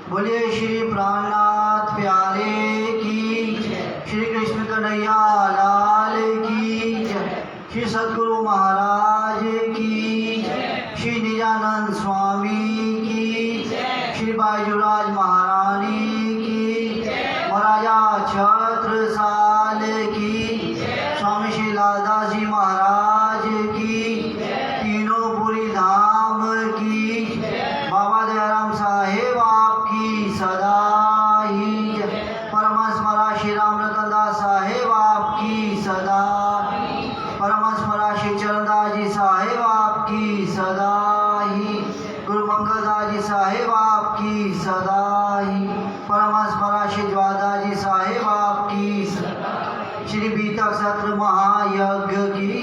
बोलिए श्री प्राणनाथ प्यारे की, श्री कृष्ण कन्हैया लाल की, श्री सद्गुरु महाराज की, श्री निजानंद स्वामी की, श्री बाजूराज महारानी की, महाराजा छत्रसाल की, स्वामी श्री लालदास जी महाराज की, तीनों पुरी धाम की, बाबा दयाराम साहेब आपकी सदा ही, परमहंस महाराज श्री राम रतन दास साहेब आपकी सदा, परमहंस महाराज श्री चरणदास जी साहेब आपकी सदा ही, गुरु मंगलदास जी साहेब आपकी सदा ही, परमहंस महाराज श्री ज्वादास जी साहेब आपकी सदा, श्री बीतक सत्र महायज्ञ की,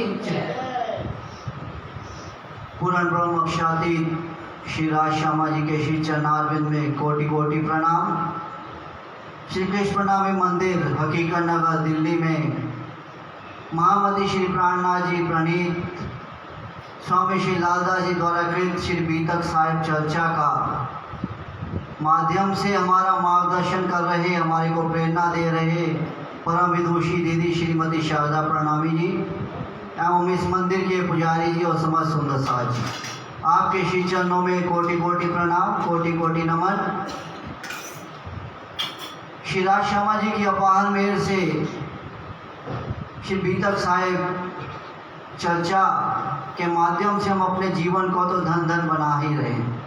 पूर्ण ब्रह्म अक्षातीत श्री राज श्यामा जी के श्री चरणारविंद में कोटि कोटि प्रणाम। श्री कृष्ण प्रणामी मंदिर हकीकत नगर दिल्ली में महामती श्री प्राणनाथ जी प्रणीत स्वामी श्री लालदास जी द्वारा कृत श्री बीतक साहिब चर्चा का माध्यम से हमारा मार्गदर्शन कर रहे, हमारे को प्रेरणा दे रहे परम विदुषी दीदी श्रीमती शारदा प्रणामी जी एवं इस मंदिर के पुजारी जी और समस्त सुंदर साज जी, आपके श्री चरणों में कोटि कोटि प्रणाम, कोटि कोटि नमन। श्री राज श्यामा जी की अपार मेहर से श्री बीतक साहिब चर्चा के माध्यम से हम अपने जीवन को तो धन धन बना ही रहे हैं।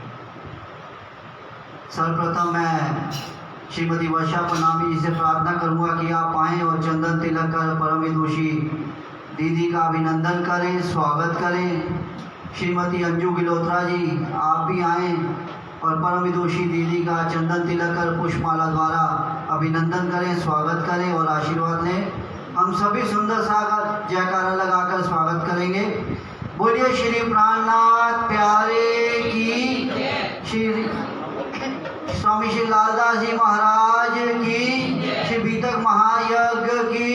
सर्वप्रथम मैं श्रीमती वर्षा प्रणामी जी से प्रार्थना करूंगा कि आप आएँ और चंदन तिलक कर परम विदुषी दीदी का अभिनंदन करें, स्वागत करें। श्रीमती अंजू गिलोत्रा जी आप भी आएँ और परम विदुषी दीदी का चंदन तिलक कर पुष्पमाला द्वारा अभिनंदन करें, स्वागत करें और आशीर्वाद लें। हम सभी सुंदर सागर जयकारा लगाकर स्वागत करेंगे। बोलिए श्री प्राणनाथ प्यारे की, श्री स्वामी श्री लालदास जी महाराज की, श्री बीतक महायज्ञ की,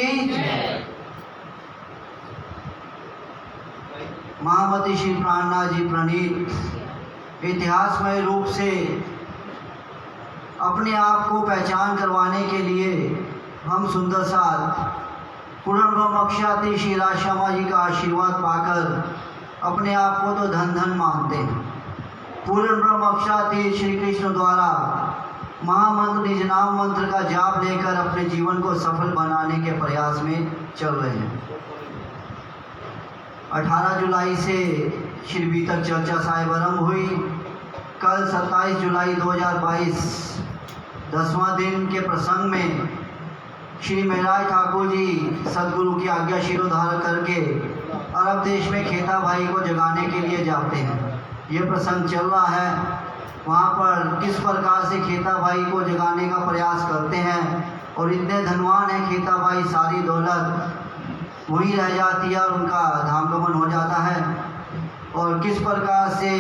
महामती श्री प्राणनाथ जी प्रणीत इतिहासमय रूप से अपने आप को पहचान करवाने के लिए हम सुंदर साथ पूर्ण ब्रह्म अक्षाती श्री राज श्यामा जी का आशीर्वाद पाकर अपने आप को तो धन धन मानते हैं। पूर्ण ब्रह्म अक्षाती श्री कृष्ण द्वारा महामंत्र निज नाम मंत्र का जाप लेकर अपने जीवन को सफल बनाने के प्रयास में चल रहे हैं। 18 जुलाई से श्री बीतक चर्चा साहिब आरंभ हुई। कल 27 जुलाई 2022 10वां दिन के प्रसंग में श्री महराज ठाकुर जी सदगुरु की आज्ञा शिरोधारण करके अरब देश में खेता भाई को जगाने के लिए जाते हैं। ये प्रसंग चल रहा है। वहाँ पर किस प्रकार से खेता भाई को जगाने का प्रयास करते हैं और इतने धनवान हैं खेता भाई, सारी दौलत वहीं रह जाती है और उनका धामगमन हो जाता है। और किस प्रकार से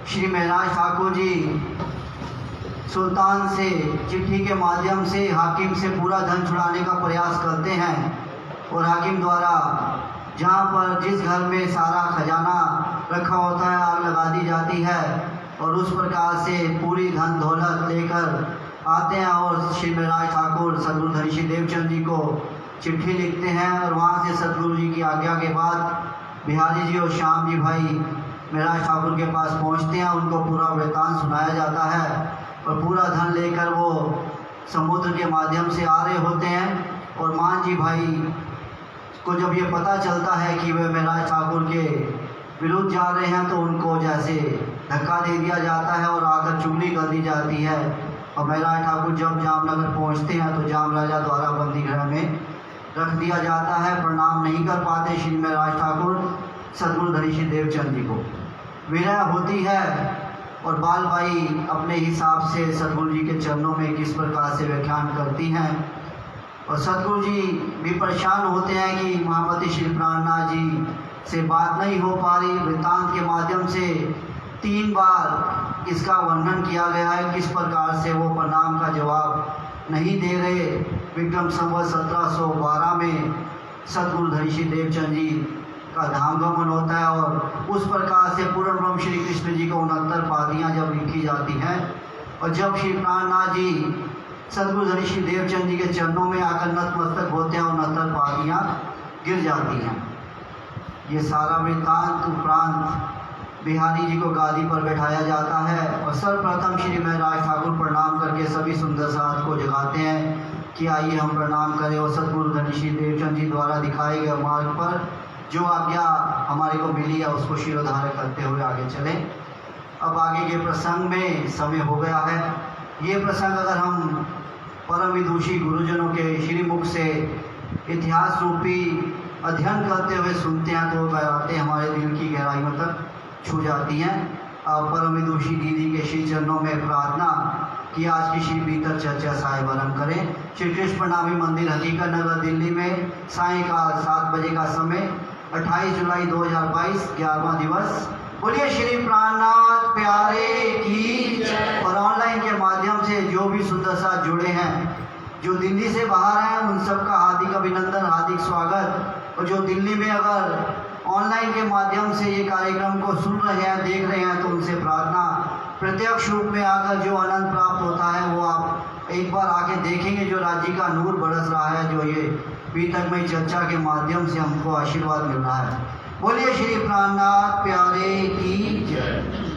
श्री महराज ठाकुर जी सुल्तान से चिट्ठी के माध्यम से हाकिम से पूरा धन छुड़ाने का प्रयास करते हैं और हाकिम द्वारा जहाँ पर जिस घर में सारा खजाना रखा होता है आग लगा दी जाती है और उस प्रकार से पूरी धन दौलत लेकर आते हैं और श्री महराज ठाकुर सदगुरु धनी श्री देवचंद जी को चिट्ठी लिखते हैं और वहाँ से सदगुरु जी की आज्ञा के बाद बिहारी जी और श्याम जी भाई महराज ठाकुर के पास पहुँचते हैं। उनको पूरा वृतांत सुनाया जाता है और पूरा धन लेकर वो समुद्र के माध्यम से आ रहे होते हैं। और मान जी भाई को जब ये पता चलता है कि वे महराज ठाकुर के विरुद्ध जा रहे हैं तो उनको जैसे धक्का दे दिया जाता है और आकर चुगली कर दी जाती है। और महराज ठाकुर जब जामनगर पहुंचते हैं तो जाम राजा द्वारा बंदी गृह में रख दिया जाता है। प्रणाम नहीं कर पाते श्री महराज ठाकुर सदगुरु धनी श्री देवचंद जी को। विनय होती है और बाल बाई अपने हिसाब से सदगुरु जी के चरणों में किस प्रकार से व्याख्यान करती हैं और सदगुरु जी भी परेशान होते हैं कि महामती श्री प्राणनाथ जी से बात नहीं हो पा रही। वृत्तांत के माध्यम से 3 बार इसका वर्णन किया गया है किस प्रकार से वो प्रणाम का जवाब नहीं दे रहे। विक्रम संवत 1712 में सदगुरु धनी श्री देवचंद जी का धामगमन होता है और उस प्रकार से पूर्ण ब्रह्म श्री कृष्ण जी को 69 पादियाँ जब लिखी जाती हैं और जब श्री प्राणनाथ जी सदगुरु धनी श्री देवचंद जी के चरणों में आकर नतमस्तक होते हैं और नतर पादियाँ गिर जाती हैं। ये सारा वृत्तांत उपरांत बिहारी जी को गादी पर बैठाया जाता है और सर्वप्रथम श्री महराज ठाकुर प्रणाम करके सभी सुंदर साथ को जगाते हैं कि आइए हम प्रणाम करें और सदगुरु धनी श्री देवचंद जी द्वारा दिखाए गए मार्ग पर जो आज्ञा हमारे को मिली है उसको शिरोधार्य करते हुए आगे चलें। अब आगे के प्रसंग में समय हो गया है। ये प्रसंग अगर हम परम विदुषी गुरुजनों के श्रीमुख से इतिहास रूपी अध्ययन करते हुए सुनते हैं तो बातें हमारे दिल की गहराइयों तक छू जाती हैं। परम विदुषी दीदी के श्री चरणों में प्रार्थना कि आज की श्री भीतर चर्चा साहिब आरम्भ करें। श्री कृष्ण प्रणामी मंदिर हकीकत नगर दिल्ली में सायंकाल 7 बजे का समय 28 जुलाई 2022 11वां दिवस। बोलिए श्री प्राणनाथ प्यारे की जय। और ऑनलाइन के माध्यम से जो भी सुंदर साथ जुड़े हैं, जो दिल्ली से बाहर हैं, उन सबका हार्दिक अभिनंदन, हार्दिक स्वागत। और जो दिल्ली में अगर ऑनलाइन के माध्यम से ये कार्यक्रम को सुन रहे हैं, देख रहे हैं, तो उनसे प्रार्थना प्रत्यक्ष रूप में आकर जो आनंद प्राप्त होता है वो आप एक बार आके देखेंगे। जो राज्य का नूर बरस रहा है, जो ये बीतकमयी चर्चा के माध्यम से हमको आशीर्वाद मिल रहा है। बोलिए श्री प्राणनाथ प्यारे की जय।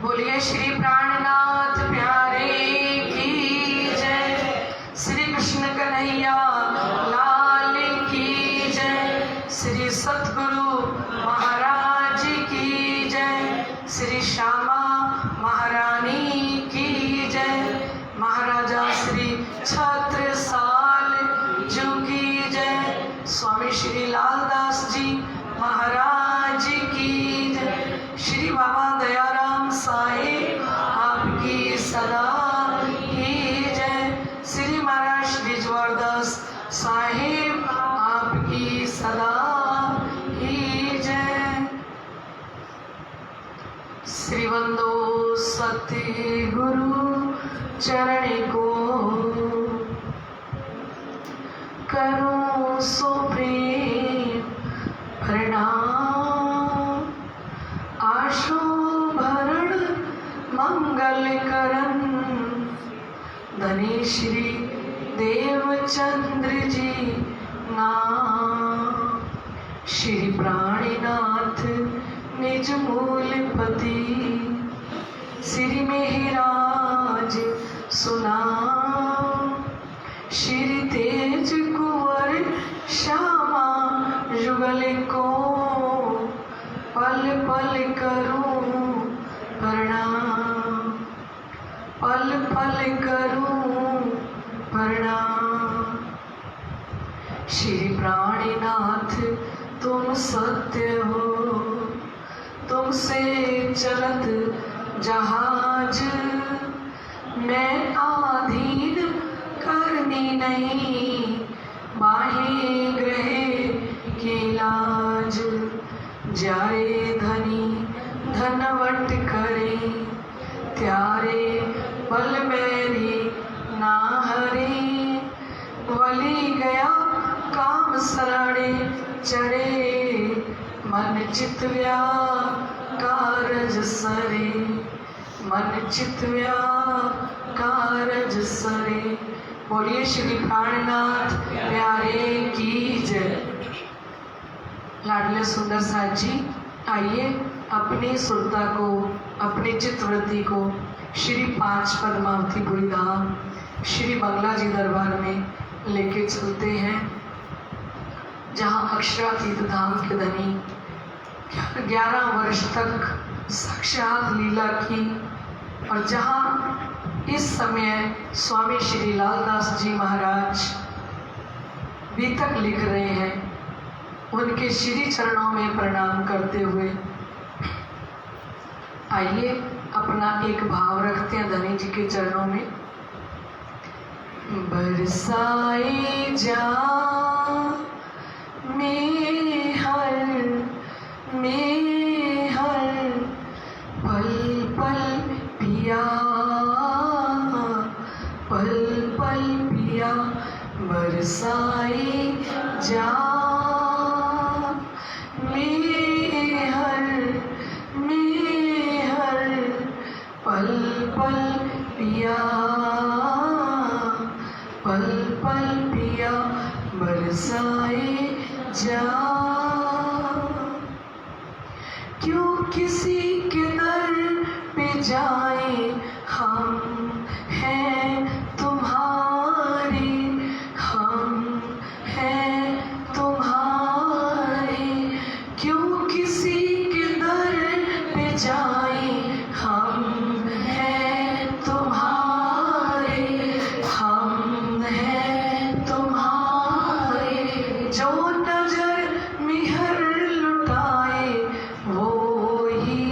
बोलिए श्री प्राणनाथ प्यारे की जय। श्री कृष्ण कन्हैया लाल की जय। श्री सतगुरु महाराज की जय। श्री श्यामा महारानी की जय। महाराजा श्री छत्रसाल जी की जय। स्वामी श्री लालदास जी महाराज की जय। श्री बाबा दयाराम साहिब आपकी सदा की जय। श्री महाराज श्री जबरदस साहिब आपकी सदा की जय। श्री वंदो सत्य गुरु चरण को करो सो प्रेम प्रणाम। आशु भरण मंगल करन धनी श्री देवचंद्र जी नाम। श्री प्राणनाथ निज मूलपति श्री मेहराज सुना। श्री तेज कुंवर श्यामा युगल को पल पल करूं प्रणाम। पल पल करूं प्रणाम। श्री प्राणनाथ तुम सत्य हो, तुमसे चलत जहाज। मैं आधीन करनी नहीं, बाहे ग्रह के लाज। जाए धनी धनवट करे, त्यारे पल मेरी ना हरे। वली गया काम सराड़े चढ़े, मन चित कारज सरे। मन चित कारज सरे। बोलिए श्री प्राणनाथ प्यारे की जय। लाडले सुंदर साथ जी, आइए अपनी सुरता को, अपनी चित्तवृत्ति को श्री 5 पद्मावतीपुरी धाम श्री बंगला जी दरबार में लेके चलते हैं। जहाँ अक्षरातीत धाम के धनी 11 वर्ष तक साक्षात लीला की, और जहाँ इस समय स्वामी श्री लालदास जी महाराज बीतक लिख रहे हैं, उनके श्री चरणों में प्रणाम करते हुए आइए अपना एक भाव रखते हैं धनी जी के चरणों में। बरसाए जा में हर पल पल पिया, पल पल पिया, बरसाए जा में हर पल पल पिया, पल पल पिया, बरसाए जा। क्यों किसी के दर पे जाए, हम हैं तुम्हारे, हम हैं तुम्हारे। क्यों किसी के दर पे जाए, हम हैं तुम्हारे, हम हैं तुम्हारे। जो नजर मिहर लुटाए, वो ही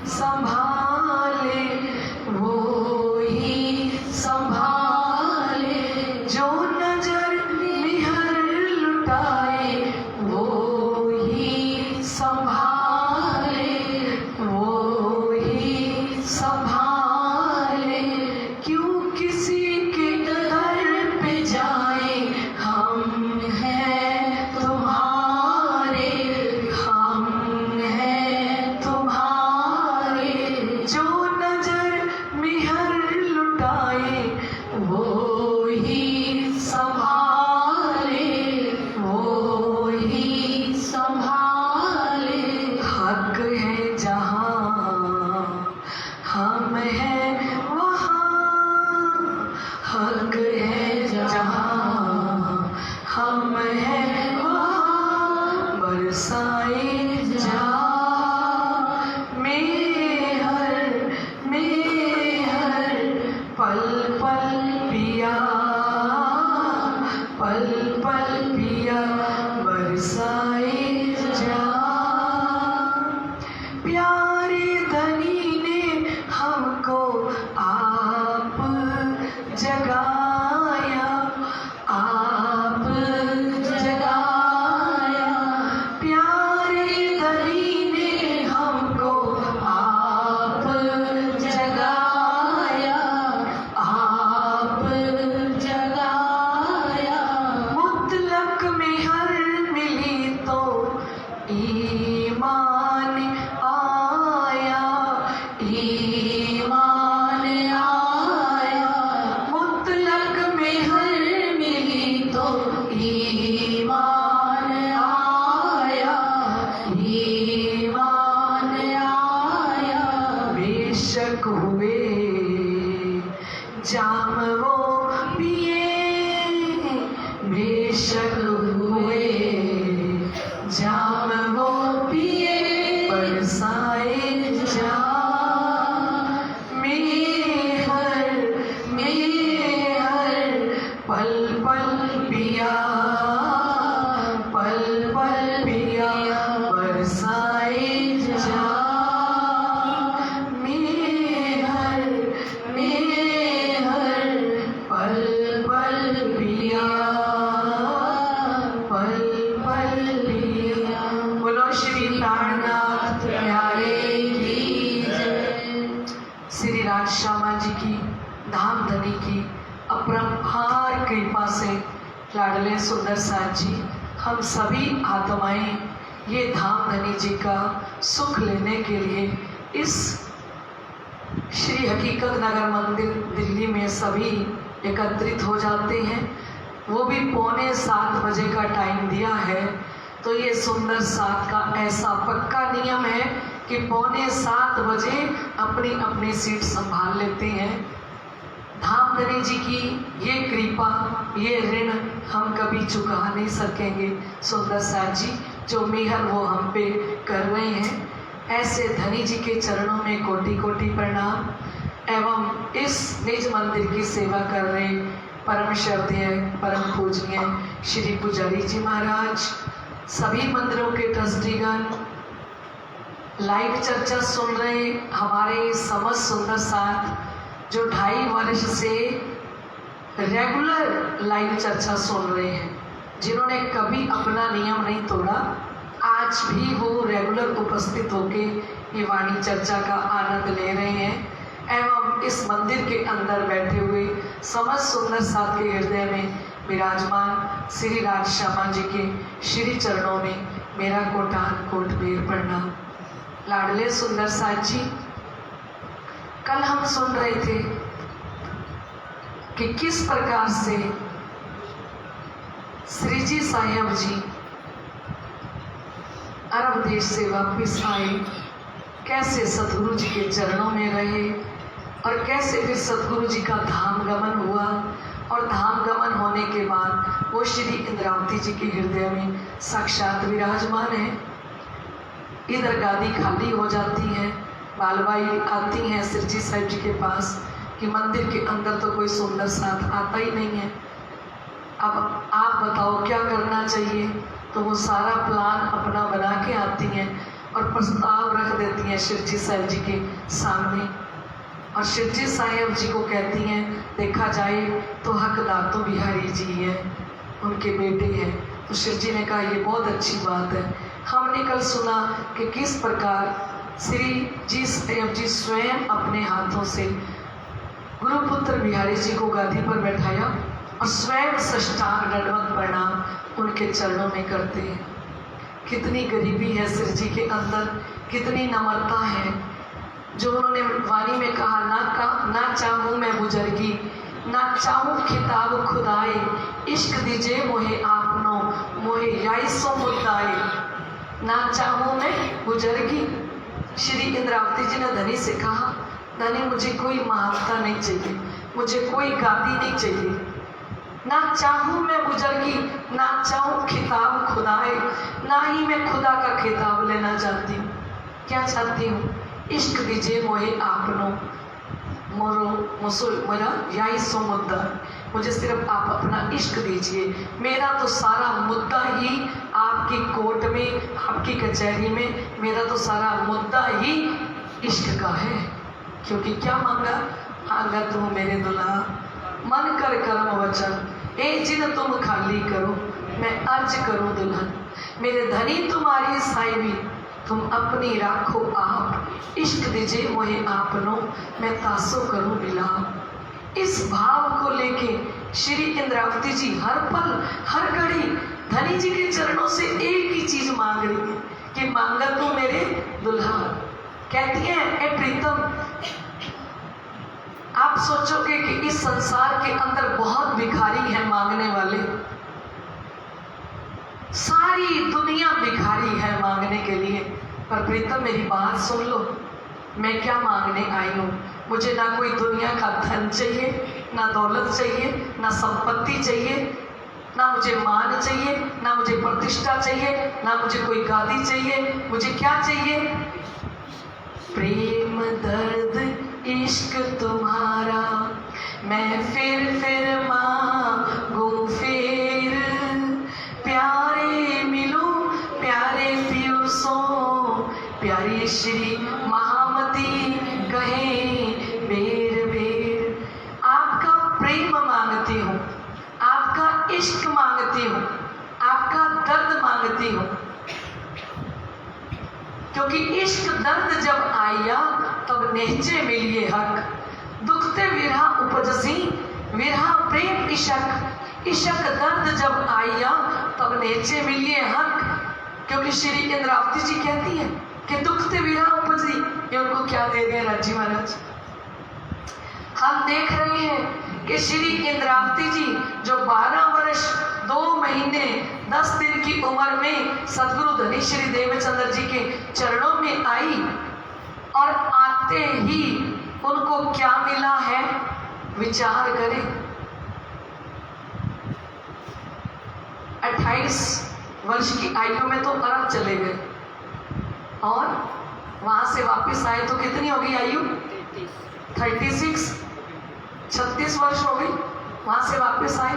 संभाले, वो ही संभाले। जो नजर मिहर लुटाए, वो ही संभाले, वो ही संभाले। क्यों किसी के दर पे जाए, हम हैं तुम्हारे, हम हैं तुम्हारे। जो नजर मिहर लुटाए, वो ही संभाले, वो ही संभाले। हक है जहाँ, हम हैं वहाँ, हक है जहाँ, हम हैं वहाँ। बरसाए जा में हर पल पल पिया, पल पल पिया, बरसाए जा। प्यारे धनी ने हमको आप जगाया, आप जगाया। प्यारे धनी ने हमको आप जगाया, आप जगाया। मुतलक में हर मिली तो ईमान आया, ईमान आया। मुतलक में हर मिली तो ईमान आया, ईमान आया। बेशक हुए जाम वो पिए, बेशक हुए जाम वो पिए, बरसाए जा में हर पल पल पिया, पल पल पिया, बरसाए जा में हर पल पल पिया, पल पल पिया। बोलो श्री प्राणनाथ प्यारे की जय। श्री राज श्यामा जी की धाम धनी की अपरंपार कृपा से लाडले सुंदर साथ जी, हम सभी आत्माएं ये धाम धनी जी का सुख लेने के लिए इस श्री हकीकत नगर मंदिर दिल्ली में सभी एकत्रित हो जाते हैं। वो भी 6:45 बजे का टाइम दिया है, तो ये सुंदर साथ का ऐसा पक्का नियम है कि 6:45 बजे अपनी अपनी सीट संभाल लेते हैं। धाम धनी जी की ये कृपा, ये ऋण हम कभी चुका नहीं सकेंगे। सुंदर साथ जी जो मेहर वो हम पे कर रहे हैं, ऐसे धनी जी के चरणों में कोटि कोटि प्रणाम। एवं इस निज मंदिर की सेवा कर रहे परम श्रद्धेय परम पूजनीय श्री पुजारी जी महाराज, सभी मंदिरों के ट्रस्टीगण, लाइव चर्चा सुन रहे हमारे समस्त सुंदर साथ जो 2.5 वर्ष से रेगुलर लाइव चर्चा सुन रहे हैं, जिन्होंने कभी अपना नियम नहीं तोड़ा, आज भी वो रेगुलर उपस्थित होके ये वाणी चर्चा का आनंद ले रहे हैं। एवं इस मंदिर के अंदर बैठे हुए समस्त सुंदर साथ के हृदय में विराजमान श्री राज श्यामा जी के श्री चरणों में मेरा कोटान कोट बेर प्रणाम। लाडले सुंदर साथ जी, कल हम सुन रहे थे कि किस प्रकार से श्री जी साहेब जी अरब देश से वापिस आए, कैसे सतगुरु जी के चरणों में रहे और कैसे फिर सतगुरु जी का धाम गमन हुआ, और धाम गमन होने के बाद वो श्री इंद्रावती जी के हृदय में साक्षात विराजमान है। इधर गादी खाली हो जाती है, बालबाई आती हैं श्री जी साहिब जी के पास कि मंदिर के अंदर तो कोई सुंदर साथ आता ही नहीं है, अब आप बताओ क्या करना चाहिए। तो वो सारा प्लान अपना बना के आती हैं और प्रस्ताव रख देती हैं शिव जी साहिब जी के सामने, और शिव जी साहिब जी को कहती हैं देखा जाए तो हकदार तो बिहारी जी हैं, उनके बेटे हैं। तो शिव जी ने कहा ये बहुत अच्छी बात है। हमने कल सुना कि किस प्रकार श्री जी साहिब जी स्वयं अपने हाथों से गुरुपुत्र बिहारी जी को गादी पर बैठाया और स्वयं साष्टांग दंडवत प्रणाम उनके चरणों में करते हैं। कितनी गरीबी है श्री जी के अंदर, कितनी नम्रता है, जो उन्होंने वाणी में कहा ना चाहूँ मैं बुजुर्गी, ना चाहूँ खिताब खुदाए, इश्क दीजिए मोहे आपनो, मोहे याई सो मुद्दाए। ना चाहूँ मैं बुजुर्गी, श्री इंद्रावती जी ने धनी से कहा धनी मुझे कोई महानता नहीं चाहिए, मुझे कोई गादी नहीं चाहिए, ना चाहूँ मैं बुजुर्गी, ना चाहूँ खिताब खुदाए, ना ही मैं खुदा का खिताब लेना चाहती हूँ। क्या चाहती हूँ? इश्क दीजिए मोहे आपनो, मोरो मुसो मेरा याई सो मुद्दा, मुझे सिर्फ आप अपना इश्क दीजिए। मेरा तो सारा मुद्दा ही आपकी कोर्ट में, आपकी कचहरी में, मेरा तो सारा मुद्दा ही इश्क का है। क्योंकि क्या मांगा? मांगा तुम मेरे दुल्हा, मन कर कर्म वचन, ए जिन तुम खाली करो, मैं अर्ज करूं दुल्हन। मेरे धनी तुम्हारी साहिबी, तुम अपनी राखो आप, इश्क दीजिए मोहे आपनो, मैं तासो करूं मिलाप। इस भाव को लेके श्री इंद्रावती जी हर पल हर घड़ी धनी जी के चरणों से एक ही चीज मांग रही है कि मांगा तू मेरे दुल्हा। कहती है ए प्रीतम, आप सोचोगे कि इस संसार के अंदर बहुत भिखारी हैं मांगने वाले, सारी दुनिया भिखारी है मांगने के लिए, पर प्रीतम मेरी बात सुन लो, मैं क्या मांगने आई हूँ। मुझे ना कोई दुनिया का धन चाहिए, ना दौलत चाहिए, ना संपत्ति चाहिए, ना मुझे मान चाहिए, ना मुझे प्रतिष्ठा चाहिए, ना मुझे कोई गादी चाहिए। मुझे क्या चाहिए? प्रेम दर्द इश्क तुम्हारा मैं फिर मांगू फिर, प्यारे मिलूं प्यारे पीयूषों, प्यारी श्री महामती कहें बेर बेर। आपका प्रेम मांगती हूँ, आपका इश्क मांगती हूँ, आपका दर्द मांगती हूँ, क्योंकि इश्क दर्द जब आया तब नेचे मिलिए हक, दुखते विरहा उपजसी विरहा प्रेम इशक, इशक दर्द जब आया तब नेचे मिलिए हक। क्योंकि श्री इंद्रावती जी कहती है कि दुखते विरहा उपजी, ये उनको क्या दे रहे हैं राजी महाराज। हम देख रहे हैं कि श्री इंद्रावती जी जो 12 वर्ष 2 महीने 10 दिन की उम्र में सदगुरु धनी श्री देवचंद्र जी के चरणों में आई, और आते ही उनको क्या मिला है? विचार करें। 28 वर्ष की आयु में तो अरब चले गए और वहां से वापस आए तो कितनी हो गई आयु? 36 वर्ष हो गई। वहां से वापस आए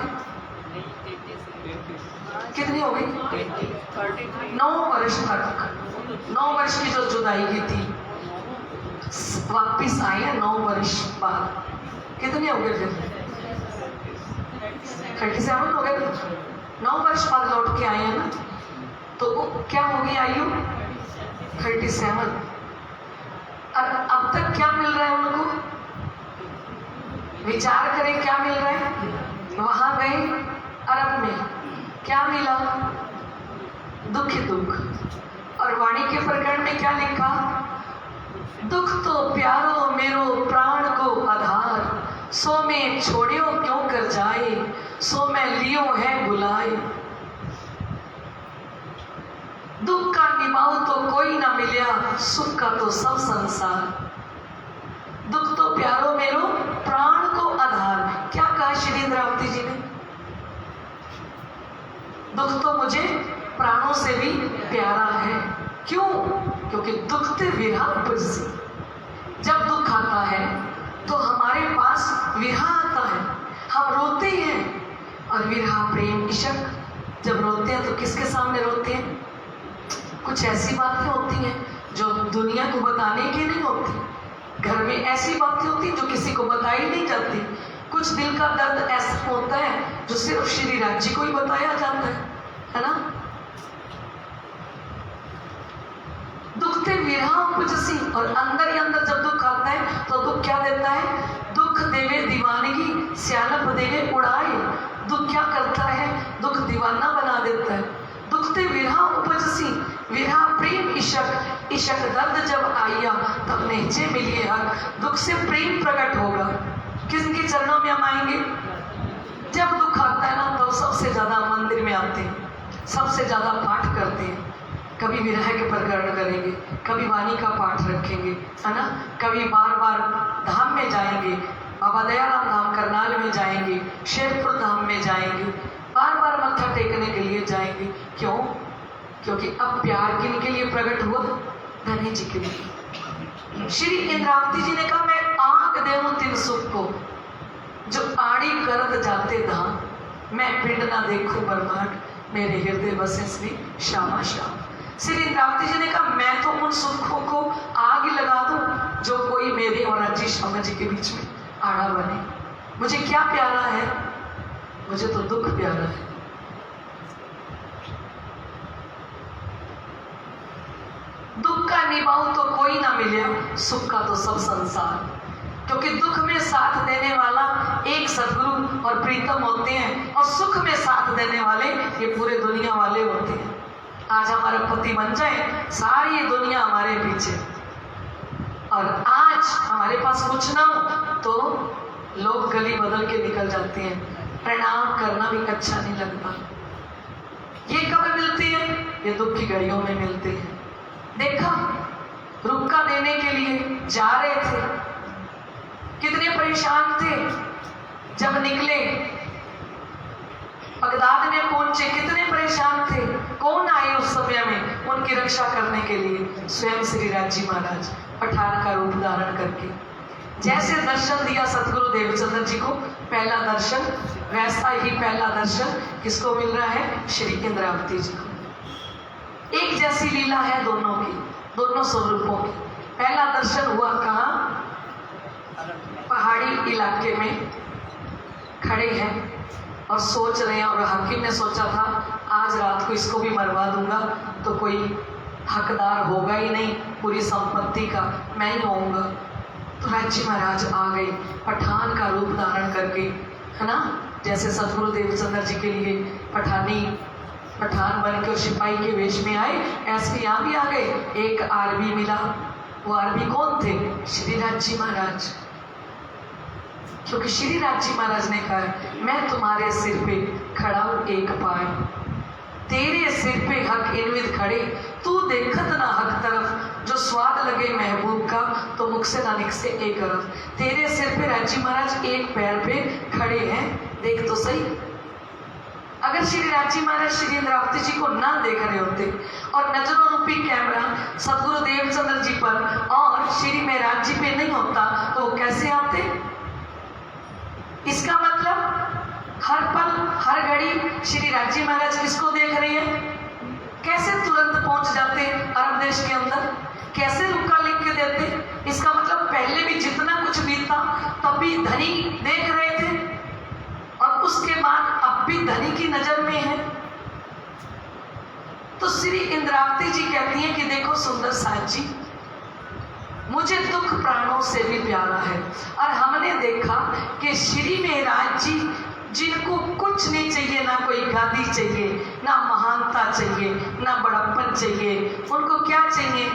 कितनी हो गई? 9 वर्ष तक, 9 वर्ष की जो जुदाई की थी, वापिस आए हैं 9 वर्ष बाद। कितने हो गए फिर? 37 हो गए। 9 वर्ष बाद लौट के आए हैं ना, तो क्या होगी आयु? 37। और अब तक क्या मिल रहा है उनको? विचार करें क्या मिल रहा है। वहां गए अरब में, क्या मिला? दुख ही दुख। और वाणी के प्रकरण में क्या लिखा? दुख तो प्यारो मेरो प्राण को आधार, सो में छोड़ियो क्यों कर जाए, सो मैं लियो है बुलाए। दुख का निभाओ तो कोई ना मिलिया, सुख का तो सब संसार। दुख तो प्यारो मेरो प्राण को आधार। क्या कहा श्री इंद्रावती जी ने? दुख तो मुझे प्राणों से भी प्यारा है। क्यों? क्योंकि दुख ते विरह उपजसी। जब दुख आता है तो हमारे पास विरह आता है, हम रोते हैं। और विरह प्रेम इशक, जब रोते हैं तो किसके सामने रोते हैं? कुछ ऐसी बातें होती हैं जो दुनिया को बताने की नहीं होती। घर में ऐसी बातें होती हैं जो किसी को बताई नहीं जाती। कुछ दिल का दर्द ऐसा होता है जो सिर्फ श्री राज जी को ही बताया जाता है ना। दुख ते विरह उपजसी। और अंदर ही अंदर जब दुख आता है तो दुख क्या देता है? दुख देवे दीवानगी, स्यालप देवे उड़ाए। दुख क्या करता है? दुख दीवाना बना देता है। दुख ते विरह उपजसी, विरह प्रेम इशक, इशक दर्द जब आया तब नेचे मिलिए हक। दुख से प्रेम प्रकट होगा। किसके चरणों में हम आएंगे? जब दुख आता है ना तो सबसे ज्यादा मंदिर में आते हैं, सबसे ज्यादा पाठ करते हैं। कभी विरह के प्रकरण करेंगे, कभी वाणी का पाठ रखेंगे, है ना। कभी बार बार धाम में जाएंगे, बाबा दयाराम धाम करनाल में जाएंगे, शेरपुर धाम में जाएंगे, बार बार मत्था टेकने के लिए जाएंगे। क्यों? क्योंकि अब प्यार किन के लिए प्रकट हुआ? धनी जी के लिए। श्री इंद्रावती जी ने कहा, मैं आंख देऊं तिन सुख को, जो आड़ी करद जाते धाम। मैं पिंड ना देखूं ब्रह्मांड, मेरे हृदय बसे श्री श्यामा श्याम। श्री इंद्रावती जी ने कहा, मैं तो उन सुखों को आग लगा दूं जो कोई मेरे और राजी श्यामा जी के बीच में आड़ा बने। मुझे क्या प्यारा है? मुझे तो दुख प्यारा है। दुख का निभाऊं तो कोई ना मिले, सुख का तो सब संसार। क्योंकि दुख में साथ देने वाला एक सदगुरु और प्रीतम होते हैं, और सुख में साथ देने वाले ये पूरे दुनिया वाले होते हैं। आज हमारा पति बन जाए, सारी दुनिया हमारे पीछे, और आज हमारे पास कुछ ना हो तो लोग गली बदल के निकल जाते हैं। प्रणाम करना भी अच्छा नहीं लगता। ये कब मिलते हैं? ये दुख की घड़ियों में मिलते हैं। देखा, रुक्का देने के लिए जा रहे थे, कितने परेशान थे। जब निकले, बगदाद में पहुंचे, कितने परेशान थे। कौन आए उस समय में उनकी रक्षा करने के लिए? स्वयं श्री राजी महाराज, पठान का रूप धारण करके। जैसे दर्शन दिया सतगुरु देवचंद्र जी को, पहला दर्शन, वैसा ही पहला दर्शन किसको मिल रहा है? श्री इंद्रावती जी को। एक जैसी लीला है दोनों की, दोनों स्वरूपों की। पहला दर्शन हुआ कहाँ? पहाड़ी इलाके में खड़े हैं और सोच रहे हैं, और हकीम ने सोचा था आज रात को इसको भी मरवा दूंगा तो कोई हकदार होगा ही नहीं पूरी संपत्ति का, मैं ही होऊंगा। तो राजी महाराज आ गए पठान का रूप धारण करके, है ना। जैसे सतगुरु देवचंद्र जी के लिए पठान बन के सिपाही के वेश में आए, ऐसे यहाँ भी आ गए। एक आरबी मिला, वो आरबी कौन थे? श्री राजी महाराज। क्योंकि श्री राजी महाराज ने कहा, मैं तुम्हारे सिर पे खड़ा हूं एक पाए, तेरे सिर पे हक इनविद खड़े, तू देखत ना हक तरफ, जो स्वाद लगे महबूब का, तो मुख से ना निकसे एक अरब। तेरे सिर पे राजी महाराज एक पैर पे खड़े हैं, देख तो सही। अगर श्री राजी महाराज श्री इंद्रावती जी को ना देख रहे होते और नजरों रूपी कैमरा सदगुरु देवचंद्र जी पर और श्री महराज जी पे नहीं होता, तो वो कैसे आते? इसका मतलब हर पल हर घड़ी श्री राजी महाराज किसको देख रही है? कैसे तुरंत पहुंच जाते अरब देश के अंदर? कैसे रुका लिख के देते? इसका मतलब पहले भी जितना कुछ बीता तब भी धनी देख रहे थे और उसके बाद अब भी धनी की नजर में है। तो श्री इंद्रावती जी कहती हैं कि देखो सुंदर साथ जी, मुझे दुख प्राणों से भी प्यारा है। और हमने देखा कि श्री महराज जी जिनको कुछ नहीं चाहिए, ना कोई गादी चाहिए, ना महानता चाहिए, ना बड़प्पन चाहिए, उनको क्या चाहिए?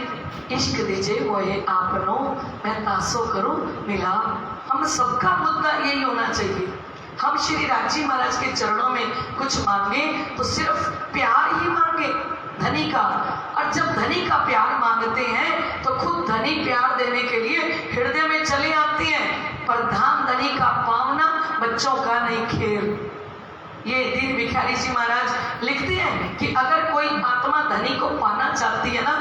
इश्क दीजिए वो ये आपनो, मैं तासो करूं मिला। हम सबका मुद्दा यही होना चाहिए। हम श्री राजी महाराज के चरणों में कुछ मांगे तो सिर्फ प्यार ही मांगे धनी का। और जब धनी का प्यार मांगते हैं तो खुद धनी प्यार देने के लिए हृदय में चले आते हैं। पर धाम धनी का पावना, बच्चों का नहीं खेल। ये दीन भिखारी जी महाराज लिखते हैं कि अगर कोई आत्मा धनी को पाना चाहती है ना,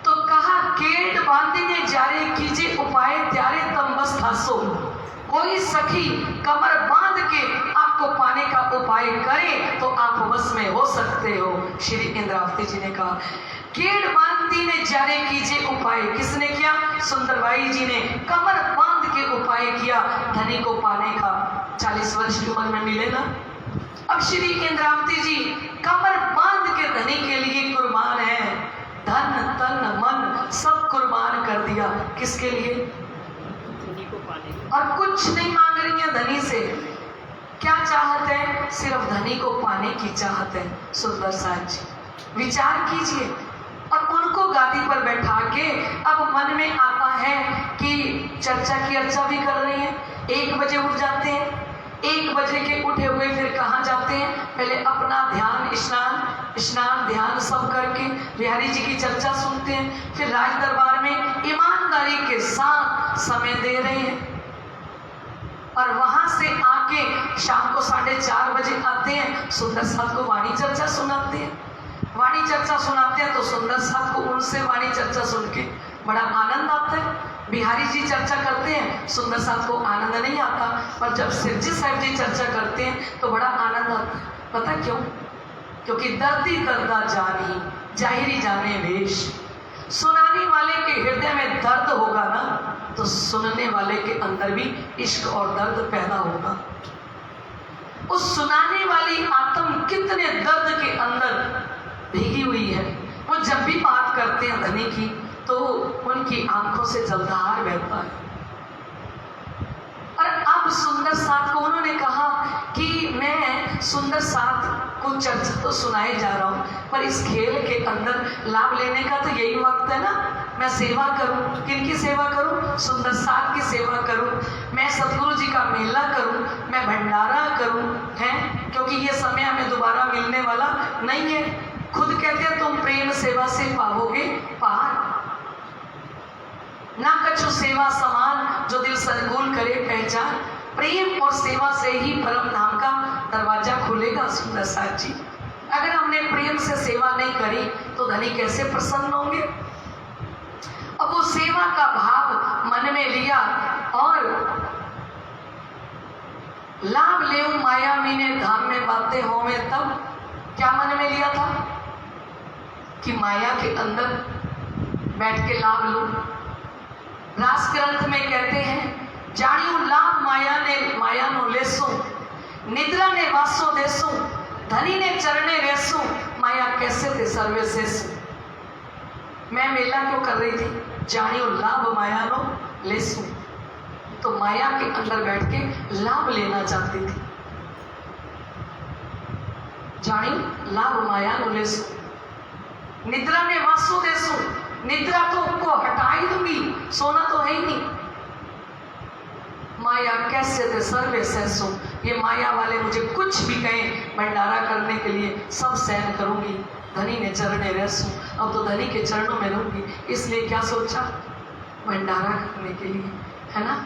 तो कहा केट बांधने जारे कीजिए उपाय त्यारे तम बस थासो। कोई सखी कमर बांध के आपको पाने का उपाय करे तो आप बस में हो सकते हो। श्री इंद्रावती जी ने कहा केड़ बांधती ने जारे कीजिए उपाय। किसने किया? सुंदरबाई जी ने कमर बांध के उपाय किया धनी को पाने का। 40 वर्ष की उम्र में मिले ना। अब श्री इंद्रावती जी कमर बांध के धनी के लिए कुर्बान है। धन तन मन सब कुर्बान कर दिया। किसके लिए? और कुछ नहीं मांग रही है धनी से। क्या चाहत है? सिर्फ धनी को पाने की चाहत है। सुंदर साथ जी विचार कीजिए। और उनको गादी पर बैठा के अब मन में आता है कि चर्चा की अर्चा भी कर रही है। 1 बजे उठ जाते हैं। 1 बजे के उठे हुए फिर कहाँ जाते हैं? पहले अपना ध्यान स्नान ध्यान सब करके बिहारी जी की चर्चा सुनते हैं। फिर राज दरबार में ईमानदारी के साथ समय दे रहे हैं। और वहां से आके शाम को 4:30 बजे आते हैं। सुंदर साथ को वाणी चर्चा सुनाते हैं। वाणी चर्चा सुनाते हैं तो सुंदर साथ को उनसे वाणी चर्चा सुन के बड़ा आनंद आता है। बिहारी जी चर्चा करते हैं, सुंदर साथ को आनंद नहीं आता। पर जब सिरजी साहब जी चर्चा करते हैं तो बड़ा आनंद आता है। पता क्यों? क्योंकि दर्दी दर्दा जानी जाहिरी जाने वेश। सुनाने वाले के हृदय में दर्द होगा ना, तो सुनने वाले के अंदर भी इश्क और दर्द पैदा होगा। उस सुनाने वाली आत्म कितने दर्द के अंदर भीगी हुई है। वो जब भी बात करते हैं धनी की तो उनकी आंखों से जलधार बहता है। और अब सुंदर साथ को उन्होंने कहा कि मैं सुंदर साथ को चर्चा तो सुनाए जा रहा हूँ, पर इस खेल के अंदर लाभ लेने का तो यही वक्त है ना। मैं सेवा करूं। किनकी सेवा करूं? सुंदर साथ की सेवा करूं। मैं सतगुरु जी का मेला करूं। मैं भंडारा करूं, हैं? क्योंकि ये समय हमें दोबारा मिलने वाला नहीं है। खुद कहते हैं तुम प्रेम सेवा से पाओगे पार। ना कछु सेवा समान जो दिल सरगुल करे पहचान। प्रेम और सेवा से ही परम धाम का दरवाजा खुलेगा। सुंदर साथ जी, अगर हमने प्रेम से सेवा नहीं करी तो धनी कैसे प्रसन्न होंगे? अब वो सेवा का भाव मन में लिया और लाभ ले माया मीने धाम में बातें हो में। तब क्या मन में लिया था कि माया के अंदर बैठ के लाभ लूं। रास ग्रंथ में कहते हैं जानियो लाभ माया नो लेसो, निद्रा ने वासो देसो, धनी ने चरणे रेसो, माया कैसे थे सर्वे सेसो। मैं मेला क्यों कर रही थी? जानियो लाभ माया नो लेसो। तो माया के अंदर बैठ के लाभ लेना चाहती थी। जानियो लाभ माया नो लेसो, निद्रा ने वासो देसो। निद्रा तो उनको हटा ही दूंगी, सोना तो है ही नहीं। माया कैसे थे सर्वे सहसो। ये माया वाले मुझे कुछ भी कहें भंडारा करने के लिए सब सहन करूंगी। धनी ने चरणे रसूं, अब तो धनी के चरणों में रहूंगी। इसलिए क्या सोचा, भंडारा करने के लिए, है ना।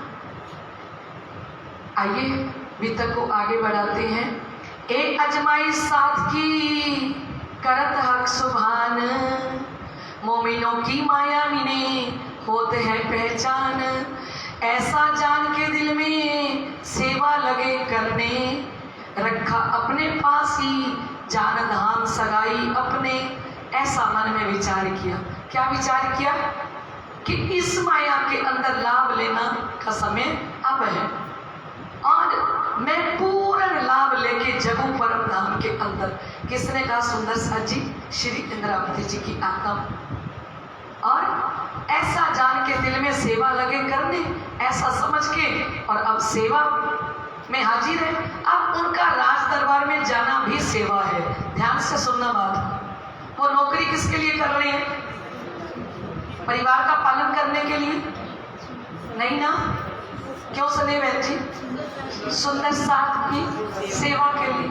आइए वितक को आगे बढ़ाते हैं। ए अजमाई साथ की करत हक सुभान, मोमिनों की माया मिने होते हैं पहचान। ऐसा जान के दिल में सेवा लगे करने, रखा अपने पास ही जान धाम सगाई अपने। ऐसा मन में विचार किया। क्या विचार किया कि इस माया के अंदर लाभ लेना का समय अब है, और मैं पूर्ण लाभ लेके जगू परम धाम के अंदर। किसने कहा, सुंदर साथ जी, श्री इंद्रावती जी की आत्मा। और ऐसा जान के दिल में सेवा लगे करने, ऐसा समझ के, और अब सेवा में हाजिर है। अब उनका राज दरबार में जाना भी सेवा है। ध्यान से सुनना बात। वो नौकरी किसके लिए कर रहे हैं, परिवार का पालन करने के लिए नहीं ना। क्यों सने बहन जी, सुंदर साथ की सेवा के लिए।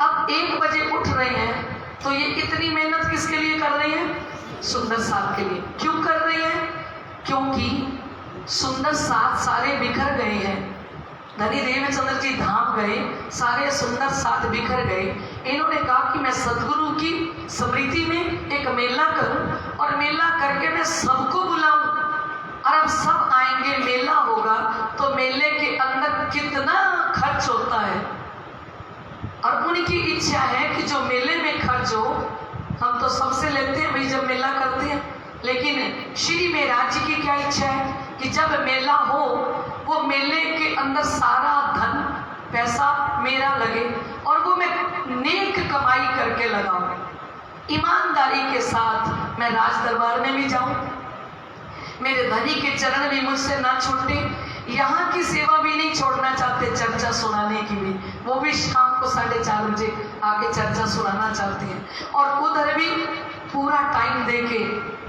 अब 1 बजे उठ रहे हैं तो ये इतनी मेहनत किसके लिए कर रहे हैं, सुंदर साथ के लिए। क्यों कर रहे हैं, क्योंकि सुंदर साथ सारे बिखर गए हैं। धनी देवचंद्र जी धाम गए, सारे सुंदर साथ बिखर गए। इन्होंने कहा कि मैं सदगुरु की स्मृति में एक मेला करूं, और मेला करके मैं सबको बुलाऊं, और अब सब आएंगे, मेला होगा तो मेले के अंदर कितना खर्च होता है। और उनकी इच्छा है कि जो मेले में खर्च हो, हम तो सबसे लेते हैं भाई जब मेला करते हैं, लेकिन श्री महाराज जी की क्या इच्छा है कि जब मेला हो, वो मेले के अंदर सारा धन पैसा मेरा लगे, और वो मैं नेक कमाई करके लगाऊं, ईमानदारी के साथ मैं राज दरबार में भी जाऊं, मेरे धनी के चरण भी मुझसे ना छूटे। यहाँ की सेवा भी नहीं छोड़ना चाहते, चर्चा सुनाने की भी, वो भी शाम को 4:30 बजे आके चर्चा सुनाना चाहते हैं, और उधर भी पूरा टाइम देके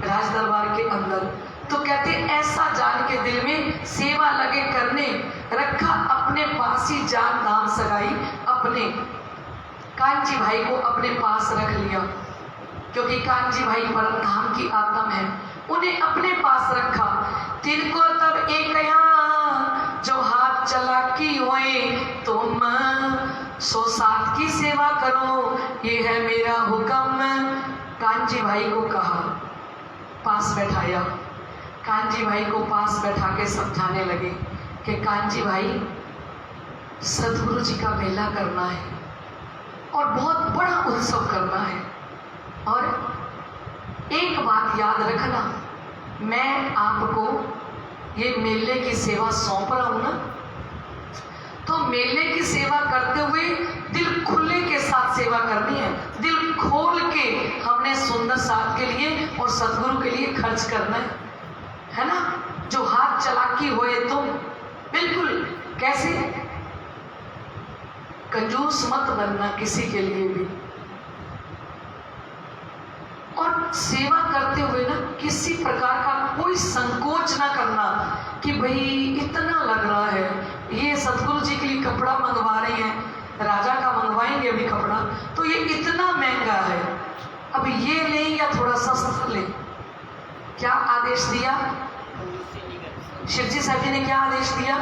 राज दरबार के अंदर। तो कहते ऐसा जान के दिल में सेवा लगे करने, रखा अपने पास ही जान धाम सगाई अपने। कांची भाई को अपने पास रख लिया, क्योंकि कांची भाई परम धाम की आत्म है, उन्हें अपने पास रखा। तिनको तब एक जो हाथ चला की होए, तुम 107 की सेवा करो, ये है मेरा हुक्म। कांची भाई को कहा, पास बैठाया, कांची भाई को पास बैठा के समझाने लगे कि कांची भाई, सदगुरु जी का मेला करना है और बहुत बड़ा उत्सव करना है, और एक बात याद रखना, मैं आपको ये मेले की सेवा सौंप रहा हूं ना, तो मेले की सेवा करते हुए दिल खुले के साथ सेवा करनी है। दिल खोल के हमने सुंदर साथ के लिए और सदगुरु के लिए खर्च करना है ना। जो हाथ चलाकी होए तुम, बिल्कुल कैसे, कंजूस मत बनना किसी के लिए भी, और सेवा करते हुए ना किसी प्रकार का कोई संकोच ना करना कि भाई इतना लग रहा है, ये सतगुरु जी के लिए कपड़ा मंगवा रहे हैं, राजा का मंगवाएंगे अभी कपड़ा, तो ये इतना महंगा है, अब ये लें या थोड़ा सस्ता लें। क्या आदेश दिया शिवजी साहब जी ने, क्या आदेश दिया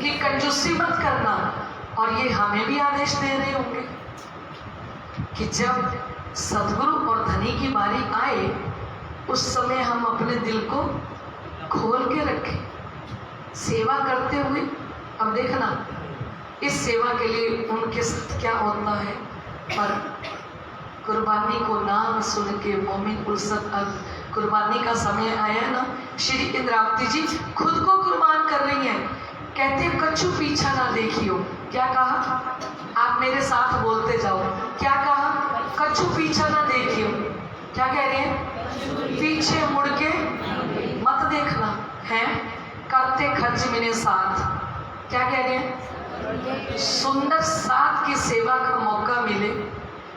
कि कंजूसी मत करना। और ये हमें भी आदेश दे रहे होंगे कि जब सदगुरु और धनी की बारी आए, उस समय हम अपने दिल को खोल के रखें सेवा करते हुए। अब देखना इस सेवा के लिए उनके साथ क्या होता है, पर कुर्बानी को नाम सुन के मोमिन उल्सत अग, कुर्बानी का समय आया ना, श्री इंद्रावती जी खुद को कुर्बान कर रही हैं। कहते कछु पीछा ना देखियो, क्या कहा, आप मेरे साथ बोलते जाओ, क्या कहा, कछु पीछा ना देखियो, क्या कह रहे हैं, पीछे मुड़ के मत देखना है, करते खर्च मेरे साथ, क्या कह रहे हैं, सुंदर साथ की सेवा का मौका मिले,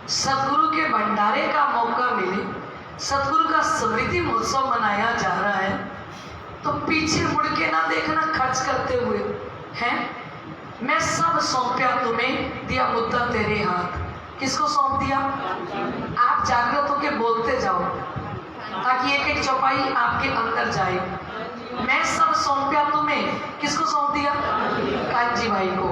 सदगुरु के भंडारे का मौका मिले, सदगुरु का स्मृति महोत्सव मनाया जा रहा है, तो पीछे मुड़ के ना देखना खर्च करते हुए हैं। मैं सब सौंपया तुम्हें, दिया मुद्दा तेरे हाथ, किसको सौंप दिया? आप जागृत होके बोलते जाओ ताकि एक एक चौपाई आपके अंदर जाए। मैं सब सौंपया तुम्हें, किसको सौंप दिया? कांजी भाई को।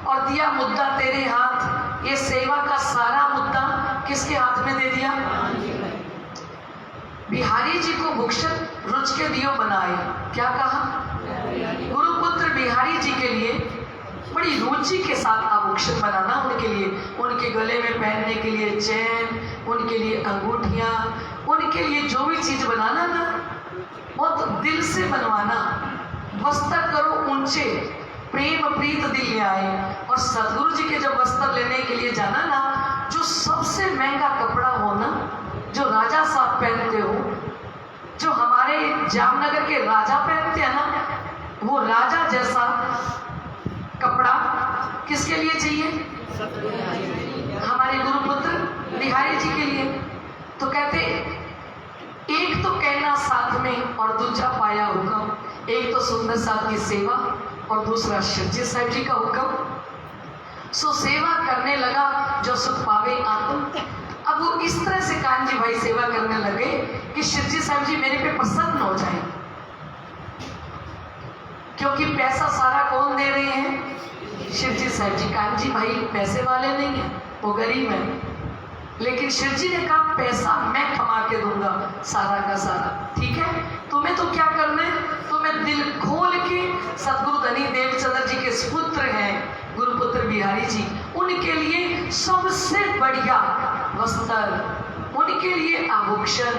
और दिया मुद्दा तेरे हाथ, ये सेवा का सारा मुद्दा किसके हाथ में दे दिया? बिहारी जी को भुक्षत रुच के दियो बनाए। क्या कहा? गुरुपुत्र बिहारी जी के लिए बड़ी रुचि के साथ आभूषण बनाना, उनके लिए, उनके गले में पहनने के लिए चैन, उनके लिए अंगूठियां, उनके लिए जो भी चीज बनाना ना, बहुत दिल से बनवाना। वस्त्र करो ऊंचे, प्रेम प्रीत दिल ले आए। और सदगुरु जी के जब वस्त्र लेने के लिए जाना ना, जो सबसे महंगा कपड़ा हो ना, जो राजा साहब पहनते हो, जो हमारे जामनगर के राजा पहनते हैं ना, वो राजा जैसा कपड़ा किसके लिए चाहिए? हमारे गुरुपुत्र बिहारी जी के लिए। तो कहते एक तो कहना साथ में और दूसरा पाया हुक्म। एक तो सुंदर साथ की सेवा और दूसरा शिवजी साहब जी का हुक्म। सो सेवा करने लगा जो सुख पावे आत्म। अब वो इस तरह से कांजी भाई सेवा करने लगे कि शिवजी साहब जी मेरे पे प्रसन्न हो जाए, क्योंकि पैसा सारा कौन दे रहे हैं? शिवजी साहब जी। कांजी भाई पैसे वाले नहीं है, वो गरीब है, लेकिन शिवजी ने कहा पैसा मैं कमा के दूंगा सारा का सारा। ठीक है, तुम्हें तो क्या करना है? तुम्हें दिल खोल के सदगुरु धनी देवचंद्र जी के सुपुत्र हैं गुरुपुत्र बिहारी जी, उनके लिए सबसे बढ़िया वस्त्र, उनके लिए आभूषण,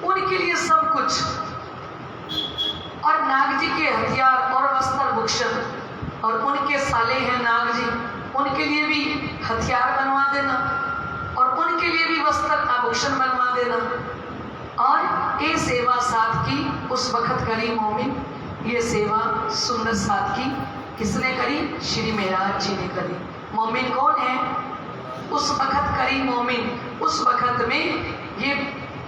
उनके लिए सब कुछ, और नाग जी के हथियार और वस्त्र भूषण, और उनके साले हैं नाग जी, उनके लिए भी हथियार बनवा देना और उनके लिए भी वस्त्र आभूषण बनवा देना। और ये सेवा साथ की उस वक्त करी मोमिन, ये सेवा सुंदर साथ की किसने करी? श्री मेहराज जी ने करी। मोमिन कौन है? उस वक्त करी मोमिन। उस वक्त में ये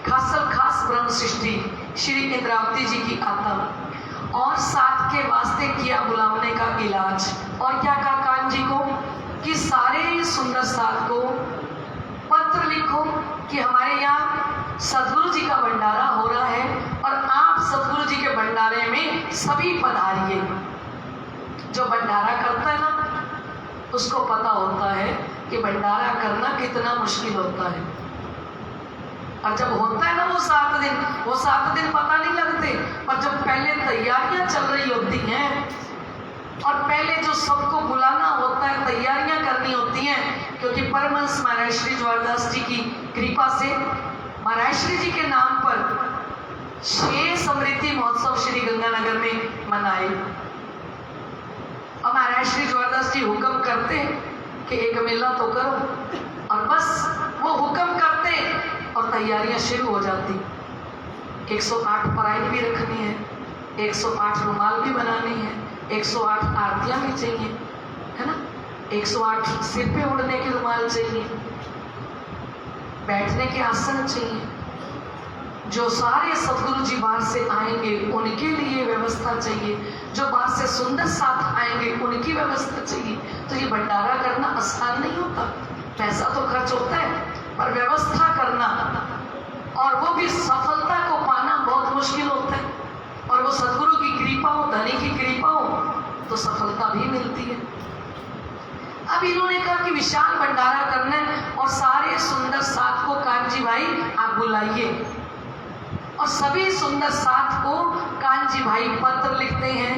खास ब्रह्म सृष्टि श्री इंद्रावती जी की आत्मा और साथ के वास्ते किया बुलावने का इलाज। और क्या कहा कान जी को कि सारे सुंदर साथ को पत्र लिखो कि हमारे यहाँ सदगुरु जी का भंडारा हो रहा है और आप सदगुरु जी के भंडारे में सभी पधारिए। जो भंडारा करता है ना, उसको पता होता है कि भंडारा करना कितना मुश्किल होता है। और जब होता है ना वो 7 दिन पता नहीं लगते, और जब पहले तैयारियां चल रही होती हैं और पहले जो सबको बुलाना होता है, तैयारियां करनी होती हैं, क्योंकि परमहंस महाराज श्री ज्वारदास जी की कृपा से महाराज श्री जी के नाम पर 6 समृद्धि महोत्सव श्री गंगानगर में मनाए। और महाराज श्री ज्वारदास जी हुक्म करते कि एक मेला तो करो, और बस वो हुक्म करते और तैयारियां शुरू हो जाती। 108 पराई भी रखनी है, 108 रुमाल भी बनानी है, 108 आरतियां भी चाहिए, है ना, 108 सिर पे उड़ने के रुमाल चाहिए, बैठने के आसन चाहिए। जो सारे सदगुरु जी बाहर से आएंगे उनके लिए व्यवस्था चाहिए, जो बाहर से सुंदर साथ आएंगे उनकी व्यवस्था चाहिए। तो ये भंडारा करना आसान नहीं होता, पैसा तो खर्च होता है, पर व्यवस्था करना और वो भी सफलता को पाना बहुत मुश्किल होता है। और वो सदगुरु की कृपा हो, धनी की कृपा हो, तो सफलता भी मिलती है। अब इन्होंने कहा कि विशाल भंडारा करना है और सारे सुंदर साथ को कांजी भाई आप बुलाइए। और सभी सुंदर साथ को कांजी भाई पत्र लिखते हैं,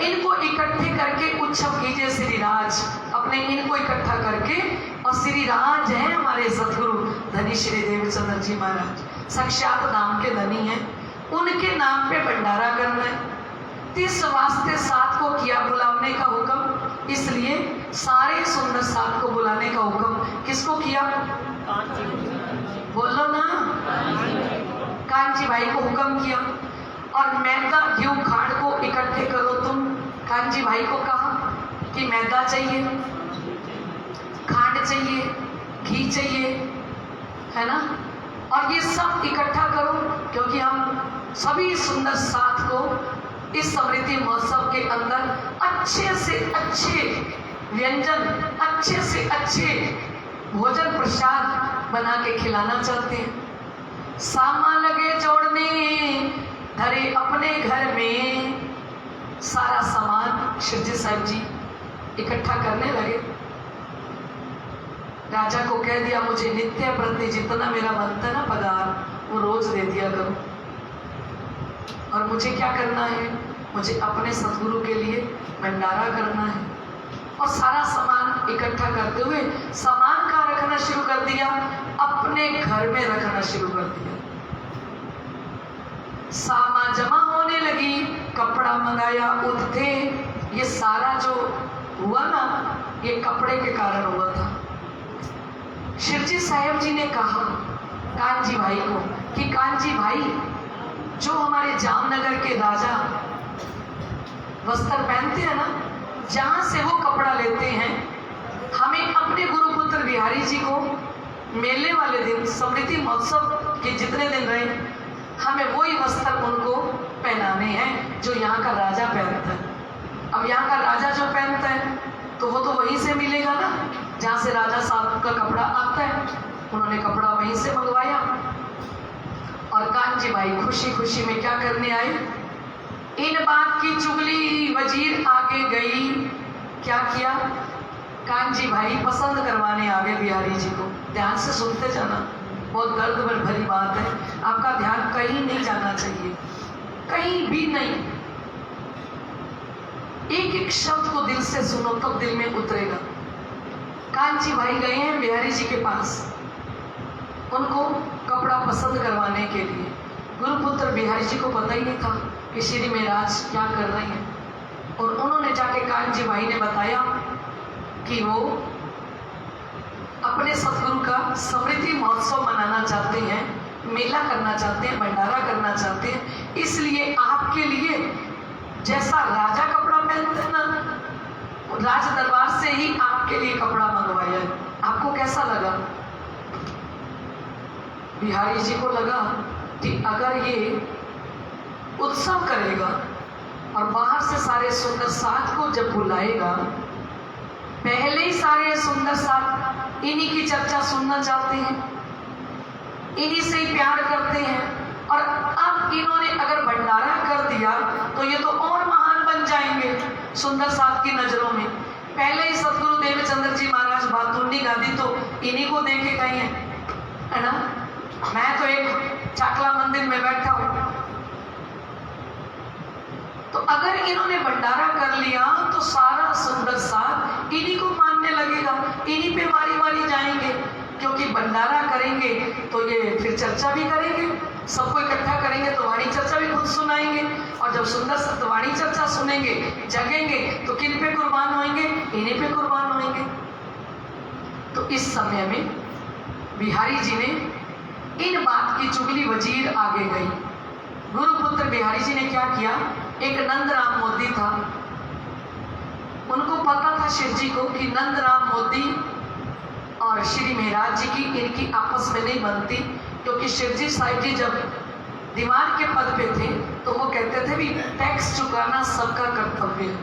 इनको इकट्ठे करके उत्सव कीजिए श्रीराज। अपने इनको इकट्ठा करके, और श्रीराज है हमारे सदगुरु धनी श्री देवचंद्र जी महाराज, साक्षात नाम के धनी हैं, उनके नाम पे भंडारा करना है। इस वास्ते साथ को किया बुलाने का हुक्म, इसलिए सारे सुंदर साथ को बुलाने का हुक्म किसको किया? बोलो ना, कांजी भाई को हुक्म किया। और मैदा घी खाड़ को इकट्ठे करो तुम। कांजी भाई को कहा कि मैदा चाहिए, खांड चाहिए, घी चाहिए, है ना, और ये सब इकट्ठा करो, क्योंकि हम सभी सुंदर साथ को इस समृद्धि महोत्सव के अंदर अच्छे से अच्छे व्यंजन, अच्छे से अच्छे भोजन प्रसाद बना के खिलाना चाहते हैं। सामा लगे जोड़ने धरे अपने घर में, सारा सामान शिवजी साहब जी इकट्ठा करने लगे। राजा को कह दिया मुझे नित्य प्रति जितना मेरा बनता है ना पगार वो रोज दे दिया करो, और मुझे क्या करना है, मुझे अपने सतगुरु के लिए भंडारा करना है। और सारा सामान इकट्ठा करते हुए सामान कहाँ रखना शुरू कर दिया, अपने घर में रखना शुरू कर दिया। सामा जमा होने लगी, कपड़ा मंगाया उठते, ये सारा जो हुआ ना ये कपड़े के कारण हुआ था। शिवजी साहेब जी ने कहा कानजी भाई को कि कानजी भाई, जो हमारे जामनगर के राजा वस्त्र पहनते हैं ना, जहां से वो कपड़ा लेते हैं, हमें अपने गुरुपुत्र बिहारी जी को मेले वाले दिन समृद्धि महोत्सव के जितने दिन रहे, हमें वही वस्त्र उनको पहनाने हैं जो यहाँ का राजा पहनता है। अब यहाँ का राजा जो पहनता है तो वो तो वहीं से मिलेगा ना जहाँ से राजा साहब का कपड़ा आता है। उन्होंने कपड़ा वहीं से मंगवाया और कानजी भाई खुशी खुशी में क्या करने आए, इन बात की चुगली वजीर आगे गई। क्या किया, कानजी भाई पसंद करवाने आ गए बिहारी जी को। ध्यान से सुनते जाना, बहुत दर्द भरी बात है, आपका ध्यान कहीं नहीं जाना चाहिए, कहीं भी नहीं। एक एक शब्द को दिल से सुनो तब दिल में उतरेगा। कानजी भाई गए हैं बिहारी जी के पास उनको कपड़ा पसंद करवाने के लिए। गुरुपुत्र बिहारी जी को पता ही नहीं था कि श्री महाराज क्या कर रहे हैं, और उन्होंने जाके कानजी भाई ने बताया कि वो अपने सतगुरु का समृद्धि महोत्सव मनाना चाहते हैं, मेला करना चाहते हैं, भंडारा करना चाहते हैं, इसलिए आपके लिए जैसा राजा कपड़ा पहनते हैं ना, राज दरबार से ही आपके लिए कपड़ा मंगवाया है। आपको कैसा लगा? बिहारी जी को लगा कि अगर ये उत्सव करेगा और बाहर से सारे सुंदर साथ को जब बुलाएगा, पहले ही सारे सुंदर साथ इन्हीं की चर्चा सुनना चाहते हैं, इन्हीं से ही प्यार करते हैं, और अब इन्होंने अगर भंडारा कर दिया तो ये तो और महान बन जाएंगे सुंदर साथ की नजरों में। पहले ही सतगुरु देवचंद्र जी महाराज बातुन्नी गादी तो इन्हीं को देखे गए हैं, है ना। मैं तो एक चाकला मंदिर में बैठा हूं, तो अगर इन्होंने भंडारा कर लिया तो सारा सुंदर साथ इन्हीं को मानने लगेगा, इन्हीं पे वारी वारी जाएंगे, क्योंकि भंडारा करेंगे तो ये फिर चर्चा भी करेंगे, सबको इकट्ठा करेंगे तो वाणी चर्चा भी खुद सुनाएंगे, और जब सुंदर सतवाणी चर्चा सुनेंगे जगेंगे तो किन पे कुर्बान होंगे, इन्हीं पे कुर्बान होंगे। तो इस समय में बिहारी जी ने इन बात की चुगली वजीर आगे गई। गुरुपुत्र बिहारी जी ने क्या किया, एक नंदराम मोदी था, उनको पता था शिव जी को कि नंदराम मोदी और श्री महाराज जी की इनकी आपस में नहीं बनती, क्योंकि शिवजी साहिब जी जब दीवान के पद पे थे तो वो कहते थे भी टैक्स चुकाना सबका कर्तव्य है,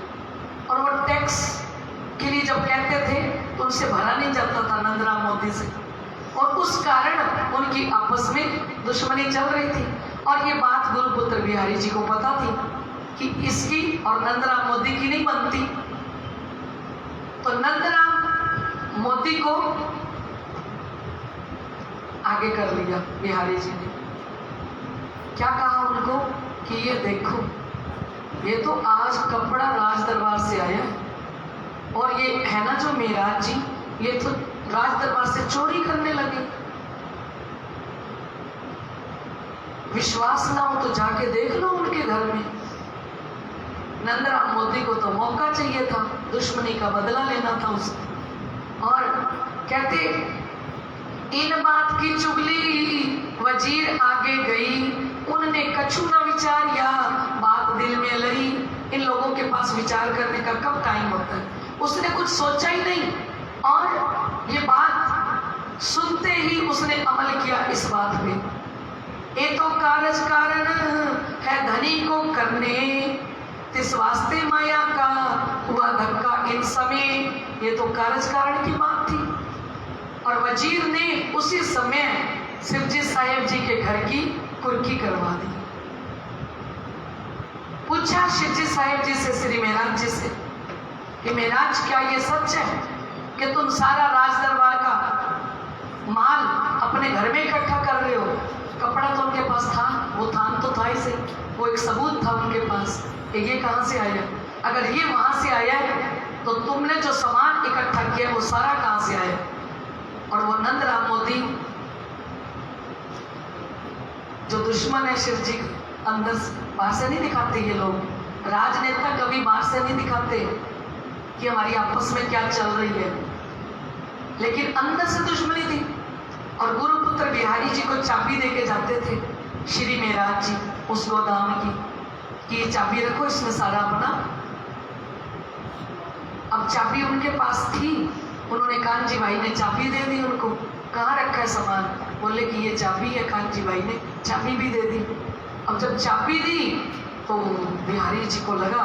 और वो टैक्स के लिए जब कहते थे तो उनसे भरा नहीं जाता था नंदराम मोदी से, और उस कारण उनकी आपस में दुश्मनी चल रही थी। और ये बात गुरुपुत्र बिहारी जी को पता थी कि इसकी और नंदराम मोदी की नहीं बनती, तो नंदराम मोदी को आगे कर लिया बिहारी जी ने। क्या कहा उनको कि ये देखो, ये तो आज कपड़ा राज दरबार से आया, और ये है ना जो महाराज जी, ये तो राज दरबार से चोरी करने लगे। विश्वास ना हो तो जाके देख लो उनके घर में। नंदराम मोदी को तो मौका चाहिए था, दुश्मनी का बदला लेना था उसको, और कहते इन बात की चुगली वजीर आगे गई, उनने कछु न विचारिया, बात दिल में लई। इन लोगों के पास विचार करने का कब टाइम होता है, उसने कुछ सोचा ही नहीं, और ये बात सुनते ही उसने अमल किया इस बात पे। ये तो कारज कारण है धनी को करने, तिस वास्ते माया का हुआ धक्का इन समय। ये तो कारज कारण की बात थी, और वजीर ने उसी समय शिवजी साहेब जी के घर की कुर्की करवा दी। पूछा शिवजी साहेब जी से, श्री महाराज जी से, कि महाराज क्या ये सच है कि तुम सारा राज दरबार का माल अपने घर में इकट्ठा कर रहे हो? कपड़ा तो उनके पास था, वो थान तो था ही से, वो एक सबूत था उनके पास कि ये कहाँ से आया। अगर ये वहां से आया है तो तुमने जो सामान इकट्ठा किया वो सारा कहाँ से आया? और वो नंदराम मोदी जो दुश्मन है शिव जी, अंदर बाहर से नहीं दिखाते ये लोग, राजनेता कभी बाहर से नहीं दिखाते कि हमारी आपस में क्या चल रही है, लेकिन अंदर से दुश्मनी थी। और गुरुपुत्र बिहारी जी को चाबी देके जाते थे श्री महाराज जी उस गोदाम की, कि ये चाबी रखो, इसमें सारा अपना। अब चाबी उनके पास थी, उन्होंने कानजी भाई ने चाबी दे दी उनको। कहाँ रखा है सामान? बोले कि ये चाबी है। कानजी भाई ने चाबी भी दे दी। अब जब चाबी दी तो बिहारी जी को लगा,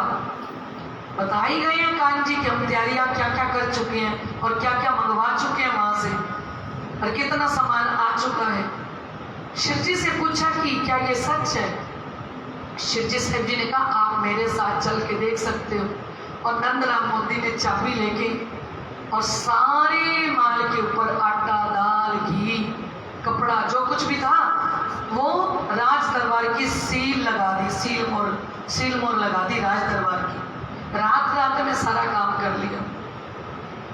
बता ही गए हैं कानजी कि हम तैयारियां क्या क्या कर चुके हैं और क्या क्या मंगवा चुके हैं वहां से, और कितना सामान आ चुका है। शिवजी से पूछा कि क्या ये सच है? शिवजी साहब जी ने कहा, आप मेरे साथ चल के देख सकते हो। और नंदराम मोदी ने चाबी लेके और सारे माल के ऊपर आटा, दाल, घी, कपड़ा, जो कुछ भी था वो राज दरबार की सील लगा दी, सील मोर लगा दी राज दरबार की। रात में सारा काम कर लिया।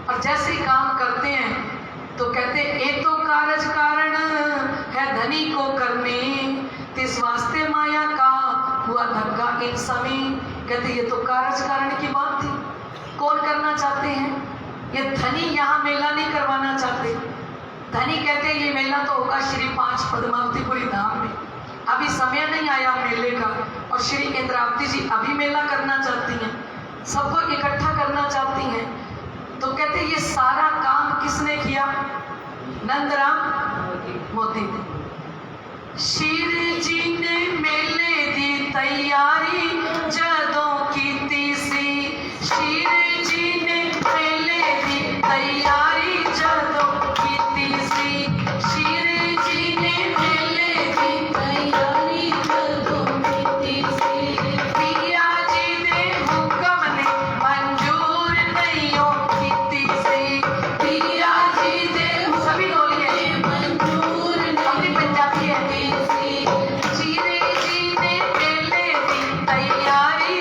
और जैसे ही काम करते हैं तो कहते ए तो कारज कारण है धनी को करने, तिस वास्ते माया का हुआ धक्का इन समय। कहते ये तो कारज कारण की बात थी, कौन करना चाहते हैं? ये धनी यहाँ मेला नहीं करवाना चाहते। धनी कहते हैं ये मेला तो होगा श्री 5 पद्मावतीपुरी धाम में, अभी समय नहीं आया मेले का। और श्री इंद्रावती जी अभी मेला करना चाहती हैं, सबको इकट्ठा करना चाहती हैं। तो कहते ये सारा काम किसने किया? नंदराम मोदी ने। श्री जी ने मेले दी तैयारी जदों की तीसी, श्री जी ने मेले दी तैयारी जदों की तीसी, श्री जी ने मेले दी तैयारी जदों की तीसी। पिया जी ने हुक्म ने मंजूर नहीं हो की तीसी, पिया जी ने सभी बोलिए मंजूर नहीं, पंजाबी है। श्री जी ने मेले दी तैयारी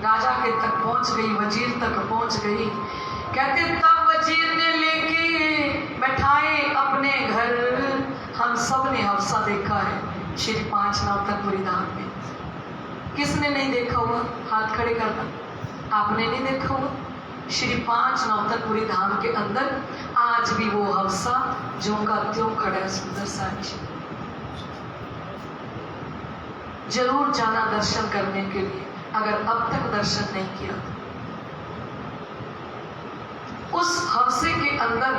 राजा के तक पहुंच गई, वजीर तक पहुंच गई। कहते तब वजीर ने लेके बैठाए अपने घर। हम सब ने हफ्सा देखा है श्री 5 नवतनपुरी धाम में। किसने नहीं देखा हुआ? हाथ खड़े करना। आपने नहीं देखा हुआ? श्री 5 नवतनपुरी धाम के अंदर आज भी वो हफ्सा जो का त्यों खड़ा है सुंदर साक्षी। जरूर जाना दर्शन करने के लिए, अगर अब तक दर्शन नहीं किया। उस हफ्से के अंदर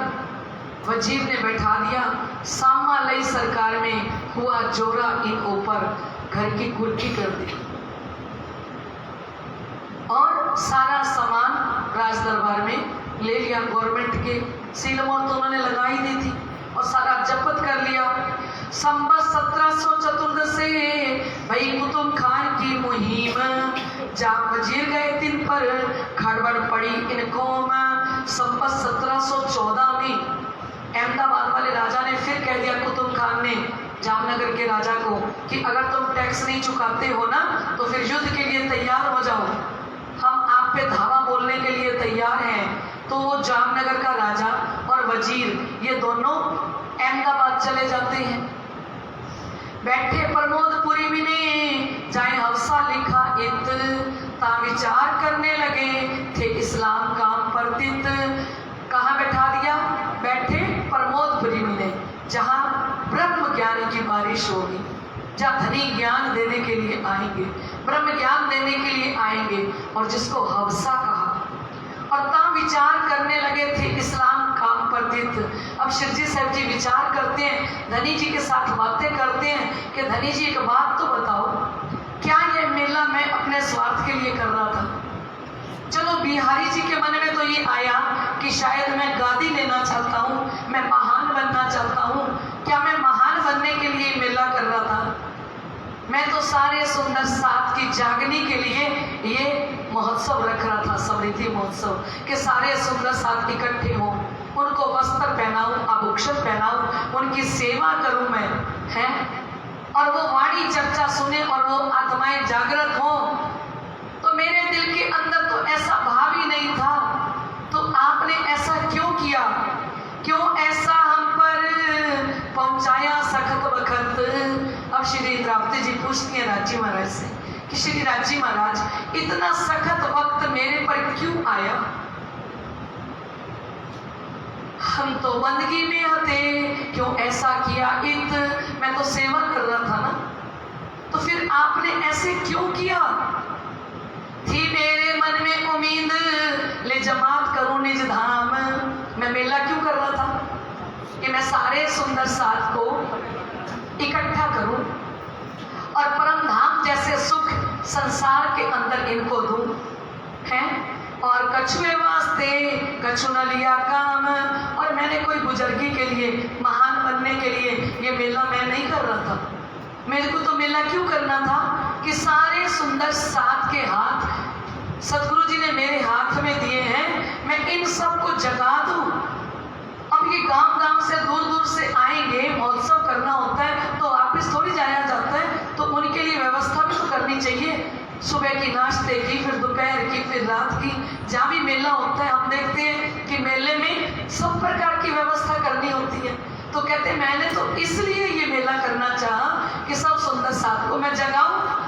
वजीर ने बैठा दिया। सामालई सरकार में हुआ जोरा इन ऊपर घर की कुर्की कर दी और सारा सामान राज दरबार में ले लिया। गवर्नमेंट के सीलमोहर तो उन्होंने लगा ही दी थी और सारा जब्त कर लिया। संवत 1714 से भाई कुतुब खान की मुहिम जब वजीर गए दिन पर खड़बड़ पड़ी इनको। संवत 1714 में अहमदाबाद वाले राजा ने फिर कह दिया कुतुब खान ने जामनगर के राजा को कि अगर तुम टैक्स नहीं चुकाते हो ना तो फिर युद्ध के लिए तैयार हो जाओ, हम आप पे धावा बोलने के लिए तैयार हैं। तो वो जामनगर का राजा और वजीर ये दोनों अहमदाबाद चले जाते हैं। बैठे प्रमोदपुरी भी ने जाए हफ्सा लिखा इत ता विचार करने लगे थे इस्लाम काम परतित। कहाँ बैठा दिया? बैठे प्रमोदपुरी में ने, जहाँ ब्रह्म ज्ञान की बारिश होगी, जहाँ धनी ज्ञान देने के लिए आएंगे, ब्रह्म ज्ञान देने के लिए आएंगे और जिसको हफ्सा कहा। और ता विचार करने लगे थे इस्लाम काम परतित। अब शिवजी साहब जी विचार करते हैं, धनी जी के साथ बातें करते हैं कि धनी जी एक बात तो बताओ, क्या ये मेला मैं अपने स्वार्थ के लिए कर रहा था? चलो बिहारी जी के मन में तो ये आया कि शायद मैं गादी लेना चाहता हूँ, मैं महान बनना चाहता हूँ। क्या मैं महान बनने के लिए मेला कर रहा था? मैं तो सारे सुंदर साथ की जागने के लिए ये महोत्सव रख रहा था, समृद्धि महोत्सव, कि सारे सुंदर साथ इकट्ठे हों, उनको वस्त्र पहनाऊं, आभूषण पहनाऊं, उनकी सेवा करूं मैं, हैं, और वो वाणी चर्चा सुने और वो आत्माएं जागृत हो। तो मेरे दिल के अंदर तो ऐसा भाव ही नहीं था, तो आपने ऐसा क्यों किया? क्यों ऐसा हम पर पहुंचाया सखत वखत? अब श्री इंद्रावती जी पूछती है राजी महाराज से कि श्री राजी महाराज इतना सखत वक्त मेरे पर क्यों आया? हम तो बंदगी में थे, क्यों ऐसा किया? इत मैं तो सेवा कर रहा था ना, तो फिर आपने ऐसे क्यों किया? थी मेरे मन में उम्मीद ले जमात करूं निज धाम। मैं मेला क्यों कर रहा था? कि मैं सारे सुंदर साथ को इकट्ठा करूं और परम धाम जैसे सुख संसार के अंदर इनको दूं, हैं? और कछुए वास्ते कछु न लिया काम। और मैंने कोई बुजुर्गी के लिए, महान बनने के लिए ये मेला मैं नहीं कर रहा था। मेरे को तो मेला क्यों करना था कि सारे सुंदर साथ के हाथ सतगुरु जी ने मेरे हाथ में दिए हैं, मैं इन सब को जगा दूं। अब ये गांव गांव से दूर दूर से आएंगे, महोत्सव करना होता है तो वापस थोड़ी जाया जाता है, तो उनके लिए व्यवस्था भी तो करनी चाहिए। सुबह की नाश्ते की, फिर दोपहर की, फिर रात की, जहाँ भी मेला होता है हम देखते हैं कि मेले में सब प्रकार की व्यवस्था करनी होती है। तो कहते मैंने तो इसलिए ये मेला करना चाहा कि सब सुंदर साथ को मैं जगाऊं।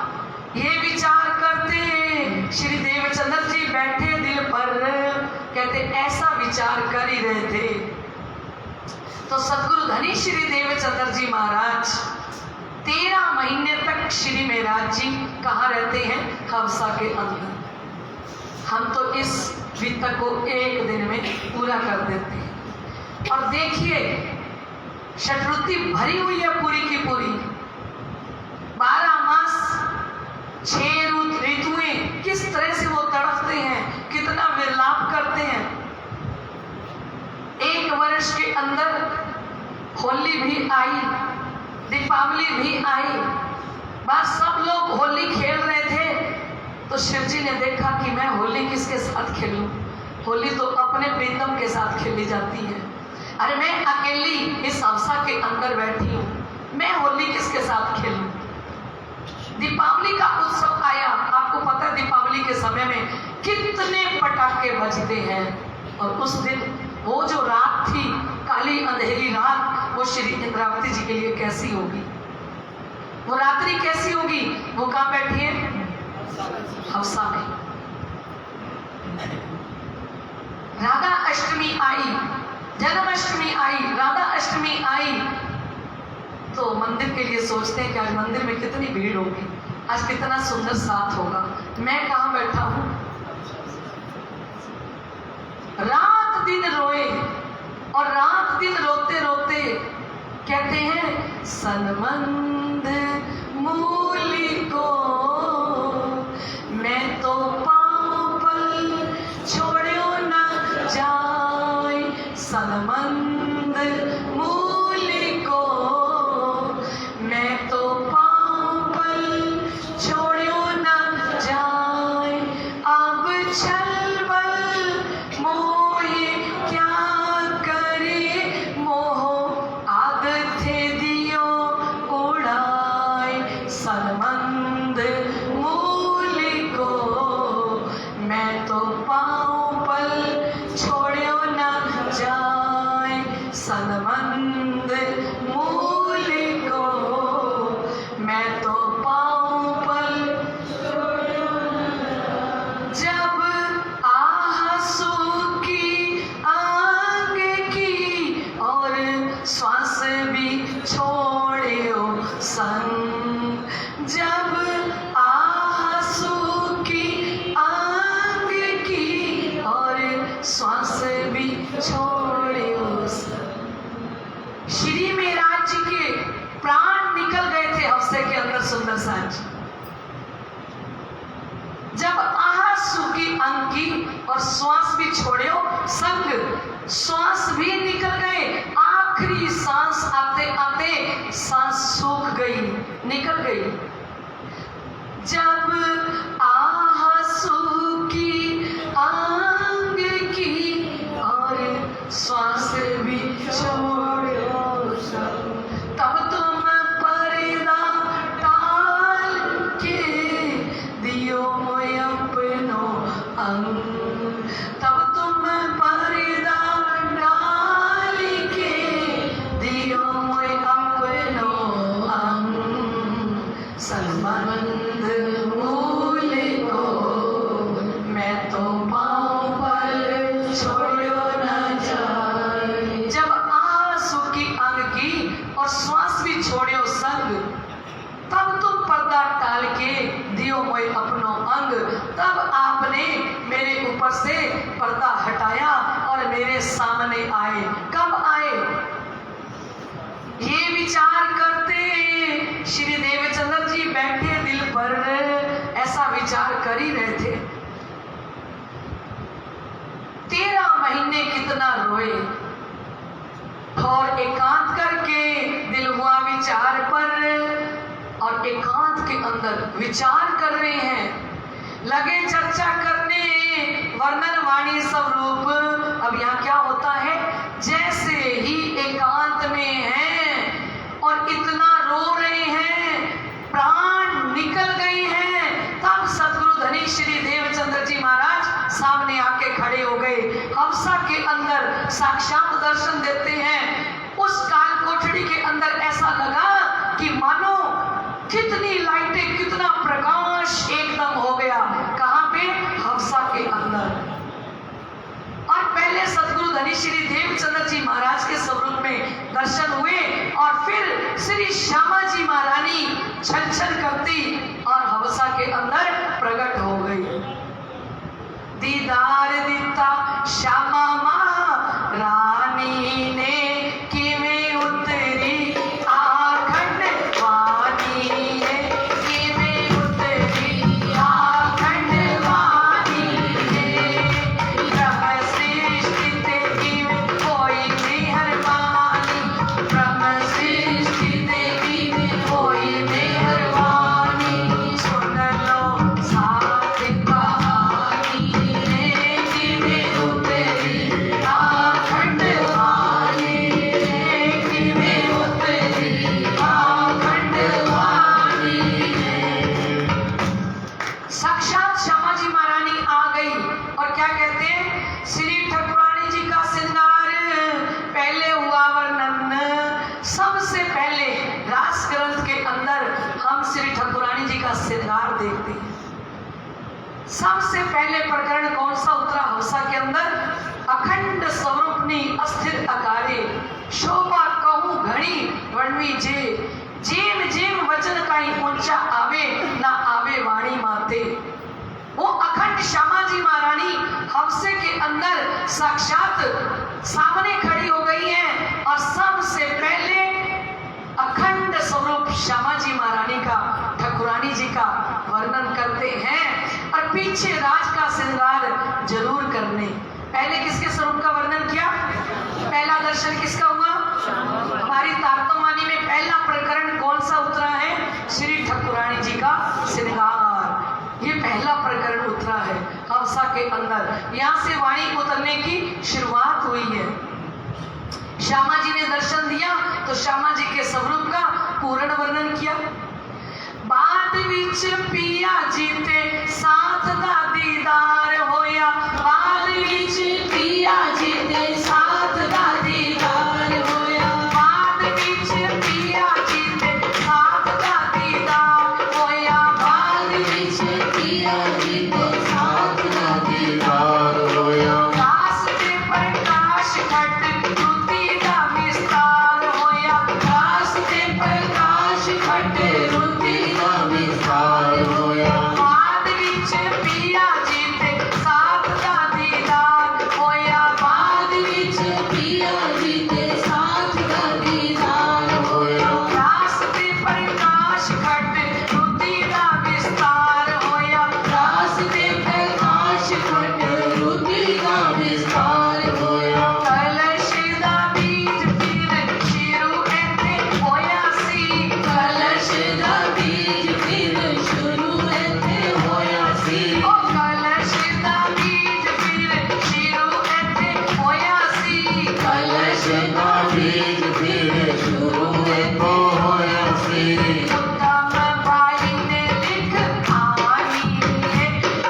ये विचार करते श्री देवचंद्र जी बैठे दिल पर, कहते ऐसा विचार कर ही रहे थे तो सदगुरु धनी श्री देवचंद्र जी महाराज 13 महीने तक श्री महाराज जी कहाँ रहते हैं? हवसा के अंदर। हम तो इस वित्त को एक दिन में पूरा कर देते हैं। और देखिए शतरुद्धि भरी हुई है पूरी की पूरी। 12 मास 6 ऋतुएं किस तरह से वो तड़पते हैं, कितना विलाप करते हैं। एक वर्ष के अंदर होली भी आई, दीपावली भी आई, बस सब लोग होली खेल रहे थे। तो शिवजी ने देखा कि मैं होली किसके साथ खेलूं? होली तो अपने प्रीतम के साथ खेली जाती है। अरे मैं अकेली इस हवसा के अंदर बैठी हूँ, मैं होली किसके साथ खेलूं? दीपावली का उत्सव आया, आपको पता है दीपावली के समय में कितने पटाखे बजते हैं। और उस दिन वो जो रात थी, काली अंधेरी रात, वो श्री इंद्रावती जी के लिए कैसी होगी, वो रात्रि कैसी होगी। वो कहाँ बैठी है? हवसा में। राधा अष्टमी आई, जन्माष्टमी आई, राधा अष्टमी आई, तो मंदिर के लिए सोचते हैं कि आज मंदिर में कितनी भीड़ होगी, आज कितना सुंदर साथ होगा। मैं कहाँ बैठा हूं? रात दिन रोए, और रात दिन रोते रोते कहते हैं सनमंद मूली को मैं तो पाँव पल छोड़ो न जाए, सनमंद मूली को मैं तो पाँव पल छोड़ो न जाए, अब छल बल मोहे क्या करे, मोह आदत थे दियो उड़ाए, सनमंद मूली को मैं तो पाँव पल छोड़ो न जाए, सनमंद मूली को मैं तो पाँव पल छोड़ो न। जब आंसू की आग की और श्वास भी छोड़ो संग, जब आंसू की आग की और श्वास भी छोड़ो संग। श्री मेराज जी के प्राण निकल गए थे हफ्ते के अंदर सुंदर साज। जब आंसू की अंग की और श्वास भी छोड़ो संग, श्वास भी निकल गए, आखिरी सांस आते आते सांस सूख गई, निकल गई। जब आंसू की अंग की और श्वास भी छोड़ो संग, तब तुम पर्दा टाल के दियो अपनो अंग, तब तुम पर्दा डाल के दियो अपनो अंग, सनमंद मूली को मैं तो पाँव पर छोड़ो न जाए। जब आंसू की अंग की और श्वास भी छोड़ो संग, तब तुम पर्दा टाल के दियो मोय अपनो अंग, तब आपने मेरे ऊपर से पर्दा हटाया और मेरे सामने आए। कब आए? ये विचार करते श्री देवचंद्र जी बैठे दिल पर ऐसा विचार कर ही रहे थे। 13 महीने कितना रोए और एकांत करके दिल हुआ विचार पर, और एकांत के अंदर विचार कर रहे हैं, लगे चर्चा करने वर्णन वाणी स्वरूप। अब यहाँ क्या होता है, जैसे ही एकांत में हैं और इतना रो रहे हैं, प्राण निकल गए हैं, तब सदगुरु धनी श्री देवचंद्र जी महाराज सामने आके खड़े हो गए। हवसा के अंदर साक्षात दर्शन देते हैं। उस काल कोठड़ी के अंदर ऐसा लगा कि मानो कितनी लाइटें, कितना प्रकाश एकदम हो गया। कहाँ पे? हवसा के अंदर। और पहले सदगुरु धनी श्री देवचंद्र जी महाराज के स्वरूप में दर्शन हुए, और फिर श्री श्यामा जी महारानी छन छन करती और हवसा के अंदर प्रकट हो गई। दीदार दिता श्यामा महारानी ने, किवें उतरी आखंड वाणी ने, किवें उतरी आखंड वाणी ने, ब्रह्म सृष्टि ते किवें कोई मेहरबानी, ब्रह्म सृष्टि ते किवें कोई मेहरबानी, सुन लो क्या कहते हैं, श्री ठाकुरानी जी का श्रृंगार पहले हुआ वर्णन। सबसे पहले रास ग्रंथ के अंदर हम श्री ठाकुरानी जी का श्रृंगार देखते हैं। सबसे पहले प्रकरण कौन सा उतरा हंसा के अंदर, अखंड स्वरूपनी अस्थिर आकारे शोभा कहूं घड़ी वर्णवी जे, जेम जेम वचन काई ऊंचा आवे ना आवे वाणी माते। वो अखंड श्यामा जी महारानी हंसे के अंदर साक्षात सामने खड़ी हो गई हैं और सबसे पहले अखंड स्वरूप श्यामा जी महारानी का, ठाकुरानी जी का वर्णन करते हैं और पीछे राज का श्रृंगार जरूर करने। पहले किसके स्वरूप का वर्णन किया, पहला दर्शन किसका हुआ, हमारी तारतम्यवाणी में पहला प्रकरण कौन सा उतरा है, श्री ठाकुरानी जी का श्रृंगार। ये पहला प्रकरण उतरा है हंसा के अंदर। यहाँ से वाणी उतरने की शुरुआत हुई है। श्यामा जी ने दर्शन दिया तो श्यामा जी के स्वरूप का पूर्ण वर्णन किया। बाद विच पिया जी ते साथ दा दीदार होया, बाद विच पिया जी ते साथ दा दीदार होया, बाद विच पिया जी ते साथ दा दीदार होया, बाद विच पिया जी ते साथ दा दीदार होया। रास्ते प्रकाश घट रुति दा विस्तार होया, रास्ते प्रकाश घट रुति दा विस्तार होया। बाद विच पिया जी ते साथ दा दीदार होया, बाद विच पिया जी ते साथ दा दीदार होया। रास्ते प्रकाश घट रुति दा विस्तार होया, रास्ते प्रकाश घट रुति दा विस्तार होया। कलश दा बीज फिर शुरू इत्थे होया सी, कलश दा बीज फिर शुरू इत्थे होया सी, ओ कलश दा बीज फिर शुरू इत्थे होया सी, कलश दा बीज फिर शुरू इत्थे होया सी। उत्तम भाई ने लिख आनी है,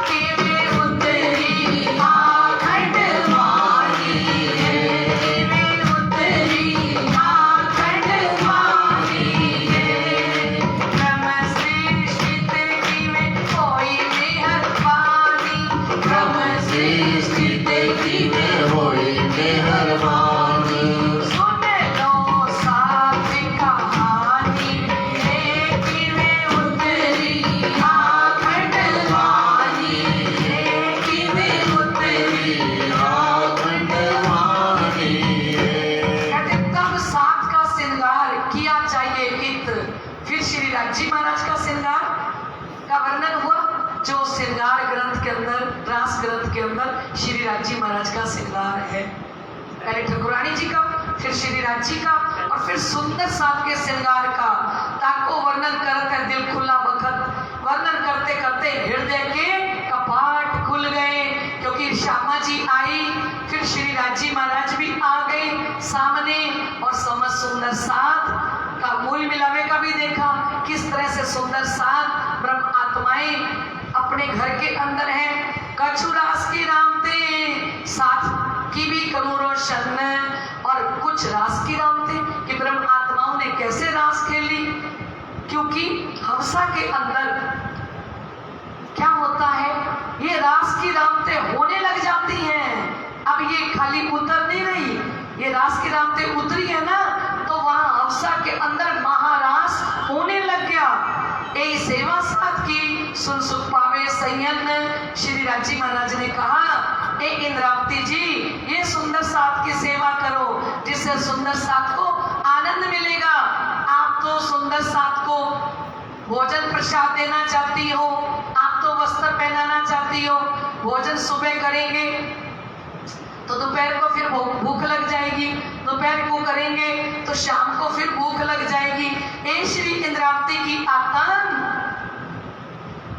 किवें उतरी आखंड वाणी है, किवें उतरी आखंड वाणी है। ब्रह्म सृष्टि ते किवें होई मेहरबानी, ब्रह्म सृष्टि ते किवें होई मेहरबानी। सुन लो साथ कहानी है, किवें उतरी आखंड वाणी है, किवें उतरी आखंड वाणी है। कहते तब साथ का श्रृंगार किया चाहिए इत। फिर श्री राजी महाराज का श्रृंगार का वर्णन हुआ, जो श्रृंगार ग्रंथ के अंदर, रास ग्रंथ के अंदर श्री राजी महाराज का श्रृंगार है। पहले ठाकुरानी जी का, फिर श्री राजी का और फिर सुंदर साथ के श्रृंगार का। ताको वर्णन करते दिल खुला बखत, वर्णन करते करते हृदय के कपाट खुल गए, क्योंकि श्यामा जी आई, फिर श्री राजी महाराज भी आ गए सामने और समझ सुंदर साथ का मूल मिलावे का भी देखा, किस तरह से सुंदर साथ ब्रह्म आत्माएं अपने घर के अंदर है। कछु रास की रामते साथ की भी करूं रोशन, और कुछ रास की रामते कि ब्रह्म आत्माओं ने कैसे रास खेली, क्योंकि हंसा के अंदर क्या होता है, ये रास की रामते होने लग जाती हैं। अब ये खाली उतर नहीं रही, ये रास की रामते उतरी है ना, तो वहां हंसा के अंदर महारास होने लग गया। यही सेवा साथ की सुन सुख पावे संयन। श्री राजी महाराज ने कहा, ए इंद्रावती जी, ये सुंदर साथ की सेवा करो, जिससे सुंदर साथ को आनंद मिलेगा। आप तो सुंदर साथ को भोजन प्रसाद देना चाहती हो, आप तो वस्त्र पहनाना चाहती हो, भोजन सुबह करेंगे तो दोपहर को फिर भूख लग जाएगी, दोपहर को करेंगे तो शाम को फिर भूख लग जाएगी। ए श्री इंद्रावती की आतन,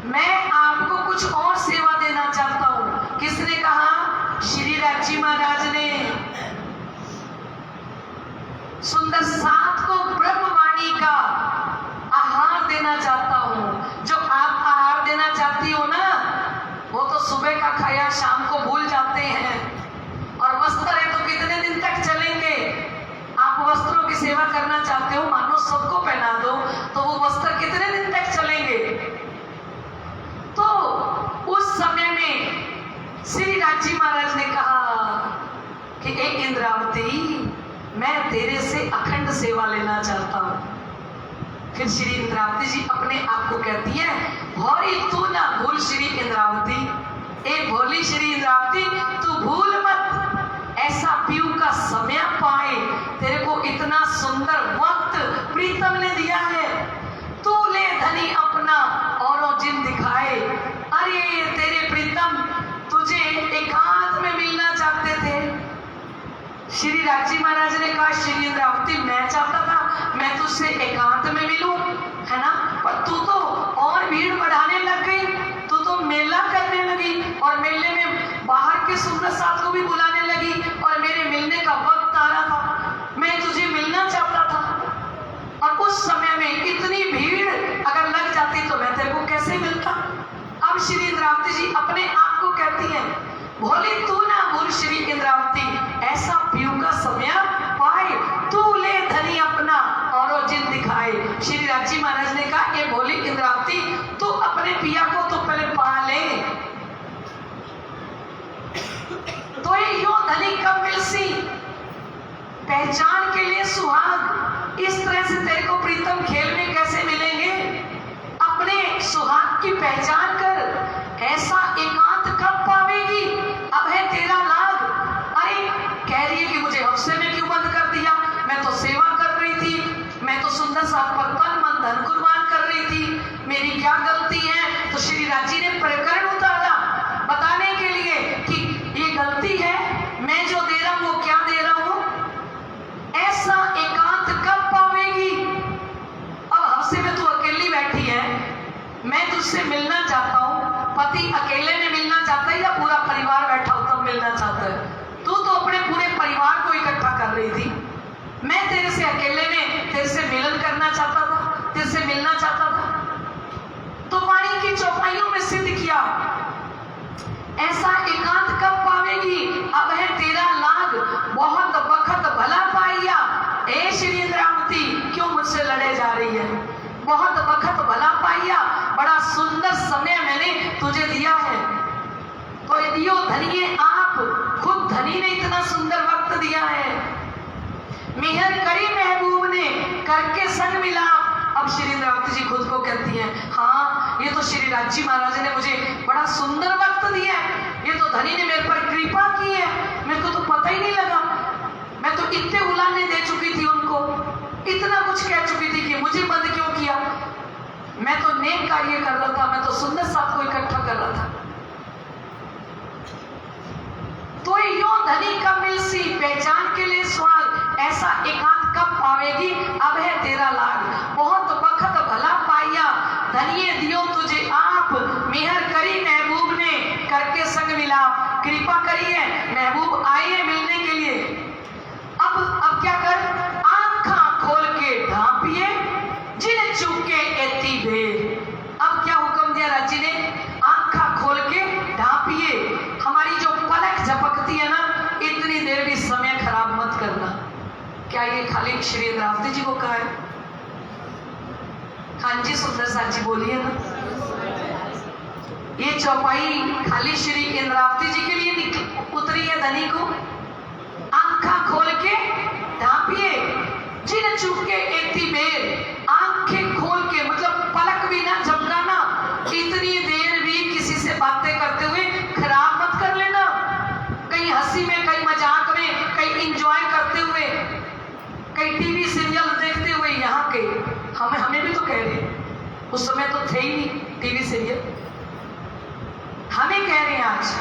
मैं आपको कुछ और सेवा देना चाहता हूं। किसने कहा? श्री राजी महाराज ने। सुंदर साथ को ब्रह्मवाणी का आहार देना चाहता हूं। जो आप आहार देना चाहती हो ना, वो तो सुबह का खाया शाम को भूल जाते हैं, और वस्त्र है तो कितने दिन तक चलेंगे। आप वस्त्रों की सेवा करना चाहते हो, मानो सबको पहना दो, तो वो वस्त्र कितने दिन तक चलेंगे। तो उस समय में श्री राजी महाराज ने कहा कि एक इंद्रावती, मैं तेरे से अखंड सेवा लेना चाहता हूं। फिर श्री इंद्रावती जी अपने आप को कहती है, भौरी तू ना भूल श्री इंद्रावती, ए भोली श्री इंद्रावती तू भूल मत, ऐसा पीयू का समय पाए, तेरे को इतना सुंदर वक्त प्रीतम ने दिया है, तू ले धनी अपना औरों जिन दिखाए। अरे तेरे प्रीतम तुझे एकांत में मिलना चाहते थे। श्री राजी महाराज ने कहा, श्री इंद्रावती मैं चाहता था मैं तुझसे एकांत में मिलूं, है ना, पर तू तो और भीड़ बढ़ाने लग गई, तू तो मेला करने लगी और मेले में बाहर के सुंदर साथ को भी बुलाने लगी, और मेरे मिलने का वक्त आ रहा था, मैं तुझे मिलना चाहता था, और उस समय में इतनी भीड़ अगर लग जाती तो मैं तेरे को कैसे मिलता। अब श्री इंद्रावती जी अपने आप को कहती हैं, भोली तू ना भूल श्री इंद्रावती, ऐसा पीयू का समय पाए, तू ले धनी अपना और जिन दिखाए। श्री राजी महाराज ने कहा, ये भोली इंद्रावती तू अपने पिया को तो पहले पा ले, तो ये यो धनी कब मिलसी, पहचान के लिए सुहाग, इस तरह से तेरे को प्रीतम खेल में कैसे मिलेंगे। अपने सुहाग की पहचान कर, ऐसा एकांत कब पावेगी, अब है तेरा लाग। अरे कह रही है कि मुझे हफ्से में क्यों बंद कर दिया, मैं तो सेवा कर रही थी, मैं तो सुंदर साथ पर तन मन धन कुर्बान कर रही थी, मेरी क्या गलती है। तो श्री राजी ने प्रकरण उतारा बताने के लिए कि ये गलती है, मैं जो दे रहा हूं वो क्या दे रहा हूं, ऐसा एकांत कब पावेगी। अब हफ्से में तू अकेली बैठी है, मैं तुझसे मिलना चाहता हूं, पति अकेले में मिलना चाहता है या पूरा परिवार बैठा हो तब मिलना चाहता है। तू तो अपने पूरे परिवार को इकट्ठा कर रही थी, मैं तेरे से अकेले में तेरे से मिलन करना चाहता था, तेरे से मिलना चाहता था। तो वाणी की चौपाइयों में सिद्ध किया, ऐसा एकांत कब पावेगी, अब है तेरा लाग, बहुत बखत भला पाइया। ए श्री इंद्रावती क्यों मुझसे लड़े जा रही है, बहुत वक्त भला पाइया, बड़ा सुंदर समय मैंने तुझे दिया है। तो दियो धनिये आप, खुद धनी ने इतना सुंदर वक्त दिया है, मेहर करी महबूब ने करके संग मिला। अब श्री इंद्रावती जी खुद को कहती हैं, हाँ ये तो श्री राजी महाराज ने मुझे बड़ा सुंदर वक्त दिया है, ये तो धनी ने मेरे पर कृपा की है, मेरे को तो पता ही नहीं लगा, मैं तो इतने उलाने दे चुकी थी उनको, इतना कुछ कह चुकी थी कि मुझे बंद क्यों किया, मैं तो नेक कार्य कर रहा था, मैं तो सुंदर साथ को इकट्ठा कर रहा था। तो यो धनी कब मिलसी, पहचान के लिए स्वाग, ऐसा एकांत कब पावेगी, अब है तेरा लाग, बहुत वक्त भला पाइया, धनिये दियो तुझे आप, मेहर करी महबूब ने करके संग मिलाप। कृपा करी है, महबूब आए हैं मिलने के लिए। अब क्या कर, आंखा खोल के ढांपिए जिन चुके एती भेर। अब क्या हुक्म दिया राजी ने, आंखा खोल के ढांपिए, हमारी जो पलक झपकती है ना, इतनी देर भी समय खराब मत करना। क्या ये खाली श्री इंद्रावती जी को कहा है? हाँ जी सुंदर साथ जी बोलिए ना। ये चौपाई खाली श्री इंद्रावती जी के लिए उतरी है धनी को। आंखा खोल के ढांपिए जिन चुके एती बेर, आंखें खोल के मतलब पलक भी ना झपकाना, इतनी देर भी किसी से बातें करते हुए खराब मत कर लेना, कहीं हंसी में, कहीं मजाक में, कहीं इंजॉय करते हुए, कहीं टीवी सीरियल देखते हुए। यहाँ के हमें भी तो कह रहे हैं, उस समय तो थे ही नहीं टीवी सीरियल, हमें कह रहे हैं आज,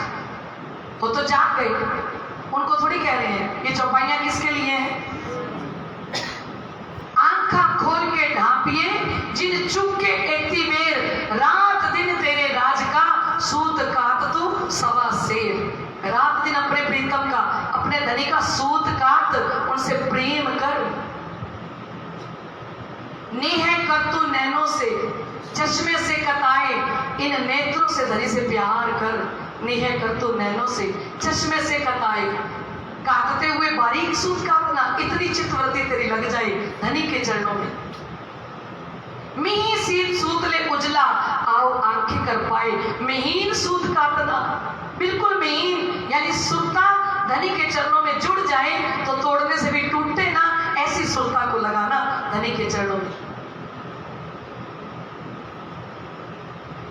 वो तो जाग गए, उनको थोड़ी कह रहे हैं। ये चौपाइयां किसके लिए हैं? आंखा खोल के ढांपिए जिन चुके एती बेर, रात दिन तेरे राज का सूत काट तू सवा शेर। रात दिन अपने प्रीतम का, अपने धनी का सूत काट, उनसे प्रेम कर, नेह कर तू नैनों से, चश्मे से कताए, इन नेत्रों से धनी से प्यार कर। नेह कर तू नैनों से चश्मे से कताए, काटते हुए बारीक सूत काटना, इतनी चितवृत्ति तेरी लग जाए धनी के चरणों में। मिही सीत सूत ले उजला, आओ आंखें कर पाए, महीन सूत काटना, बिल्कुल महीन, यानी सुरता धनी के चरणों में जुड़ जाए तो तोड़ने से भी टूटे ना, ऐसी सुरता को लगाना धनी के चरणों में।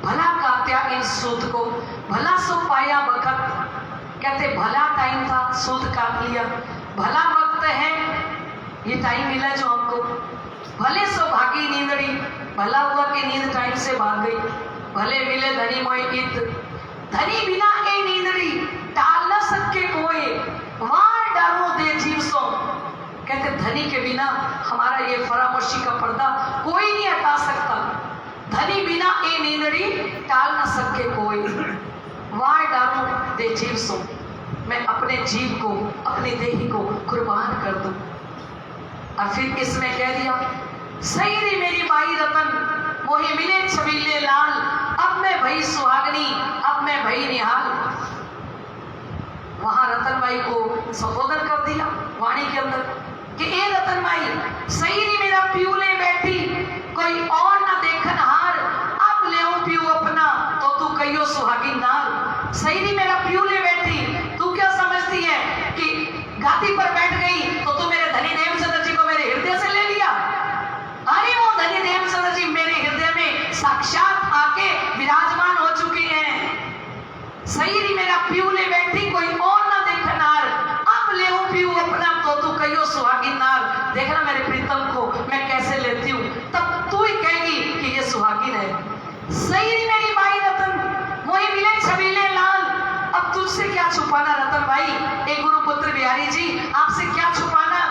भला कात्या इन सूत को, भला सो पाया वक्त, कहते भला टाइम था, सूत काट लिया, भला वक्त है, ये टाइम मिला जो हमको, भले सो भागी नींदड़ी, भला हुआ कि नींद टाइम से भाग गई, भले मिले धनी मोय इत, धनी बिना ए नींदड़ी, टाल न सके कोई, वार डालो दे जीव सो, कहते धनी के बिना हमारा ये फरामोशी का पर्दा कोई नहीं हटा सकता, धनी बिना ए नींदड़ी, टाल न सके कोई, वार डालो दे जीव सो, मैं अपने जीव को, अपनी देही को कुर्बान कर दूं। और फिर इसमें कह दिया, सही रे मेरी बाई रतन, मोहे मिले छबीले लाल, अब मैं भई सुहागनी, अब मैं भई निहाल। वहां रतन बाई को संबोधन कर दिया वाणी के अंदर कि ए रतन बाई, सही रे मेरा प्यू ले बैठी, कोई और ना देखन हार, अब ले प्यू अपना तो तू कहियो सुहागिन नार। सही रे मेरा प्यू ले बैठी, तू क्या समझती है कि गादी पर बैठ गई तो तू मेरे धनी देवचंद्र जी को मेरे हृदय से ले लिया? अरे वो धनी देवचंद्र जी मेरे हृदय में साक्षात आके विराजमान हो चुके हैं। सही री मेरा प्यू ले बैठी, कोई और ना देखनार, अब ले प्यू अपना तो तू कहियो सुहागिन नार। देखना मेरे प्रीतम को मैं कैसे लेती हूँ, तब तू ही कहेगी कि ये सुहागिन है। सही री मेरी बाई रतन, मोही मिले छबीले लाल, अब तुझसे क्या छुपाना रतन भाई, एक गुरुपुत्र बिहारी जी आपसे क्या छुपाना।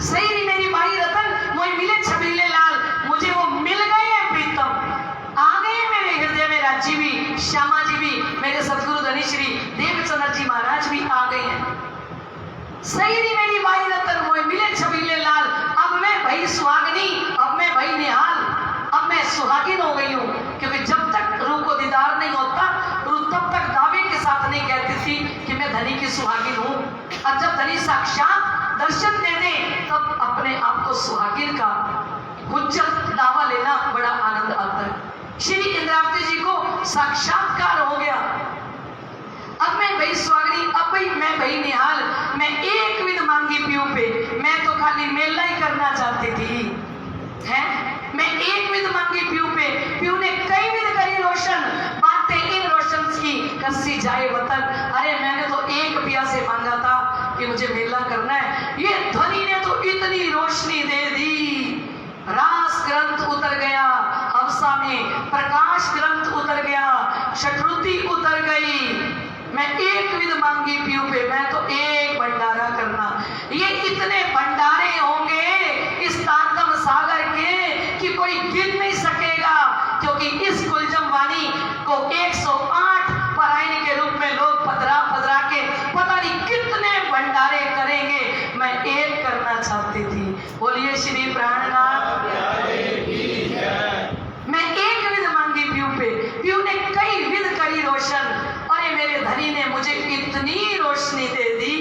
सही री मेरी बाई रतन, मोही मिले छबीले लाल, मुझे वो मिल गए हैं प्रीतम, आ गए मेरे हृदय में राजी भी, श्यामा जी भी, मेरे सदगुरु धनी श्री देवचंद्र जी महाराज भी आ गए हैं। सही री मेरी बाई रतन, मोही मिले छबीले लाल, अब मैं भई सुहागनी, अब मैं भई निहाल, अब मैं सुहागिन हो गई हूँ। क्योंकि जब तक रूह को दीदार नहीं होता, रूह तब तक दावे के साथ नहीं कहती थी कि मैं धनी की सुहागिन हूँ, और जब धनी साक्षात दर्शन दे दे तब अपने आप को सुहागिन का हुज्जत दावा लेना बड़ा आनंद आता है। श्री इंद्रावती जी को साक्षात्कार हो गया, अब मैं भई सुहागिनी, अब भाई मैं भई निहाल, मैं एक विध मांगी प्यू पे, मैं तो खाली मेला ही करना चाहती थी, है मैं एक विध मांगी प्यू पे, प्यू ने कई विध करी रोशन, बातें इन रोशन की कस्सी जाए वतन। अरे मैंने तो एक पिया से मांगा था कि मुझे मेला करना है, ये ध्वनि ने तो इतनी रोशनी दे दी, रास ग्रंथ उतर गया अवसा में, प्रकाश ग्रंथ उतर गया, शत्रुति उतर गई। मैं एक विध मांगी प्यू पे, मैं तो एक भंडारा करना। ये इतने भंडारे होंगे इस तांडव सागर के कि कोई गिन नहीं सकेगा, क्योंकि इस गुलजम वाणी को 108 परायण के रूप में लोग पधरा पधरा के पता नहीं कितने भंडारे करेंगे, मैं एक करना चाहती थी। बोलिए श्री प्राणनाथ। मैं एक विध मांगी प्यू पे, प्यू ने कई विध करी रोशन, और ये मेरे धनी ने मुझे इतनी रोशनी दे दी,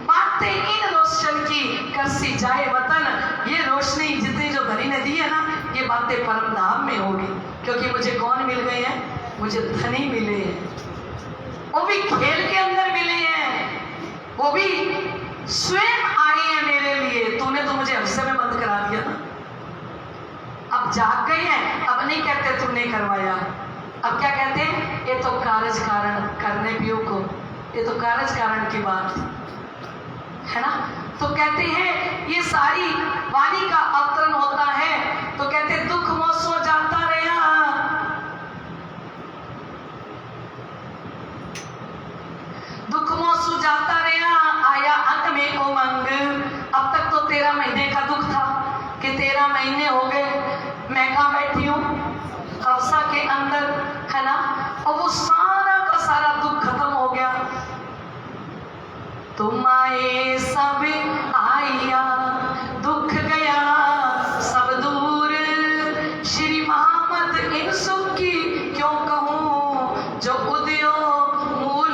बातें इन रोशन की करसी जाए वतन। ये रोशनी जितनी जो धनी ने दी है ना, ये बातें परम धाम में होगी, क्योंकि मुझे कौन मिल गए हैं? मुझे धनी मिले हैं, वो भी खेल के अंदर मिले हैं, वो भी स्वयं आए हैं मेरे लिए। तूने तो मुझे हफ्से में बंद करा दिया ना, अब जाग गए हैं, अब नहीं कहते तूने करवाया, अब क्या कहते हैं? ये तो कारज कारण करने पियो को, ये तो कारज कारण की बात है ना। तो कहते हैं ये सारी वाणी का अवतरण होता है, तो कहते दुख मोह सो जाता रहा, दुख मोह सो जाता रहा, आया अंत में उमंग। अब तक तो 13 महीने का दुख था कि 13 महीने हो गए मैं कहाँ बैठी हूँ अवसा के अंदर, है ना, और वो सारा का सारा दुख खत्म हो गया। तुम आए सब आया, दुख गया सब दूर, श्री महामत इन सुख की क्यों कहूँ, जो उदयो मूल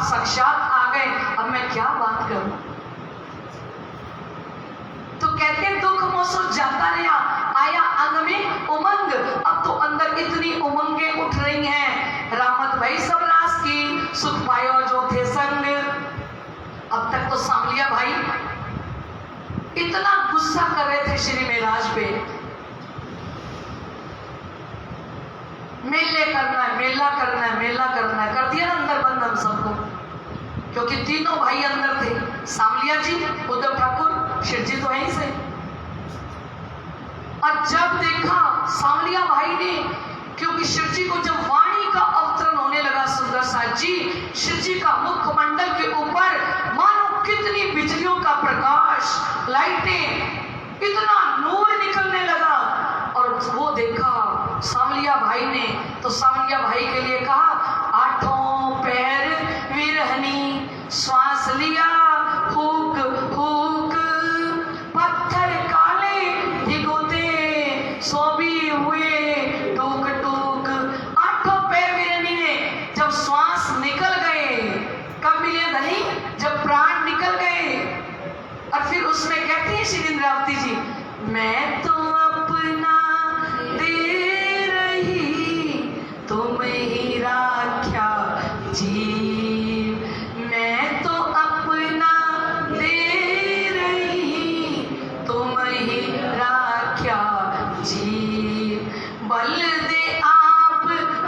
साक्षात आ गए, अब मैं क्या बात करूं। तो कहते दुख मोसो जाता रहा, आया अंग में उमंग, अब तो अंदर इतनी उमंगें उठ रही हैं। रामत भाई सब रास की, सुख पायो जो थे संग। अब तक तो सांवलिया भाई इतना गुस्सा कर रहे थे श्री महाराज पे, मेले करना है, मेला करना है, मेला करना है, कर दिया ना अंदर बंद हम सबको, क्योंकि तीनों भाई अंदर थे, सांवलिया जी, उद्धव ठाकुर, शिव जी तो यहीं से। और जब देखा सांवलिया भाई ने, क्योंकि शिव जी को जब वाणी का अवतरण होने लगा सुंदर साथ जी, शिव जी का मुखमंडल के ऊपर मानो कितनी बिजलियों का प्रकाश, लाइटें, इतना नूर निकलने लगा। और वो देखा सांवलिया भाई ने, तो सांवलिया भाई के लिए कहा, आठों पैर विरहनी, श्वास लिया फूक फूक, पत्थर काले भिगोते सो भी हुए टूक टूक। आठों पैर विरहनी ने जब श्वास निकल गए, कब मिले धनी, जब प्राण निकल गए। और फिर उसमें कहती है श्री इंद्रावती जी, मैं तो अपना दे रही तुम ही राख्या जीव, मैं तो अपना दे रही तुम ही राख्या जीव, बल दे आप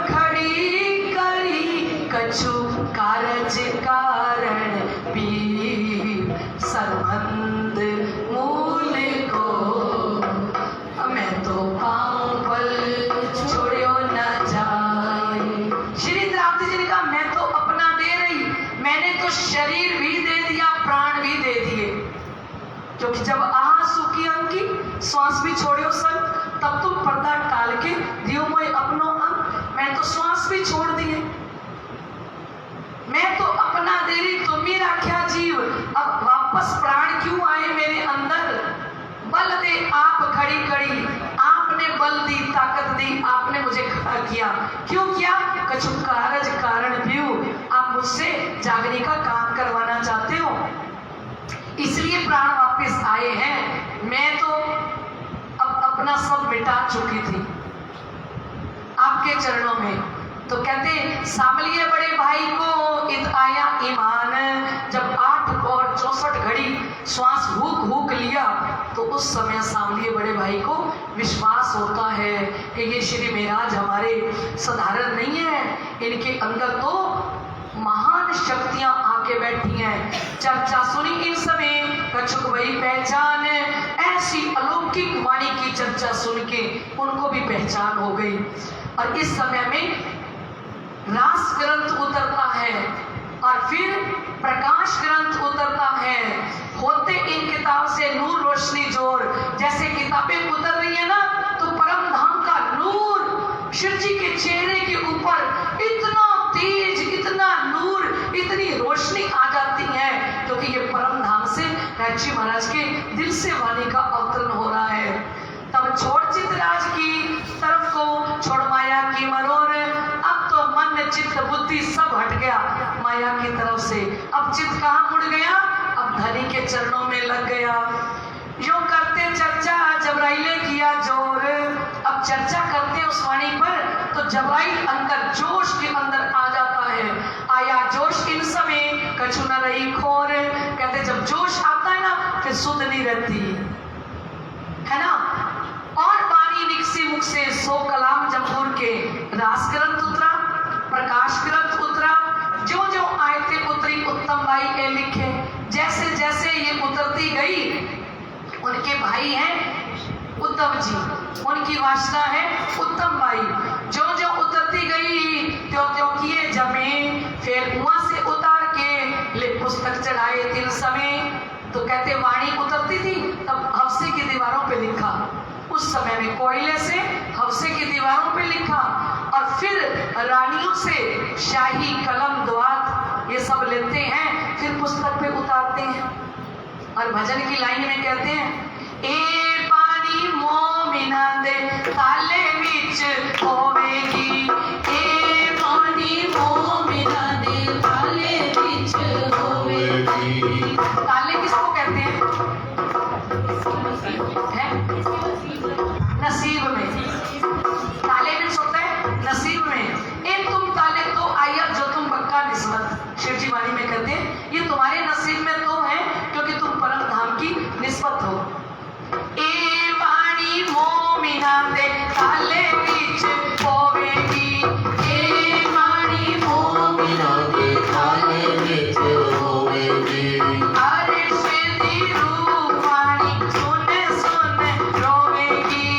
खड़ी करी कछु कारज कारण पीर, सरबंद मूल को मैं तो पाऊं पल छोड़ो न जाए। श्री इंद्रावती जी ने कहा, मैं तो अपना दे रही, मैंने तो शरीर भी दे दिया, प्राण भी दे दिए, क्योंकि जब आंसू की अंकी श्वास भी छोड़ियो सन, तब तुम पर्दा टाल के दियो मोय अपनो अंग, मैं तो श्वास भी छोड़ दिए, मैं तो अपना दे रही तुम ही राख्या जीव। अब वापस प्राण क्यों आए मेरे अंदर, बल दे आप खड़ी कड़ी, आपने बल दी, ताकत दी, आपने मुझे खड़ा किया, क्यों किया, कछु कारज कारण व्यू, आप मुझसे जागने का काम करवाना चाहते हो, इसलिए प्राण वापस आए हैं। मैं तो अब अपना सब मिटा चुकी थी आपके चरणों में। तो कहते सांवलिए बड़े भाई को इत आया ईमान, जब 8 और 64 घड़ी श्वास हुक हुक लिया, तो उस समय सांवलिए बड़े भाई को विश्वास होता है कि ये श्री महाराज हमारे साधारण नहीं है, इनके अंदर तो महान शक्तियां आके बैठी हैं। चर्चा सुनी इन समय कछुक वही पहचान, ऐसी अलौकिक वाणी की चर्चा सुन के उनको भी पहचान हो गई। और इस समय में रास ग्रंथ उतरता है और फिर प्रकाश ग्रंथ उतरता है, होते इन किताब से नूर रोशनी जोर, जैसे किताबें उतर रही है ना, तो परम धाम का नूर शिव जी के चेहरे के ऊपर इतना तेज, इतना नूर, इतनी रोशनी आ जाती है, क्योंकि ये परम धाम से राजी महाराज के दिल से वाणी का अवतरण हो रहा है। तब छोड़ चितराज की तरफ को, छोड़ माया की मरोर, अब तो मन चित्त बुद्धि सब हट गया माया की तरफ से। अब चित्त कहाँ मुड़ गया, अब धनी के चरणों में लग गया। यूं करते चर्चा जबराइले किया जोर, अब चर्चा करते उस वाणी पर, तो जबराइल अंदर जोश के अंदर आ जाता है। आया जोश इन समय कछु न रही खोर, कहते जब जोश आता है ना, फिर सुध नहीं रहती है ना। और वाणी निकसी मुख से सो कलाम जमूर के, रास ग्रंथ उतरा, प्रकाश ग्रंथ उतरा, जो जो आयतें उतरी उत्तम बाई ए लिखे, जैसे जैसे ये उतरती गई, उनके भाई हैं उद्धव जी, उनकी वासना है उत्तम बाई, जो जो उतरती गई त्यों त्यों किए जमे, फिर कुआं से उतार के ले पुस्तक चढ़ाए तिल समय। तो कहते वाणी उतरती थी, तब हफ्से की दीवारों पे लिखा, उस समय में कोयले से हफ्से की दीवारों पे लिखा, और फिर रानियों से शाही कलम द्वात ये सब लेते हैं, फिर पुस्तक पे उतारते हैं। और भजन की लाइन में कहते हैं, ए पानी मोमिना दे ताले विच होवेगी, ए पानी मोमिना दे ताले विच अर्थ शिव जी वाणी में कहते हैं, ये तुम्हारे नसीब में तो है क्योंकि तुम परम धाम की निस्बत हो। ए वाणी मोमिना दे ताले बीच होवेगी, ए वाणी मोमिना दे ताले बीच होवेगी। अर्श दी रूपाणी सुन सुन रोवेगी,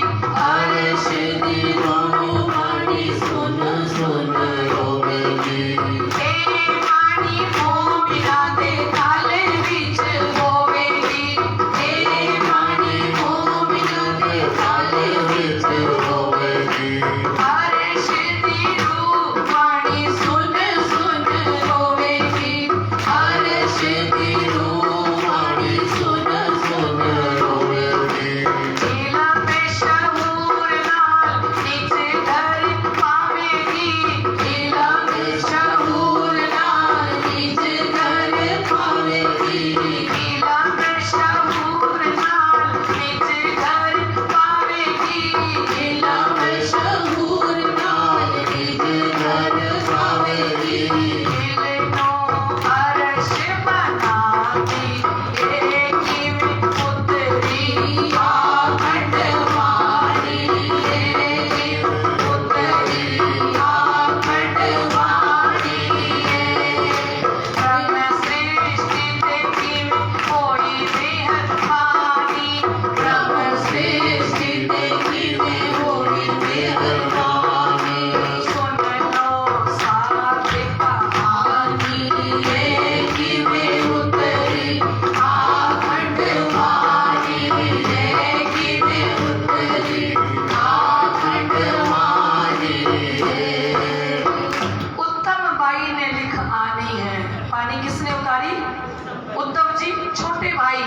अर्श दी रूपाणी सुन सुन रोवेगी। ए वाणी मोमिना दे ताले बीच होवेगी, ए वाणी मोमिना दे ताले बीच होवेगी। अर्श दी रूपाणी सुन सुन रोवेगी, अर्श दी रूपाणी सुन सुन रोवेगी। लीला पे शहूर नाल नीच धर पावेगी, लीला पे शहूर नाल नीच धर पावेगी, लीला पे शहूर नाल नीच धर पावेगी, लीला पे शहूर नाल नीच धर पावेगी। लीले नो अर्श बनाती एकी में उतरी आखंड वाणी, एकी में उतरी आखंड वाणी। ब्रह्म सृष्टि देखी में होई मेहरबानी, ब्रह्म सृष्टि देखी में होई मेहरबानी। सुन लो सात्विक कहानी, एकी में उतरी आखंड वाणी, एकी में उतरी आखंड वाणी। उत्तम बाई ने लिख आनी है। पानी किसने उतारी? उद्धव जी, छोटे भाई।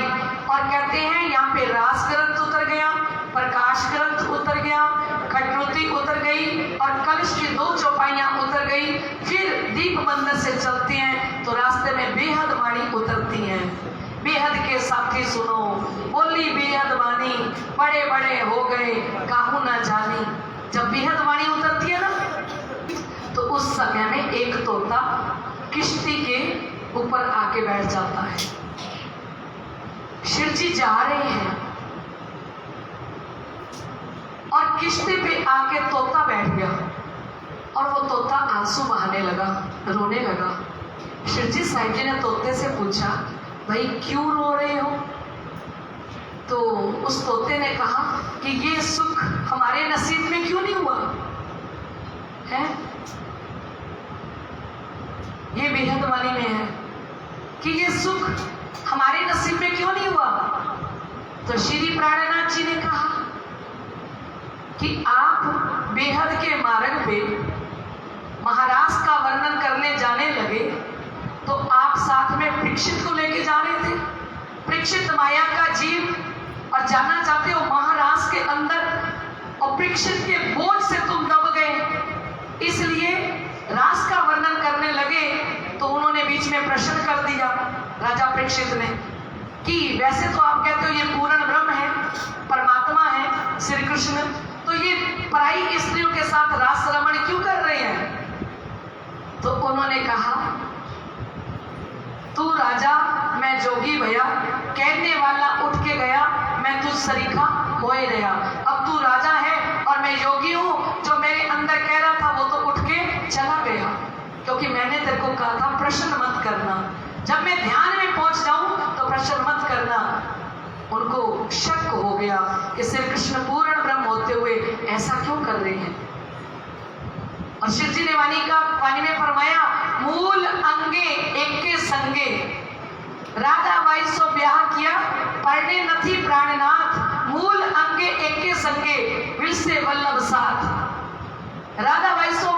और कहते हैं यहाँ पे रास ग्रंथ उतर गया, प्रकाश ग्रंथ उतर गया, खटरुति उतर गई और कलश की 2 चौपाइयां उतर गई। फिर दीप मंदिर से चलते हैं तो रास्ते में बेहद वाणी उतरती है। बेहद के साथी सुनो, बोली बेहद वाणी, बड़े बड़े हो गए काहू ना जानी। जब बेहद वाणी उतरती है ना, तो उस समय में एक तोता किश्ती के ऊपर आके बैठ जाता है। शिव जी जा रहे हैं और किश्ती पे आके तोता बैठ गया और वो तोता आंसू बहाने लगा, रोने लगा। शिव जी साहिब जी ने तोते से पूछा, भाई क्यों रो रहे हो? तो उस तोते ने कहा कि ये सुख हमारे नसीब में क्यों नहीं हुआ है? ये बेहद वाली में है कि ये सुख हमारे नसीब में क्यों नहीं हुआ? तो श्री प्राणनाथ जी ने कहा कि आप बेहद के मार्ग पे महाराज का वर्णन करने जाने लगे तो आप साथ में परीक्षित को लेके जा रहे थे। परीक्षित माया का जीव और जाना चाहते हो महाराज के अंदर, और परीक्षित के बोझ से तुम दब गए, इसलिए रास का वर्णन करने लगे। तो उन्होंने बीच में प्रश्न कर दिया राजा परीक्षित ने कि वैसे तो आप कहते हो ये पूर्ण ब्रह्म है, परमात्मा है श्री कृष्ण, तो ये पराई स्त्रियों के साथ रास रमण क्यों कर रहे हैं? तो उन्होंने कहा, तू राजा मैं जोगी भया, कहने वाला उठ के गया, मैं तुझ सरीखा होए रहा। अब तू राजा है और मैं योगी हूँ, जो मेरे अंदर कह रहा था वो तो उठ के चला गया, क्योंकि मैंने तेरे को कहा था प्रश्न मत करना। जब मैं ध्यान में पहुंच जाऊं तो प्रश्न मत करना। उनको शक हो गया कि श्री कृष्ण पूर्ण ब्रह्म होते हुए ऐसा क्यों कर रहे हैं। और शिव जी ने वाणी में फरमाया, मूल अंगे एक के संगे राधा बाई सो ब्याह किया, परणे नथी प्राणनाथ, मूल अंगे एक के संगे विलसे वल्लभ साथ। राधा बाई सो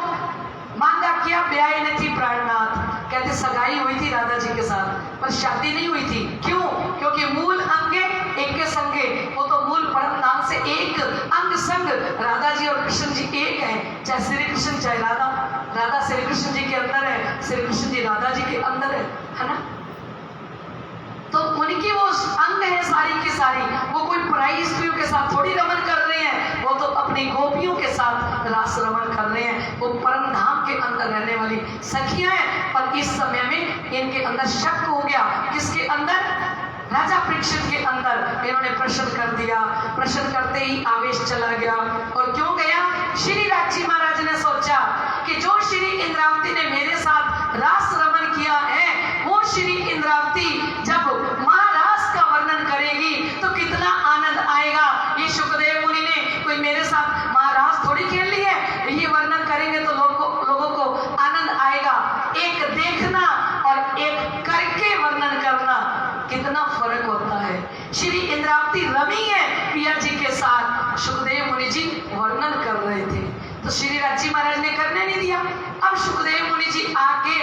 मांगा किया, ब्याह नहीं प्राणनाथ। कहते सगाई हुई थी राधा जी के साथ पर शादी नहीं हुई थी। क्यों? क्योंकि मूल अंगे एक के संगे, वो तो मूल परम नाम से एक अंग संग राधा जी और कृष्ण जी एक है। चाहे श्री कृष्ण चाहे राधा, राधा श्री कृष्ण जी के अंदर है, श्री कृष्ण जी राधा जी के अंदर है ना। तो उनकी वो अंग है सारी की सारी, वो कोई पराई स्त्रियों के साथ थोड़ी रमन कर रहे हैं, वो तो अपनी गोपियों के साथ रास रमन कर रहे हैं। वो परम धाम के अंदर रहने वाली सखियां हैं। पर इस समय में इनके अंदर शक हो गया। किसके अंदर? राजा परीक्षित के अंदर। इन्होंने प्रश्न कर दिया। प्रश्न करते ही आवेश चला गया। और क्यों गया? श्री राजी महाराज ने सोचा कि जो श्री इंद्रावती ने मेरे साथ रास रमन किया है, वो श्री इंद्रावती जब महारास का वर्णन करेगी तो कितना आनंद आएगा। ये शुकदेव मुनि ने कोई मेरे साथ महारास थोड़ी खेल ली है, ये वर्णन करेंगे तो लोगों को आनंद आएगा। एक देखना और एक करके वर्णन करना, कितना फर्क होता है। श्री इंद्रावती रमी है पिया जी के साथ, शुकदेव मुनि जी वर्णन कर रहे थे, तो श्री राजी महाराज ने करने नहीं दिया। अब शुकदेव मुनि जी आके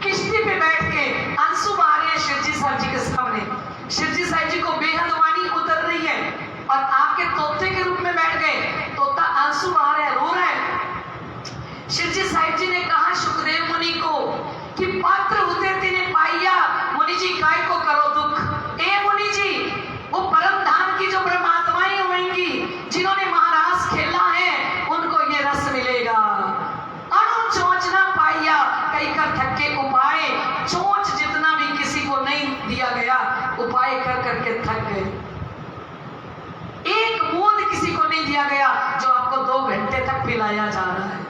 किश्ती पे बैठ के आंसू बहा रहे हैं शिवजी साहब जी के सामने। शिवजी साहब जी को बेहद वाणी उतर रही है और आपके तोते के रूप में बैठ गए। तोता आंसू बहा रहा है, रो रहा है। शिवजी साहब जी ने कहा शुकदेव मुनि को कि पात्र होते तिने पाइया, मुनि जी काय को करो दुख। ए मुनि जी, वो परम धाम की जो ब्रह्मात्माएं होंगी जिन्होंने महारास खेला है, उनको ये रस मिलेगा। अणु चोंच ना पाइया, कई कर थके उपाय। चोंच जितना भी किसी को नहीं दिया गया, उपाय कर करके थक गए। एक बूंद किसी को नहीं दिया गया जो आपको 2 घंटे तक पिलाया जा रहा है।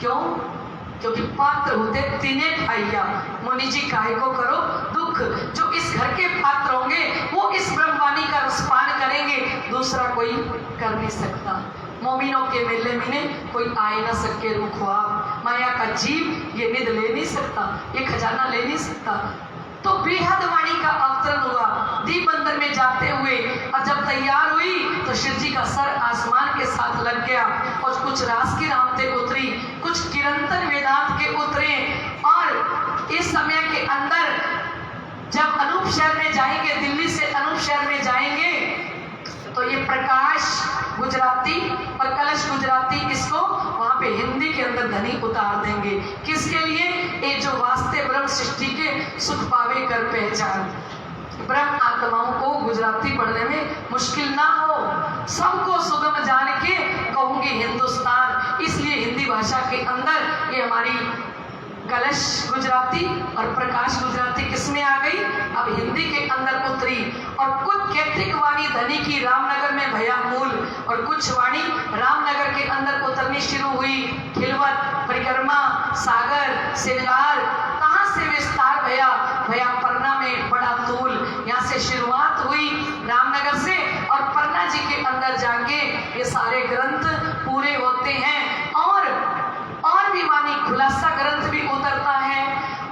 क्यों? क्योंकि पात्र होते तिने पाइया, मुनि जी काहे को करो दुख। जो इस घर के पात्र होंगे वो इस ब्रह्मवाणी का रसपान करेंगे, दूसरा कोई कर नहीं सकता। मोमिनों के मेले में कोई आए ना सके रुखवाब। माया का जीव ये निध ले नहीं सकता, ये खजाना ले नहीं सकता। तो बेहद वाणी का अवतरण हुआ दीप बंदर में जाते हुए, और जब तैयार हुई तो शिव जी का सर आसमान के साथ लग गया और कुछ रास की रामते उतरी, कुछ किरंतन वेदांत के उतरे। और इस समय के अंदर जब अनूप शहर में जाएंगे, दिल्ली से अनूप शहर में जाएंगे, तो ये प्रकाश गुजराती और कलश गुजराती इसको वहां पे हिंदी के अंदर धनी उतार देंगे। किसके लिए? ये जो वास्ते ब्रह्म सृष्टि के सुख पावे कर पहचान। ब्रह्म आत्माओं को गुजराती पढ़ने में मुश्किल ना हो, सबको सुगम जान के कहूंगी हिंदुस्तान। इसलिए हिंदी भाषा के अंदर ये हमारी कलश गुजराती और प्रकाश गुजराती किसमें आ गई? अब हिंदी के अंदर उतरी। और कुछ कैत्रिक वाणी धनी की रामनगर में भया मूल, और कुछ वाणी रामनगर के अंदर उतरनी शुरू हुई। खिलवत, परिक्रमा, सागर, श्रृंगार, कहाँ से विस्तार भया? भया पन्ना में बड़ा तूल। यहाँ से शुरुआत हुई रामनगर से, और पन्ना जी के अंदर जाके ये सारे ग्रंथ पूरे होते हैं। और भी वाणी खुलासा ग्रंथ भी उतरता है।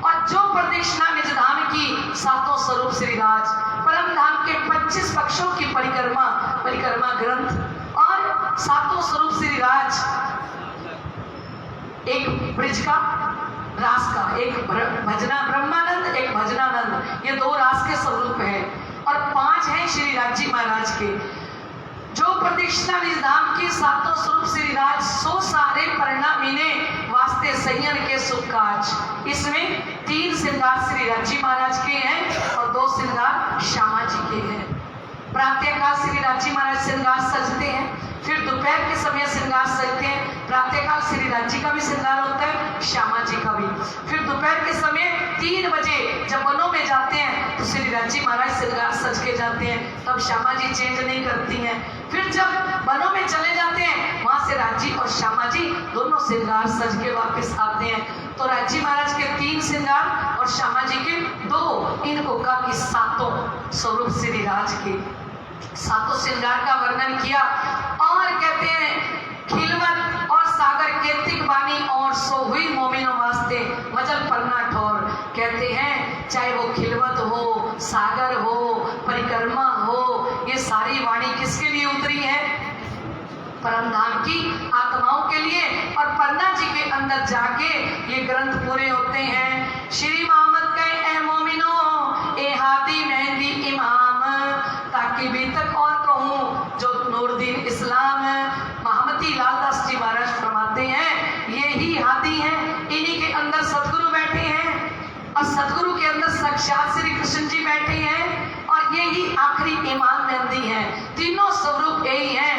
और जो प्रदक्षिणा निज धाम की 7 स्वरूप श्रीराज, परम धाम के 25 पक्षों की परिक्रमा ग्रंथ और 7 स्वरूप श्रीराज, एक ब्रिज का रास का, एक भजना ब्रह्मानंद, एक भजनानंद, ये 2 रास के स्वरूप है। और 5 हैं श्री राजी महाराज के। जो प्रदक्षिणा निज धाम की 7 स्वरूप श्रीराज, 100 सारे परिणामीने वास्ते संयन के सुख काज। इसमें 3 श्रृंगार श्री राजी महाराज के हैं और 2 श्रृंगार श्यामा जी के हैं। प्रातःकाल श्री राजी महाराज श्रृंगार सजते हैं, फिर दोपहर के समय श्रृंगार सजते हैं। प्रातःकाल श्री राजी का भी श्रृंगार होता है, श्यामा जी का भी। फिर दोपहर के समय 3 बजे जब वनों में जाते हैं तो श्री राजी महाराज श्रृंगार सज के जाते हैं, तब श्यामा जी चेंज नहीं करती हैं। फिर जब वनों में चले जाते हैं, वहां से राजी और श्यामा जी दोनों श्रृंगार सज के वापस आते हैं। तो राजी महाराज के 3 श्रृंगार और श्यामा जी के 2, इनको कहा कि 7 स्वरूप श्रीराज के 7 श्रृंगार का वर्णन किया। और कहते हैं खिलवत और सागर केतिक वाणी और सो हुई मोमिनो वास्ते मजल पन्ना ठोर। कहते हैं चाहे वो खिलवत हो, सागर हो, परिक्रमा हो, ये सारी वाणी किसके लिए उतरी है? परम धाम की आत्माओं के लिए। और पन्ना जी के अंदर जाके ये ग्रंथ पूरे होते हैं। श्री मोहम्मद कहे ए मोमिनो ए हादी मेहंदी इमाम, ताकि भी तक और कहूँ जो नूरुद्दीन इस्लाम महमती लालदास जी महाराज फरमाते हैं, ये ही हादी हैं, इन्हीं के अंदर सतगुरु बैठे हैं। और सतगुरु के अंदर साक्षात श्री कृष्ण जी बैठे हैं और यही आखिरी ईमान नंदी है, तीनों स्वरूप यही है।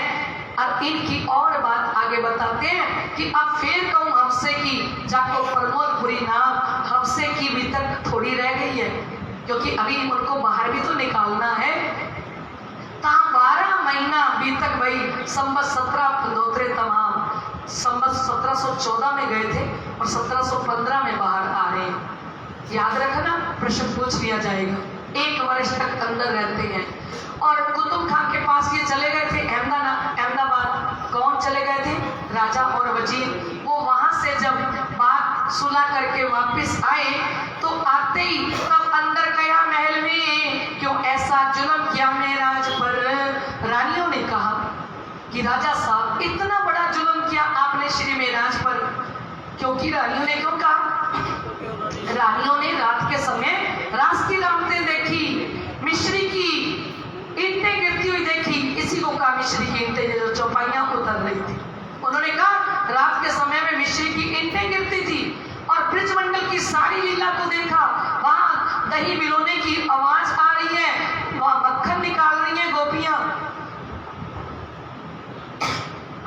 और इनकी और बात आगे बताते हैं कि अब फिर कहूं हमसे की जाको प्रमोदपुरी नाम हमसे की भी तक थोड़ी रह गई है, क्योंकि अभी उनको बाहर भी तो निकालना है। 12 महीना बीतक वही संवत 17 पंदोतरे तमाम, संवत 1714 में गए थे और 1715 में बाहर आ रहे हैं। याद रखना, प्रश्न पूछ लिया जाएगा। 1 वर्ष तक अंदर रहते हैं और कुतुब खान के पास ये चले गए थे अहमदाबाद। कौन चले गए थे? राजा और वजीर। वो वहां से जब बात सुलह करके वापस आए तो आते ही तब अंदर गया महल में, क्यों ऐसा जुल्म किया मेराज पर। रानियों ने कहा कि राजा साहब इतना बड़ा जुल्म किया आपने श्री मेराज पर। क्योंकि रानियों ने क्यों कहा? रानियों ने रात के समय रास की रामतें देखी, मिश्री की ईंटें गिरती हुई देखी। इसी को कहा मिश्री की ईंटें, जो चौपाइयां उतर रही थी। उन्होंने कहा रात के समय में मिश्री की ईंटें गिरती थी और ब्रजमंडल की सारी लीला को देखा। वहां दही बिलोने की आवाज आ रही है, वहां मक्खन निकाल रही है गोपियां।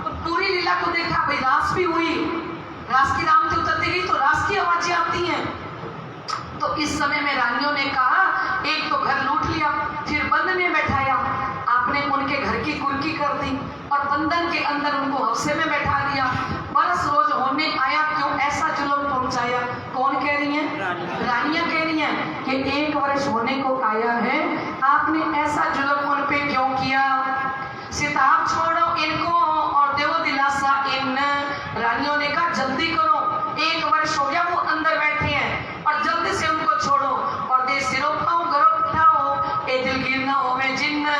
तो पूरी लीला को देखा, भाई रास भी हुई, रास की रामतें उतरती गई तो रास की आवाजें आती हैं। तो इस समय में रानियों ने कहा एक तो घर लूट लिया, फिर बंद में बैठाया, आपने उनके घर की कुर्की कर दी और बंधन के अंदर उनको हफ्से में बैठा दिया। बरस रोज होने आया, क्यों ऐसा जुल्म पहुंचाया? कौन कह रही है? रानियां कह रही हैं कि 1 वर्ष होने को आया है, आपने ऐसा जुल्म उन पे क्यों किया? सिताब छोड़ो इनको और देवो दिलासा इन। रानियों ने कहा जल्दी करो, 1 वर्ष हो गया वो अंदर बैठे हैं और जल्दी से उनको छोड़ो और दे सिरों पाओ गरो उठाओ, ए दिल गिरना होवे जिन्न।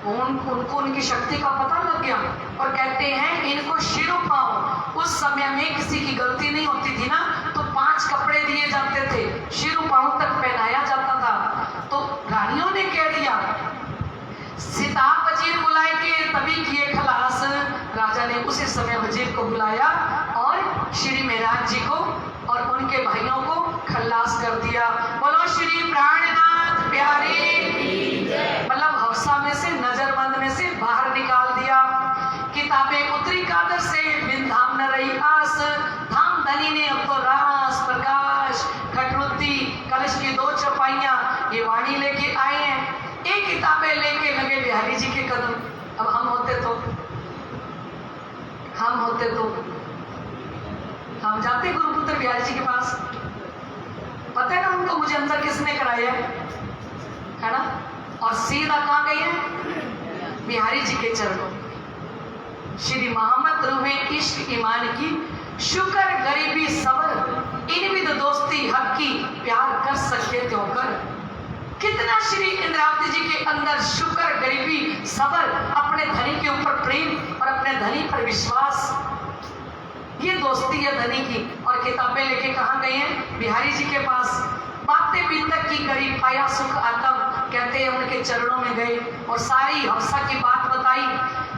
उनको उनकी शक्ति का पता लग गया और कहते हैं इनको शिरो पाओ। उस समय में किसी की गलती नहीं होती थी ना, तो 5 कपड़े दिए जाते थे, शिरो पाओ तक पहनाया जाता था। तो रानियों ने कह दिया सिताब वजीर बुलाए के तभी किए खलास। राजा ने उसी समय वजीर को बुलाया और श्री मेराज जी को और उनके भाइयों को खलास कर दिया। बोलो श्री प्राणनाथ प्यारे। मतलब हफ्सा में से, नजरबंद में से बाहर निकाल दिया। किताबें उतरी कादर से, बिन धाम न रही आस। धाम धनी ने अब तो रास प्रकाश खटरुद्दी कलश की 2 चौपाइयां ये वाणी लेके आए हैं। एक किताबें लेके लगे बिहारी जी के कदम। अब हम होते तो हम जाते गुरुपुत्र बिहारी जी के पास। पता है ना उनको मुझे अंदर किसने कराया है ना? और सीधा कहाँ गई है? बिहारी जी के चरणों। श्री मोहम्मद रूहे इश्क ईमान की, शुक्र गरीबी सबर, इन विद दोस्ती हक की, प्यार कर सके तो कर। कितना श्री इंद्रावती जी के अंदर शुक्र गरीबी सबर, अपने धनी के ऊपर प्रेम और अपने धनी पर विश्वास, ये दोस्ती है धनी की। और किताबें लेके कहाँ गए हैं? बिहारी जी के पास। बातें बीतक की करी, पाया सुख आतम, कहते हैं उनके चरणों में गए और सारी हफ्सा की बात बताई।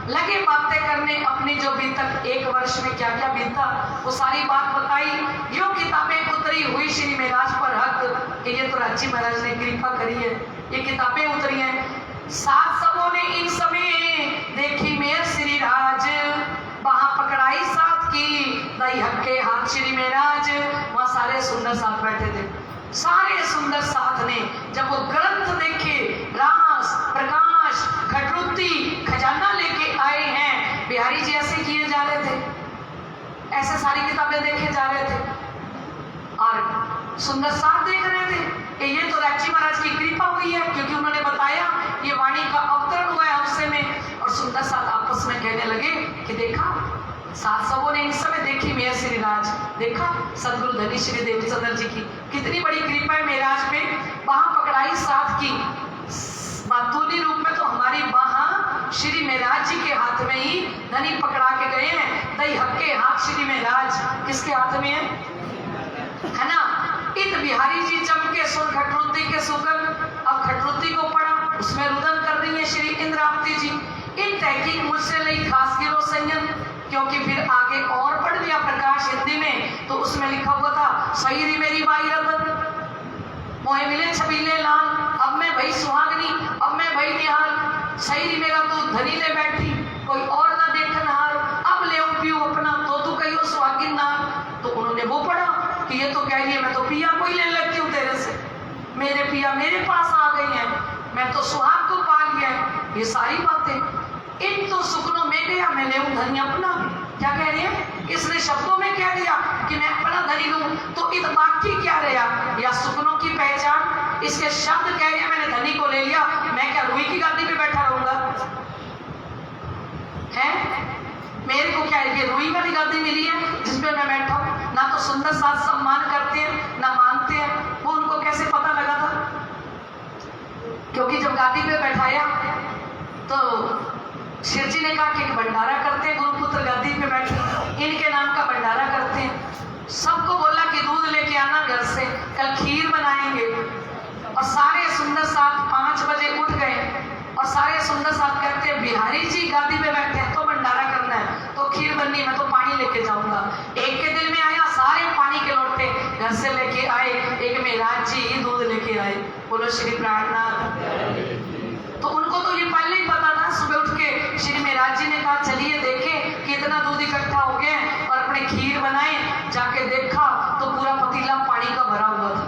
लगे बातें करने अपनी जो बीतक 1 वर्ष में क्या क्या बीता वो सारी बात बताई। यो किताबें उतरी हुई श्री मेराज पर हक। ये तो राजी महाराज ने कृपा करी है, ये किताबें उतरी हैं। 7 सबों ने इन समय देखी मेर श्री राज, वहां पकड़ाई साथ की दई हक के हाथ श्री मेराज। वहां सारे सुंदर साथ बैठे थे, सारे सुंदर साथ ने जब वो ग्रंथ देखे, रास प्रकाश खटरुद्दी खजाना लेके आए हैं। बिहारी जी ऐसे किए जा रहे थे, ऐसे सारी किताबें देखे जा रहे थे और सुंदर साथ देख रहे थे कि ये तो राजी महाराज की कृपा हुई है, क्योंकि उन्होंने बताया ये वाणी का अवतरण हुआ है हमसे में। और सुंदर साथ आपस में कहने लगे कि देखा 7 सबों ने इस समय देखी मेरा श्री राज, देखा सदगुरु धनी श्री देवचंद्र जी की कितनी बड़ी कृपा है मेराज पे। वहां पकड़ाई साथ की, बातूनी रूप में तो हमारी वहां श्री मेराज जी के हाथ में ही धनी पकड़ा के गए हैं। दई हक के हाथ श्री मेराज किसके हाथ में है ना? इत बिहारी जी चमके सुन खटरुद्दी के सुगन। अब खटरुद्दी को पढ़ा, उसमें रुदन कर रही है श्री इंद्रावती जी। इन तहकीक मुझसे लई खास गिरो संयन, क्योंकि फिर आगे और पढ़ लिया प्रकाश हिंदी में तो उसमें लिखा हुआ था सही मेरी बाई रतन मोए मिले छबीले लाल, अब मैं भई सुहागनी, अब मैं भई निहाल, सही मेरा तो धनी ले बैठी, कोई और ना देखनहार, अब ले पीऊ अपना तो तू कहियो सुहागिन नार। तो उन्होंने वो पढ़ा कि ये तो कह रही है मैं तो पिया को ही ले लेती हूँ तेरे से, मेरे पिया मेरे पास आ गई हैं, मैं तो सुहाग को पा लिया है। ये सारी बातें इन तो सुकनों में गया, मैं ले धनी अपना। क्या कह रही है? इसने शब्दों में कह दिया कि मैं अपना धनी लूं, तो इत बाकी क्या रहा? या सुकनों की पहचान। इसके शब्द कह रहे हैं मैंने धनी को ले लिया, मैं क्या रुई की गादी पे बैठा रहूंगा? है मेरे को क्या ये रुई वाली गादी मिली है जिसपे मैं बैठा हूं? ना तो सुंदर साथ सम्मान करते हैं ना मानते हैं। वो उनको कैसे पता लगा था? क्योंकि जब गादी पे बैठाया तो शिव जी ने कहा कि भंडारा करते हैं, गुरुपुत्र गादी पे बैठे इनके नाम का भंडारा करते हैं। सबको बोला कि दूध लेके आना घर से, कल खीर बनाएंगे। और सारे सुंदर साथ 5 बजे उठ गए और सारे सुंदर साथ कहते हैं बिहारी जी गादी पे बैठे हैं तो भंडारा करना है, तो खीर बननी, मैं तो पानी लेके जाऊंगा। एक के दिल में आया, सारे पानी के लोटे घर से लेके आए, एक में राज जी दूध लेके आए। बोलो श्री प्राणनाथ। तो उनको तो ये पहले ही पता था। सुबह उठ के श्री मेराज जी ने कहा चलिए देखें कितना दूध इकट्ठा हो गया है, और अपने खीर बनाए। जाके देखा तो पूरा पतीला पानी का भरा हुआ था।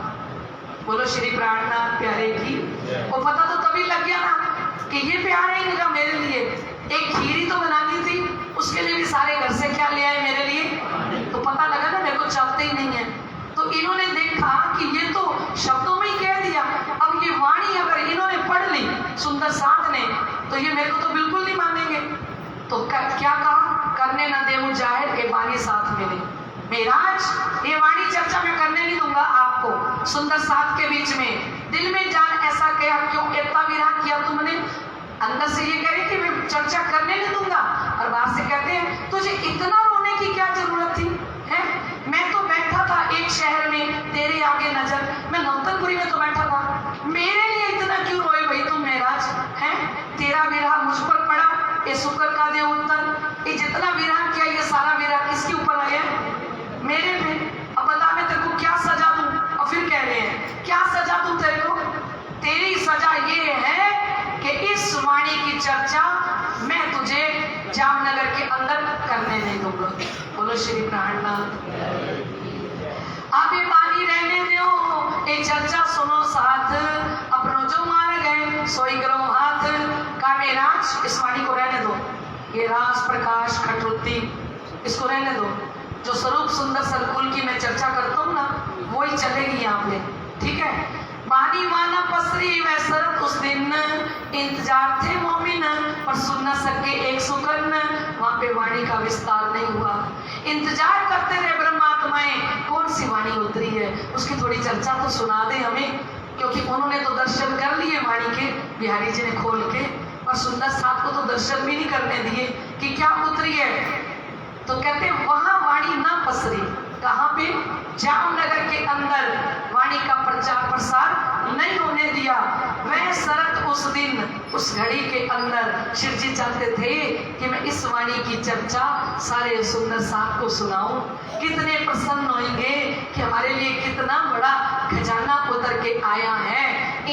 बोलो श्री प्राणनाथ प्यारे की। वो पता तो तभी लग गया ना कि ये प्यार है इनका मेरे लिए। एक खीर ही तो बनानी थी, उसके लिए भी सारे घर से क्या ले आए मेरे लिए। तो पता लगा ना मेरे को चाहते ही नहीं है। तो इन्होंने देखा कि ये तो शब्दों में ही कह दिया, अब ये वाणी अगर इन्होंने पढ़ ली सुंदर साथ ने, तो ये मेरे को तो बिल्कुल नहीं मानेंगे। तो क्या कहा? करने न देऊं जाहिर के बानी साथ मिले। मेराज ये वाणी चर्चा मैं करने नहीं दूंगा आपको सुंदर साथ के बीच में। दिल में जान ऐसा कहा, क्यों इतना विराग किया तुमने? अंदर से ये कह रहे कि मैं चर्चा करने नहीं दूंगा, और बाहर से कहते हैं तुझे इतना रोने की क्या जरूरत थी? है मैं तो बैठा था एक शहर में तेरे आगे नजर, मैं नौतनपुरी में तो बैठा था, मेरे लिए इतना क्यों रोए भाई तुम मेराज? है तेरा विरह मुझ पर पड़ा, ये शुक्र का दे उत्तर। ये जितना विरह किया ये सारा विरह किसके ऊपर आया? मेरे पे। अब बता मैं तेरे को क्या सजा दूं? और फिर कह रहे हैं क्या सजा दूं तेरे को? तेरी सजा ये है कि इस वाणी की चर्चा मैं तुझे जामनगर के अंदर करने नहीं दूंगा। बोलो श्री प्राणनाथ। अब ये वाणी रहने दो, ये चर्चा सुनो साथ, अपनों जो मार गए सोई करो हाथ। का मेराज इस वाणी को रहने दो, ये राज प्रकाश खटरुत्ती इसको रहने दो। जो स्वरूप सुंदर सरकुल की मैं चर्चा करता हूँ ना, वो ही चलेगी यहाँ पे, ठीक है। बानी माना पसरी वह शरत उस दिन, इंतजार थे मोमिन पर सुन न सके एक सुकन। वहां पे वाणी का विस्तार नहीं हुआ। इंतजार करते रहे ब्रह्मात्माएं, कौन सी वाणी उतरी है उसकी थोड़ी चर्चा तो सुना दे हमें, क्योंकि उन्होंने तो दर्शन कर लिए वाणी के, बिहारी जी ने खोल के, और सुंदर साथ को तो दर्शन भी नहीं करने दिए कि क्या उतरी है। तो कहते वहां वाणी ना पसरी। कहाँ पे? जामनगर के अंदर वाणी का प्रचार प्रसार नहीं होने दिया। वह शरत उस दिन उस घड़ी के अंदर शिव जी चाहते थे कि मैं इस वाणी की चर्चा सारे सुंदर साथ को सुनाऊं। कितने प्रसन्न होंगे कि हमारे लिए कितना बड़ा खजाना उतर के आया है।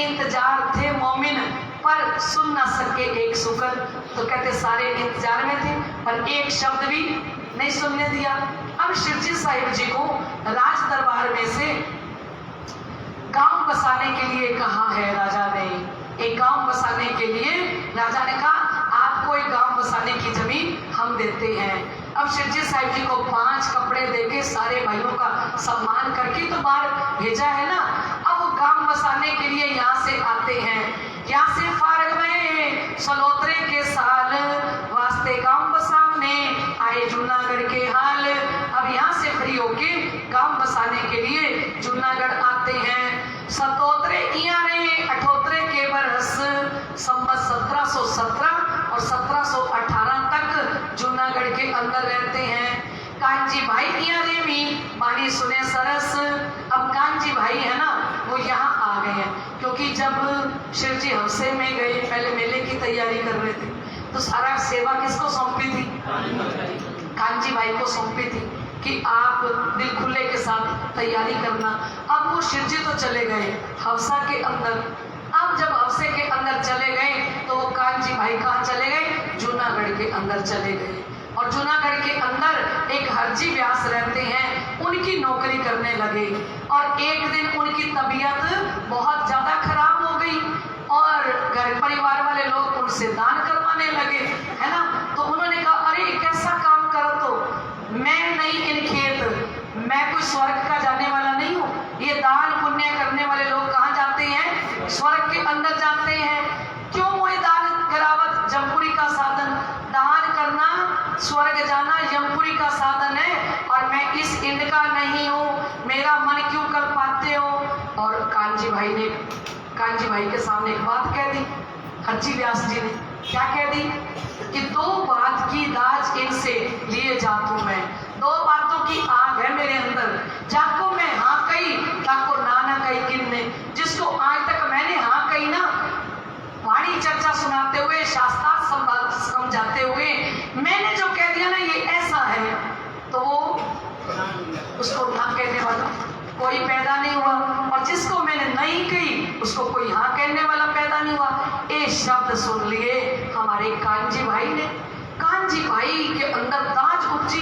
इंतजार थे मोमिन पर सुन ना सके एक सुकन। तो कहते सारे इंतजार में थे पर एक शब्द भी नहीं सुनने दिया। अब शिवजी साहिब जी को राज दरबार में से गांव बसाने के लिए कहा है राजा ने। एक गांव बसाने के लिए राजा ने कहा आपको एक गांव बसाने की जमीन हम देते हैं। अब शिवजी साहिब जी को 5 कपड़े देके सारे भाइयों का सम्मान करके तो बाहर भेजा है ना। अब वो गांव बसाने के लिए यहाँ से आते हैं। यहाँ से फारग में सलोत्रे के साल वास्ते गांव बसाने आए जूनागढ़ के हाल। अब यहाँ से फ्री होके गांव बसाने के लिए जूनागढ़ आते हैं। सतोत्रे इया रहे 78 के बरस संवत 1717 और 1718 तक जूनागढ़ के अंदर रहते हैं। कांजी भाई इया रेमी बानी सुने सरस। अब कांजी भाई है ना वो यहाँ आ गए हैं, क्योंकि जब शिव जी हमसे में गए पहले मेले की तैयारी कर रहे थे तो सारा सेवा किसको सौंपी थी? कांजी भाई को सौंपी थी कि आप दिल खुले के साथ तैयारी करना। अब अब वो शिव जी तो चले गए हवसा के अंदर। अब जब हवसे के अंदर चले गए तो वो कांजी भाई कहाँ चले गए? जूनागढ़ के अंदर चले गए। और जूनागढ़ के अंदर एक हरजी व्यास रहते हैं, उनकी नौकरी करने लगे। और एक दिन उनकी तबीयत बहुत ज्यादा खराब हो गई और घर परिवार वाले लोग उनसे दान करवाने लगे, है ना। तो उन्होंने कहा अरे कैसा काम करो, तो मैं नहीं इन खेत, मैं कोई स्वर्ग का जाने वाला नहीं हूँ। ये दान पुण्य करने वाले लोग कहाँ जाते हैं? स्वर्ग के अंदर जाते हैं। क्यों मोए दान करावत जमपुरी का साधन, दान करना स्वर्ग जाना यमपुरी का साधन है, और मैं इस इंड का नहीं हूँ, मेरा मन क्यों कर पाते हो? और कांजी भाई के सामने एक बात कह दी हरजी व्यास जी ने। क्या कह दी? कि दो बात की दाज इनसे लिए जातू मैं, दो बातों की आग है मेरे अंदर, जाको मैं हाँ कही ताको ना कही किन्ने। जिसको आज तक मैंने हाँ कही ना, वाणी चर्चा सुनाते हुए, शास्त्रार्थ समझाते हुए, मैंने जो कह दिया ना ये ऐसा है, तो वो उसको ना कहने वाला कोई पैदा नहीं हुआ, और जिसको मैंने नहीं कही उसको कोई हाँ कहने वाला पैदा नहीं हुआ। ये शब्द सुन लिए हमारे कांजी भाई ने। कांजी भाई के अंदर दाज उपजी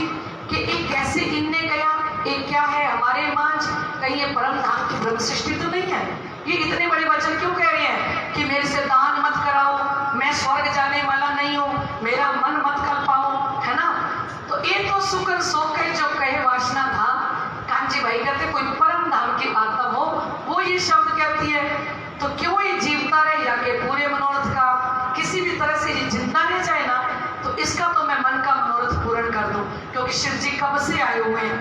कि ये कैसे इनने कहा, ये क्या है हमारे मांझ, कहीं ये परम धाम की ब्रह्म सृष्टि तो नहीं है? ये इतने बड़े वचन क्यों कह रहे हैं कि मेरे से दान मत कराओ, मैं स्वर्ग जाने वाला नहीं हूँ, मेरा मन मत कर पाओ, है ना। तो ये तो सुकर सोकर जो कहे वासना था। कांजी भाई कहते कोई परम धाम की आत्मा हो वो ये शब्द कहती है, तो क्यों ये जीवता रहे या के पूरे मनोरथ का किसी भी तरह से ये जिंदा रह जाए ना, तो इसका तो मैं मन का मनोरथ पूर्ण कर दूं। क्योंकि शिव जी कब से आए हुए हैं?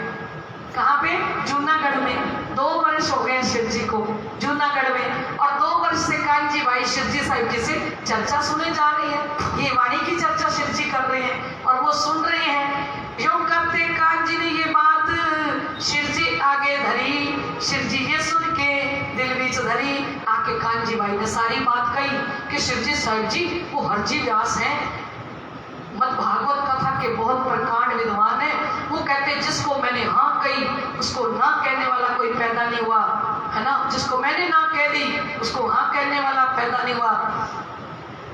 कहाँ पे? जूनागढ़ में। 2 वर्ष हो गए शिव जी को जूनागढ़ में, और 2 वर्ष से कांजी भाई शिव जी साहिब जी से चर्चा सुने जा रही है। ये वाणी की चर्चा शिव जी कर रहे हैं और वो सुन रहे हैं। यूं करते कांजी ने ये बात शिव जी आगे धरी, शिव जी ये सुन के दिल बीच धरी। आके कांजी भाई ने सारी बात कही कि शिव जी साहिब जी वो हरजी व्यास हैं, मत भागवत कथा के बहुत प्रकांड विद्वान है। वो कहते जिसको मैंने हाँ कही उसको ना कहने वाला कोई पैदा नहीं हुआ, है ना। जिसको मैंने ना कह दी उसको हाँ कहने वाला पैदा नहीं हुआ।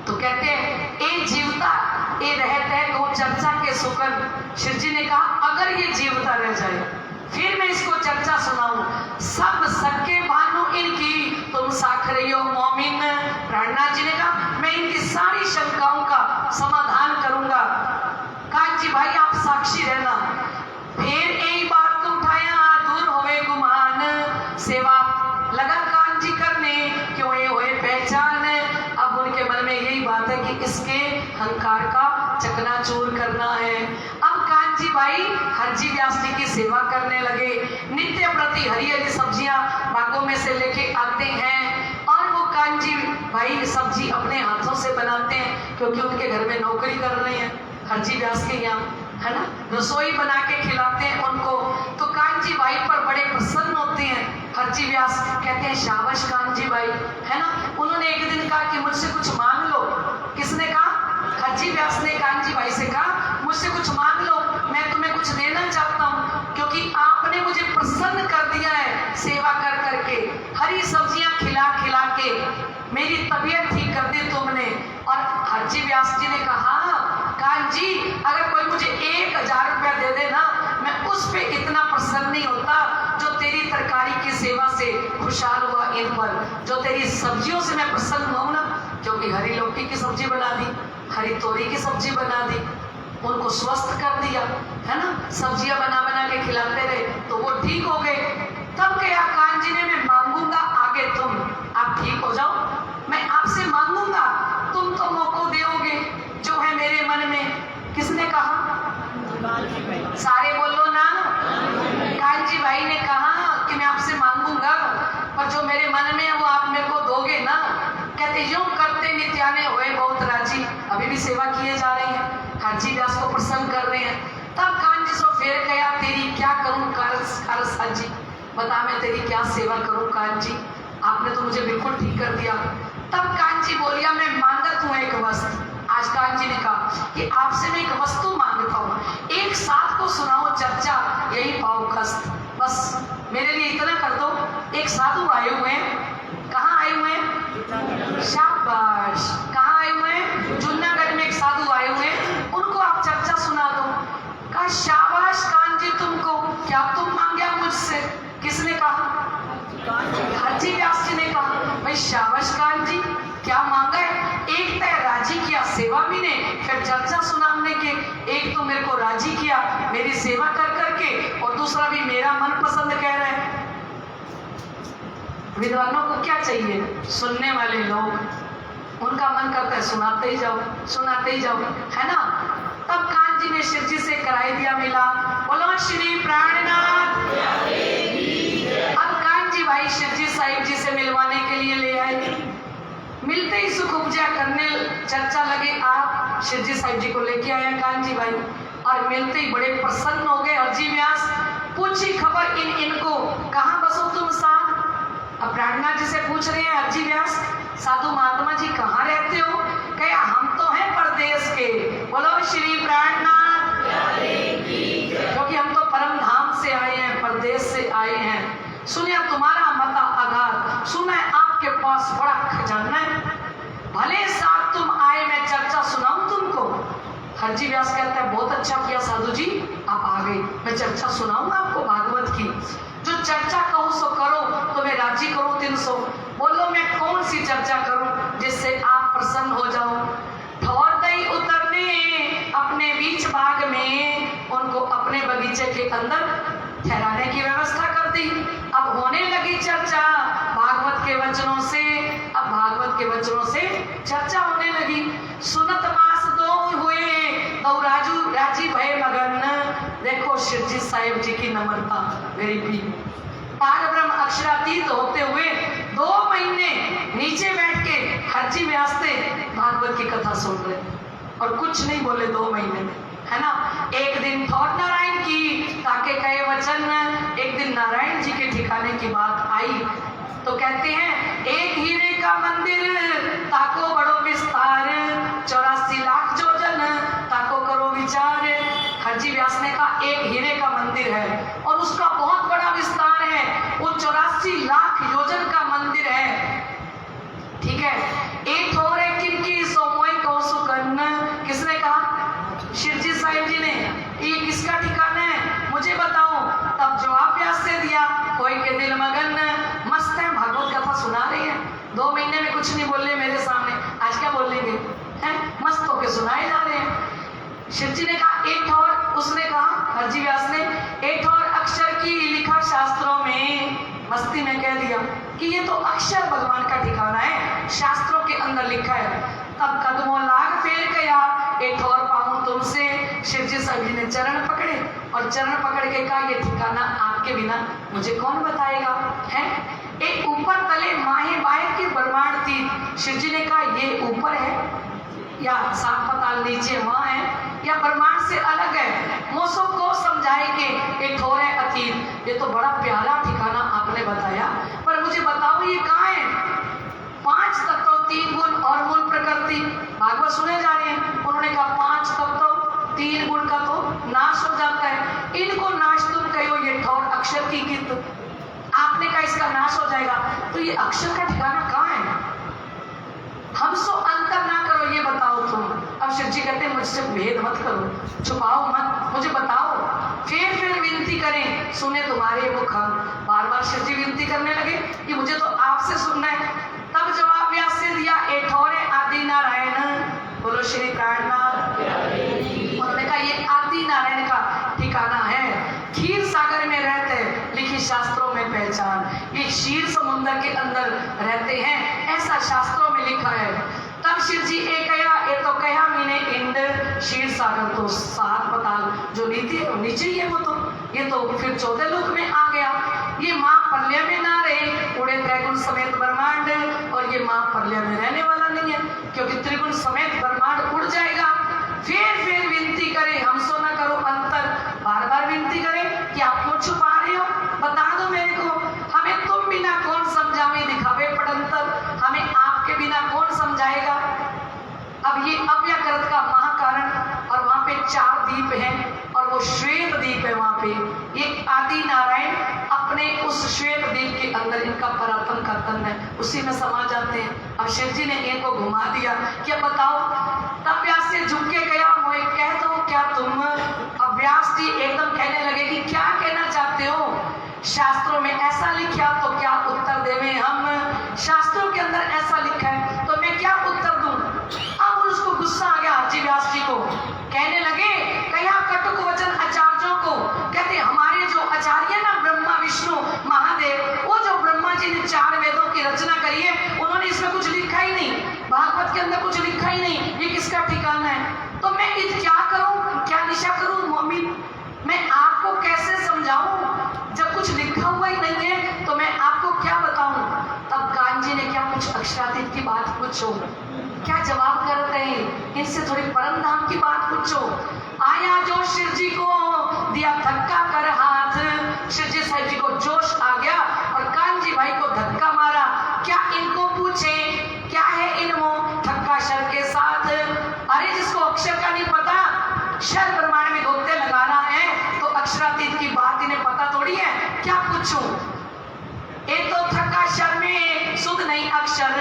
तो कहते हैं ए जीवता ए रहता है गौ चर्चा के सुकर। शिव जी ने कहा अगर ये जीवता रह जाए फिर मैं इसको चर्चा सुनाऊं, सब सके भानु इनकी तुम साख रही हो मोमिन। प्राणनाथ जी ने कहा मैं इनकी सारी शंकाओं का समाधान करूंगा। कांजी भाई आप साक्षी रहना। फिर यही बात को उठाया दूर होवे गुमान, सेवा लगा कांजी करने क्यों ये होए पहचान। अब उनके मन में यही बात है कि इसके अहंकार का चकनाचूर करना है। अब कांजी भाई हरजी व्यास जी की सेवा करने लगे। नित्य प्रति हरी हरी सब्जियां बागों में से लेके आते हैं, और वो कांजी भाई सब्जी अपने हाथों से बनाते हैं क्योंकि उनके घर में नौकरी कर रहे हैं हरजी व्यास के यहाँ, है ना। रसोई बना के खिलाते हैं उनको। तो कांजी भाई पर बड़े प्रसन्न होते हैं। हरजी व्यास कहते हैं शाबाश कांजी भाई, है ना। उन्होंने एक दिन कहा कि मुझसे कुछ मांग लो। किसने कहा? हरजी व्यास ने कांजी भाई से कहा मुझसे कुछ मांग लो, मैं तुम्हें कुछ देना चाहता हूँ, क्योंकि आपने मुझे प्रसन्न कर दिया है सेवा कर करके, हरी सब्जियां खिला खिला के मेरी तबीयत ठीक कर दी तुमने। और हरजी व्यास जी ने कहा कांजी अगर कोई मुझे 1000 रुपया दे दे ना, मैं उस पे इतना प्रसन्न नहीं होता जो तेरी तरकारी की सेवा से खुशहाल हुआ इन पर, जो तेरी सब्जियों से मैं प्रसन्न हूं ना। क्योंकि हरी लौकी की सब्जी बना दी, हरी तोरी की सब्जी बना दी, उनको स्वस्थ कर दिया, है ना। सब्जियां बना बना के खिलाते रहे तो वो ठीक हो गए। तब कहा कांजी ने मैं मांगूंगा आगे तुम, आप ठीक हो जाओ, मैं आपसे मांगूंगा, तुम तो मौको दोगे जो है मेरे मन में। किसने कहा? सारे बोलो ना। कांजी भाई ने कहा कि मैं आपसे मांगूंगा पर जो मेरे मन में है वो आप मेरे को दोगे ना। कहते यूं करते नित्याने हुए बहुत राजी। अभी भी सेवा किए जा रहे हैं, हरजी व्यास को प्रसन्न कर रहे हैं। तब कांजी सो फिर कहा तेरी क्या करूं काजी, बता मैं तेरी क्या सेवा करूं कांजी, आपने तो मुझे बिल्कुल ठीक कर दिया। तब कांजी बोलिया मैं मांगत हूं एक वस्तु। आज कांजी ने कहा कि आपसे मैं एक वस्तु मांगता हूँ, एक साथ को सुनाओ चर्चा यही पाओ कष्ट, बस मेरे लिए इतना कर दो। एक साधु आए हुए हैं। कहाँ आए हुए हैं? शाबाश। कहाँ आए हुए हैं? जूनागढ़ में एक साधु आए हुए हैं, उनको आप चर्चा सुना दो। कहा शाबाश कान जी तुमको, क्या तुम मांगे मुझसे? किसने कहा? हरजी व्यास जी ने कहा। भाई शाबाश कान जी, क्या मांगा है? एक तो राजी किया सेवा भी ने, फिर चर्चा सुनाने के। एक तो मेरे को राजी किया मेरी सेवा कर करके, और दूसरा भी मेरा मन पसंद कह रहा है। विद्वानों को क्या चाहिए? सुनने वाले लोग, उनका मन करता है सुनाते ही जाओ, सुनाते ही जाओ, है ना। तब कान जी ने शिव जी से कराई दिया मिला। बोलो श्री प्राणनाथ। अब कान जी भाई शिव जी साहिब जी से मिलवाने के लिए ले आए। मिलते ही सुख उपजा करने चर्चा लगे। आप शिव जी साहिब जी को लेके आए कान जी भाई, और मिलते ही बड़े प्रसन्न हो गए। हरजी व्यास पूछी खबर इनको, कहाँ बसो तुम साथ? अब प्राणनाथ जी से पूछ रहे हैं हरजी व्यास, साधु महात्मा जी कहाँ रहते हो? कहा हम तो हैं परदेश के। बोलो श्री प्राणनाथ, क्योंकि हम तो परम धाम से आए हैं, परदेश से आए हैं। सुनिया तुम्हारा मता आधार, सुना है आपके पास बड़ा खजाना है, भले साथ तुम आए, मैं चर्चा सुनाऊं तुमको। हरजी व्यास कहता है बहुत अच्छा किया साधु जी, आप आ गए, मैं चर्चा सुनाऊंगा आपको भागवत की। जो चर्चा कहूँ सो करो, तो मैं राजी करूँ 300। बोलो मैं कौन सी चर्चा करूं जिससे आप प्रसन्न हो जाओ? ठौर दई उतरने अपने बीच बाग में, उनको अपने बगीचे के अंदर ठहराने की व्यवस्था कर दी। अब होने लगी चर्चा भागवत के वचनों से। अब भागवत के वचनों से चर्चा होने लगी। सुनत मास दो हुए तो राजी भय मगन। देखो शिव जी साहिब जी की नम्रता, वेरी पी। पार ब्रह्म अक्षरातीत होते हुए 2 महीने नीचे बैठ के हरजी व्यास से भागवत की कथा सुन रहे, और कुछ नहीं बोले 2 महीने में, है ना। एक दिन थौर नारायण की ताके कहे वचन, एक दिन नारायण जी के ठिकाने की बात आई तो कहते हैं एक हीरे का मंदिर ताको बड़ो विस्तार, 84 लाख योजन ताको करो विचार। हरजी व्यास ने कहा एक हीरे का मंदिर है और उसका बहुत बड़ा विस्तार है, वो 84 लाख योजन का मंदिर है, ठीक है। एक और है किनकी सोमोई कौसु कन्न, किसने कहा? शिवजी साहिब जी ने। ये किसका ठिकाना है मुझे बताओ। तब जवाब व्यास से दिया, कोई के दिल मगन। मस्त है, भागवत कथा सुना रहे हैं, 2 महीने में कुछ नहीं बोल रहे मेरे सामने, आज क्या बोल लेंगे, हैं? मस्त होके सुनाए जा रहे हैं। शिव जी ने कहा एक और, उसने कहा हरजी व्यास ने एक और अक्षर की लिखा शास्त्रों में, मस्ती में कह दिया कि ये तो अक्षर भगवान का ठिकाना है, शास्त्रों के अंदर लिखा है। तब कदमों लाग फेर गया, एक और पाऊं तुमसे। शिव जी साहिब जी ने चरण पकड़े और चरण पकड़ के कहा ये ठिकाना आपके बिना मुझे कौन बताएगा, है। एक ऊपर तले माहे बाहें की ब्रह्मांड थी। शिव जी ने कहा ये ऊपर है या सात पताल नीचे वहां है या ब्रह्मांड से अलग है, मोसो को समझाए के एक थोड़े अतीत। ये तो बड़ा प्यारा ठिकाना आपने बताया, पर मुझे बताओ ये कहाँ है? 5 तत्व 3 गुण और मूल प्रकृति, भागवत सुने जा रहे हैं। उन्होंने कहा 5 तत्व 3 गुण का तो नाश हो जाता है, इनको नाश तुम कहो ये ठौर अक्षर की गीत, आपने कहा इसका नाश हो जाएगा, तो ये अक्षर का ठिकाना कहाँ है? हमसो अंतर ना करो, ये बताओ तुम। अब शिव जी कहते हैं मुझसे भेद मत करो, छुपाओ मत, मुझे बताओ। फिर विनती करें, सुने तुम्हारे मुख हम। बार बार शिव जी विनती करने लगे कि मुझे तो आपसे सुनना है। तब जवाब व्यास से दिया एक और आदि नारायण। बोलो श्री प्राणनाथ। उन्होंने कहा ये आदि नारायण का ठिकाना है, क्षीर सागर में रहते हैं, लिखी शास्त्रों में पहचान। ये क्षीर समुद्र के अंदर रहते हैं, ऐसा शास्त्रों में लिखा है। तब शिव जी ये तो कहा मैंने इंड क्षीर सागर तो 7 पताल जो नीचे ही है, वो तो ये तो फिर 14 लोक में आ गया। ये माँ प्रलय में ना रहे, उड़े त्रैगुण समेत ब्रह्मांड, और ये माँ प्रलय में रहने वाला नहीं है, क्योंकि त्रिगुण समेत ब्रह्मांड उड़ जाएगा। फिर विनती करे, हमसो न करो अंतर। बार बार विनती करे कि आप क्यों छुपा रहे हो, बता दो मेरे को, हमें तुम बिना कौन समझावे, दिखावे पड़ंतर, हमें आपके बिना कौन समझाएगा। अब ये अव्याकृत का महाकारण, और वहां पे 4 द्वीप हैं, और वो श्वेत द्वीप है वहां पे। ये आदि नारायण अपने अपने उस श्वेत द्वीप के अंदर इनका परातन का तन है, उसी में समा जाते हैं। अब शिव जी ने इनको घुमा दिया कि अब बताओ। तब व्यास से झुक के गया, मोए कह दो क्या तुम। अब व्यास जी एकदम कहने लगे कि क्या कहना चाहते हो, शास्त्रों में ऐसा लिखा तो क्या उत्तर देवे हम, शास्त्रों के अंदर ऐसा लिखा है तो मैं क्या उत्तर दूं। अब उसको गुस्सा आ गया हरजी व्यास जी को, कहने लगे कया कटुक वचन आचार्यों को। कहते हमारे जो आचार्य ना ब्रह्मा विष्णु महादेव, वो जो ब्रह्मा जी ने 4 वेदों की रचना करी है, उन्होंने इसमें कुछ लिखा ही नहीं, भागवत के अंदर कुछ लिखा ही नहीं, ये किसका ठिकाना है। तो मैं क्या करूं, क्या निशा करूं मम्मी, मैं आपको कैसे समझाऊं, जब कुछ लिखा हुआ ही नहीं है तो मैं आपको क्या बताऊं। तब कान जी ने क्या कुछ अक्षरातीत की बात पूछो, क्या जवाब कर रहे हैं, इनसे थोड़ी परम धाम की बात पूछो। आया जो शिव जी को दिया धक्का कर हाथ, शिव जी साहब जी को जोश आ गया और कान जी भाई को धक्का मारा। क्या इनको पूछे क्या है इनमें धक्का शर के साथ। अरे जिसको अक्षर का नहीं पता, शर प्रमाण में गोते लगाना है तो अक्षरातीत की बात इन्हें पता थोड़ी है, क्या पूछूं। एक तो थक्का शर में शुद्ध नहीं अक्षर,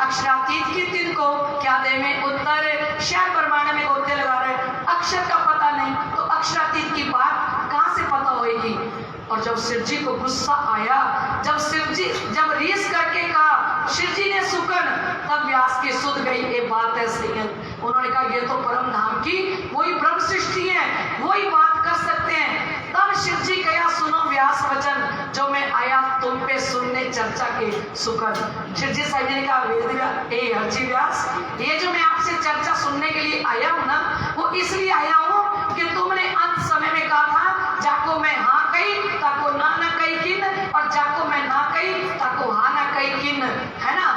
अक्षरातीत की दिन को क्या दे में उत्तर, शर प्रमाण में गोते लगा रहे, अक्षर का पता नहीं तो अक्षरातीत की बात कहां से पता होगी। और जब शिव जी को गुस्सा आया, जब रीस करके कहा शिव जी ने सुकन, तब व्यास की सुध गई ये बात है सही है। उन्होंने कहा ये तो परम धाम की वही ब्रह्म सृष्टि है, वही बात कर सकते हैं। तब शिव जी कहा सुनो व्यास वचन, जो मैं आया तुम पे सुनने चर्चा के सुकन। शिव जी साहब ने कहा वेद ए हरजी व्यास, ये जो मैं आपसे चर्चा सुनने के लिए आया हूं ना, वो इसलिए आया हूं कि तुमने अंत समय में कहा था जाको मैं हाँ कही ताको ना कही किन, और जाको मैं ना कही ताको हाँ ना कही किन, है ना।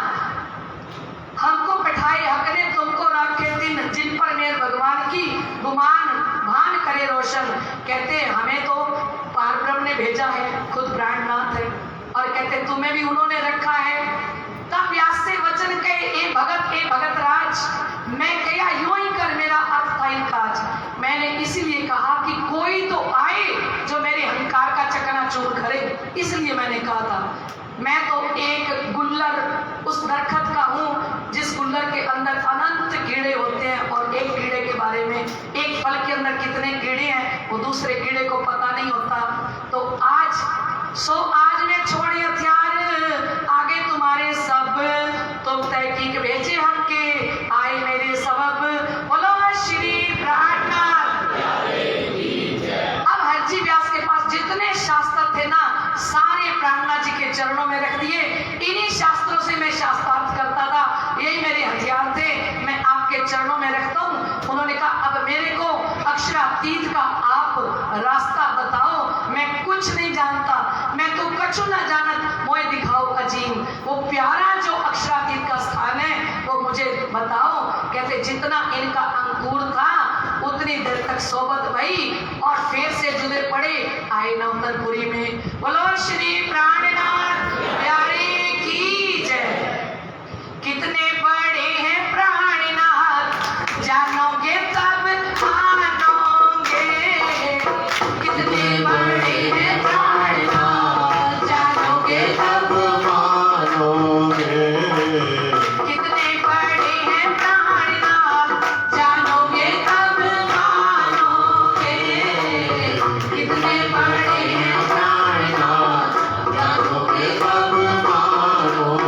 हमको बैठाए हक ने तुमको रखे दिन, जिन पर मेरे भगवान की गुमान भान करे रोशन। कहते हमें तो पारब्रह्म ने भेजा है, खुद प्राणनाथ है, और कहते तुम्हें भी उन्होंने रखा है। तब व्यास से वचन कहे ए भगत राज, मैं कया यूं ही कर मेरा अर्थ था काज। मैंने इसीलिए कहा कि कोई तो आए जो मेरे अहंकार का चकनाचूर करे, इसलिए मैंने कहा था। मैं तो एक गुल्लर उस दरखत का हूँ जिस गुल्लर के अंदर अनंत कीड़े होते हैं, और एक कीड़े के बारे में, एक फल के अंदर कितने कीड़े हैं वो दूसरे कीड़े को पता नहीं होता। तो आज मैं छोड़े हथियार आगे तुम्हारे सब, तुम तहकीक भेजे हमके आए मेरे सबब। बोलो श्री प्राणनाथ। अब हरजी व्यास के पास जितने शास्त्र थे ना, सारे प्राणनाथ जी के चरणों में रख दिए। इन्हीं शास्त्रों से मैं शास्त्रार्थ करता था, यही मेरे हथियार थे, मैं आपके चरणों में रखता हूँ। उन्होंने कहा अब मेरे को अक्षरातीत का आप रास्ता बताओ, मैं कुछ नहीं जानता, मैं तो कछु ना जानत, मोए दिखाओ अजीम। वो प्यारा जो अक्षरातीत का स्थान है वो मुझे बताओ। कहते जितना इनका अंकुर था उतनी देर तक सोबत भई, और फिर से जुदे पड़े आए नवतनपुरी में। बोलो श्री प्राणनाथ प्यारे की जय। कितने बड़े हैं प्राणनाथ, जानोगे तब मानोगे। कितने बड़े हैं प्राणनाथ, जानोगे तब मानोगे। कितने बड़े हैं प्राणनाथ, जानोगे तब मानोगे। कितने बड़े हैं प्राणनाथ, जानोगे तब मानोगे।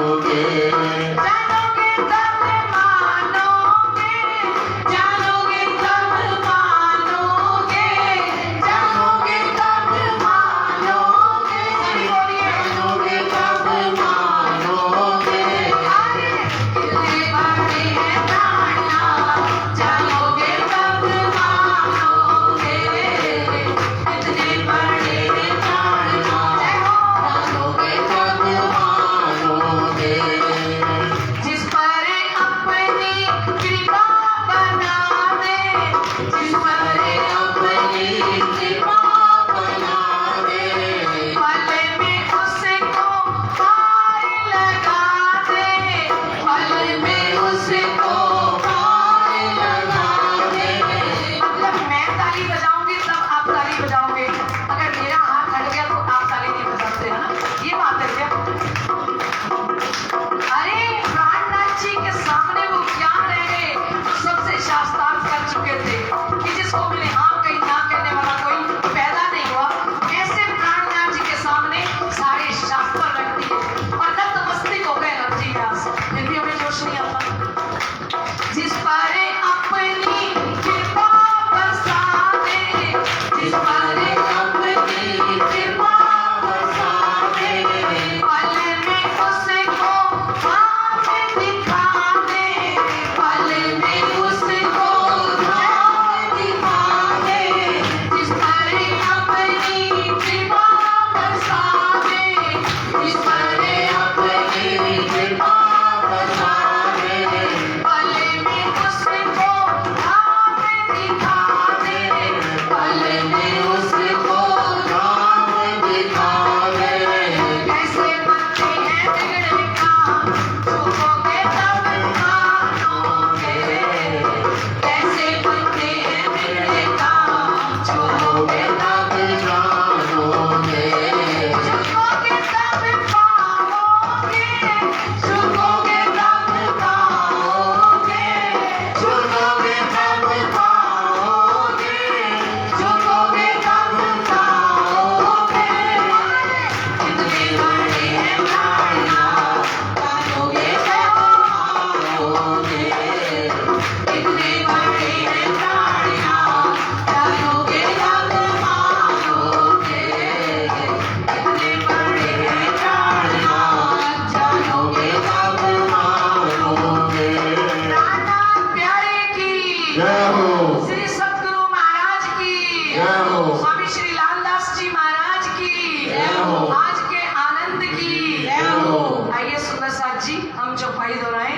साथ जी हम चौपाई दोहराए।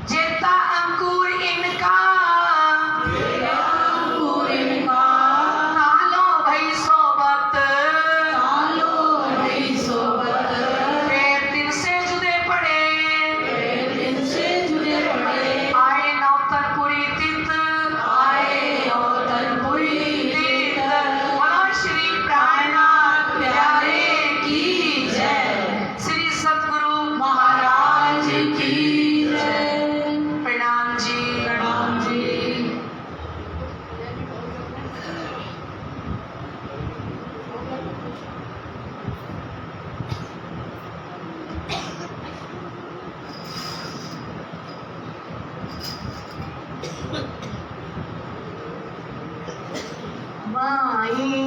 जेता अंकुर इनका तालो भई सोबत फिर दिन से जुदे पड़े आए नौतनपुरी तित बोलो श्री प्राणनाथ प्यारे की जय, श्री सतगुरु महाराज की जय। प्रणाम जी, प्रणाम जी। वाई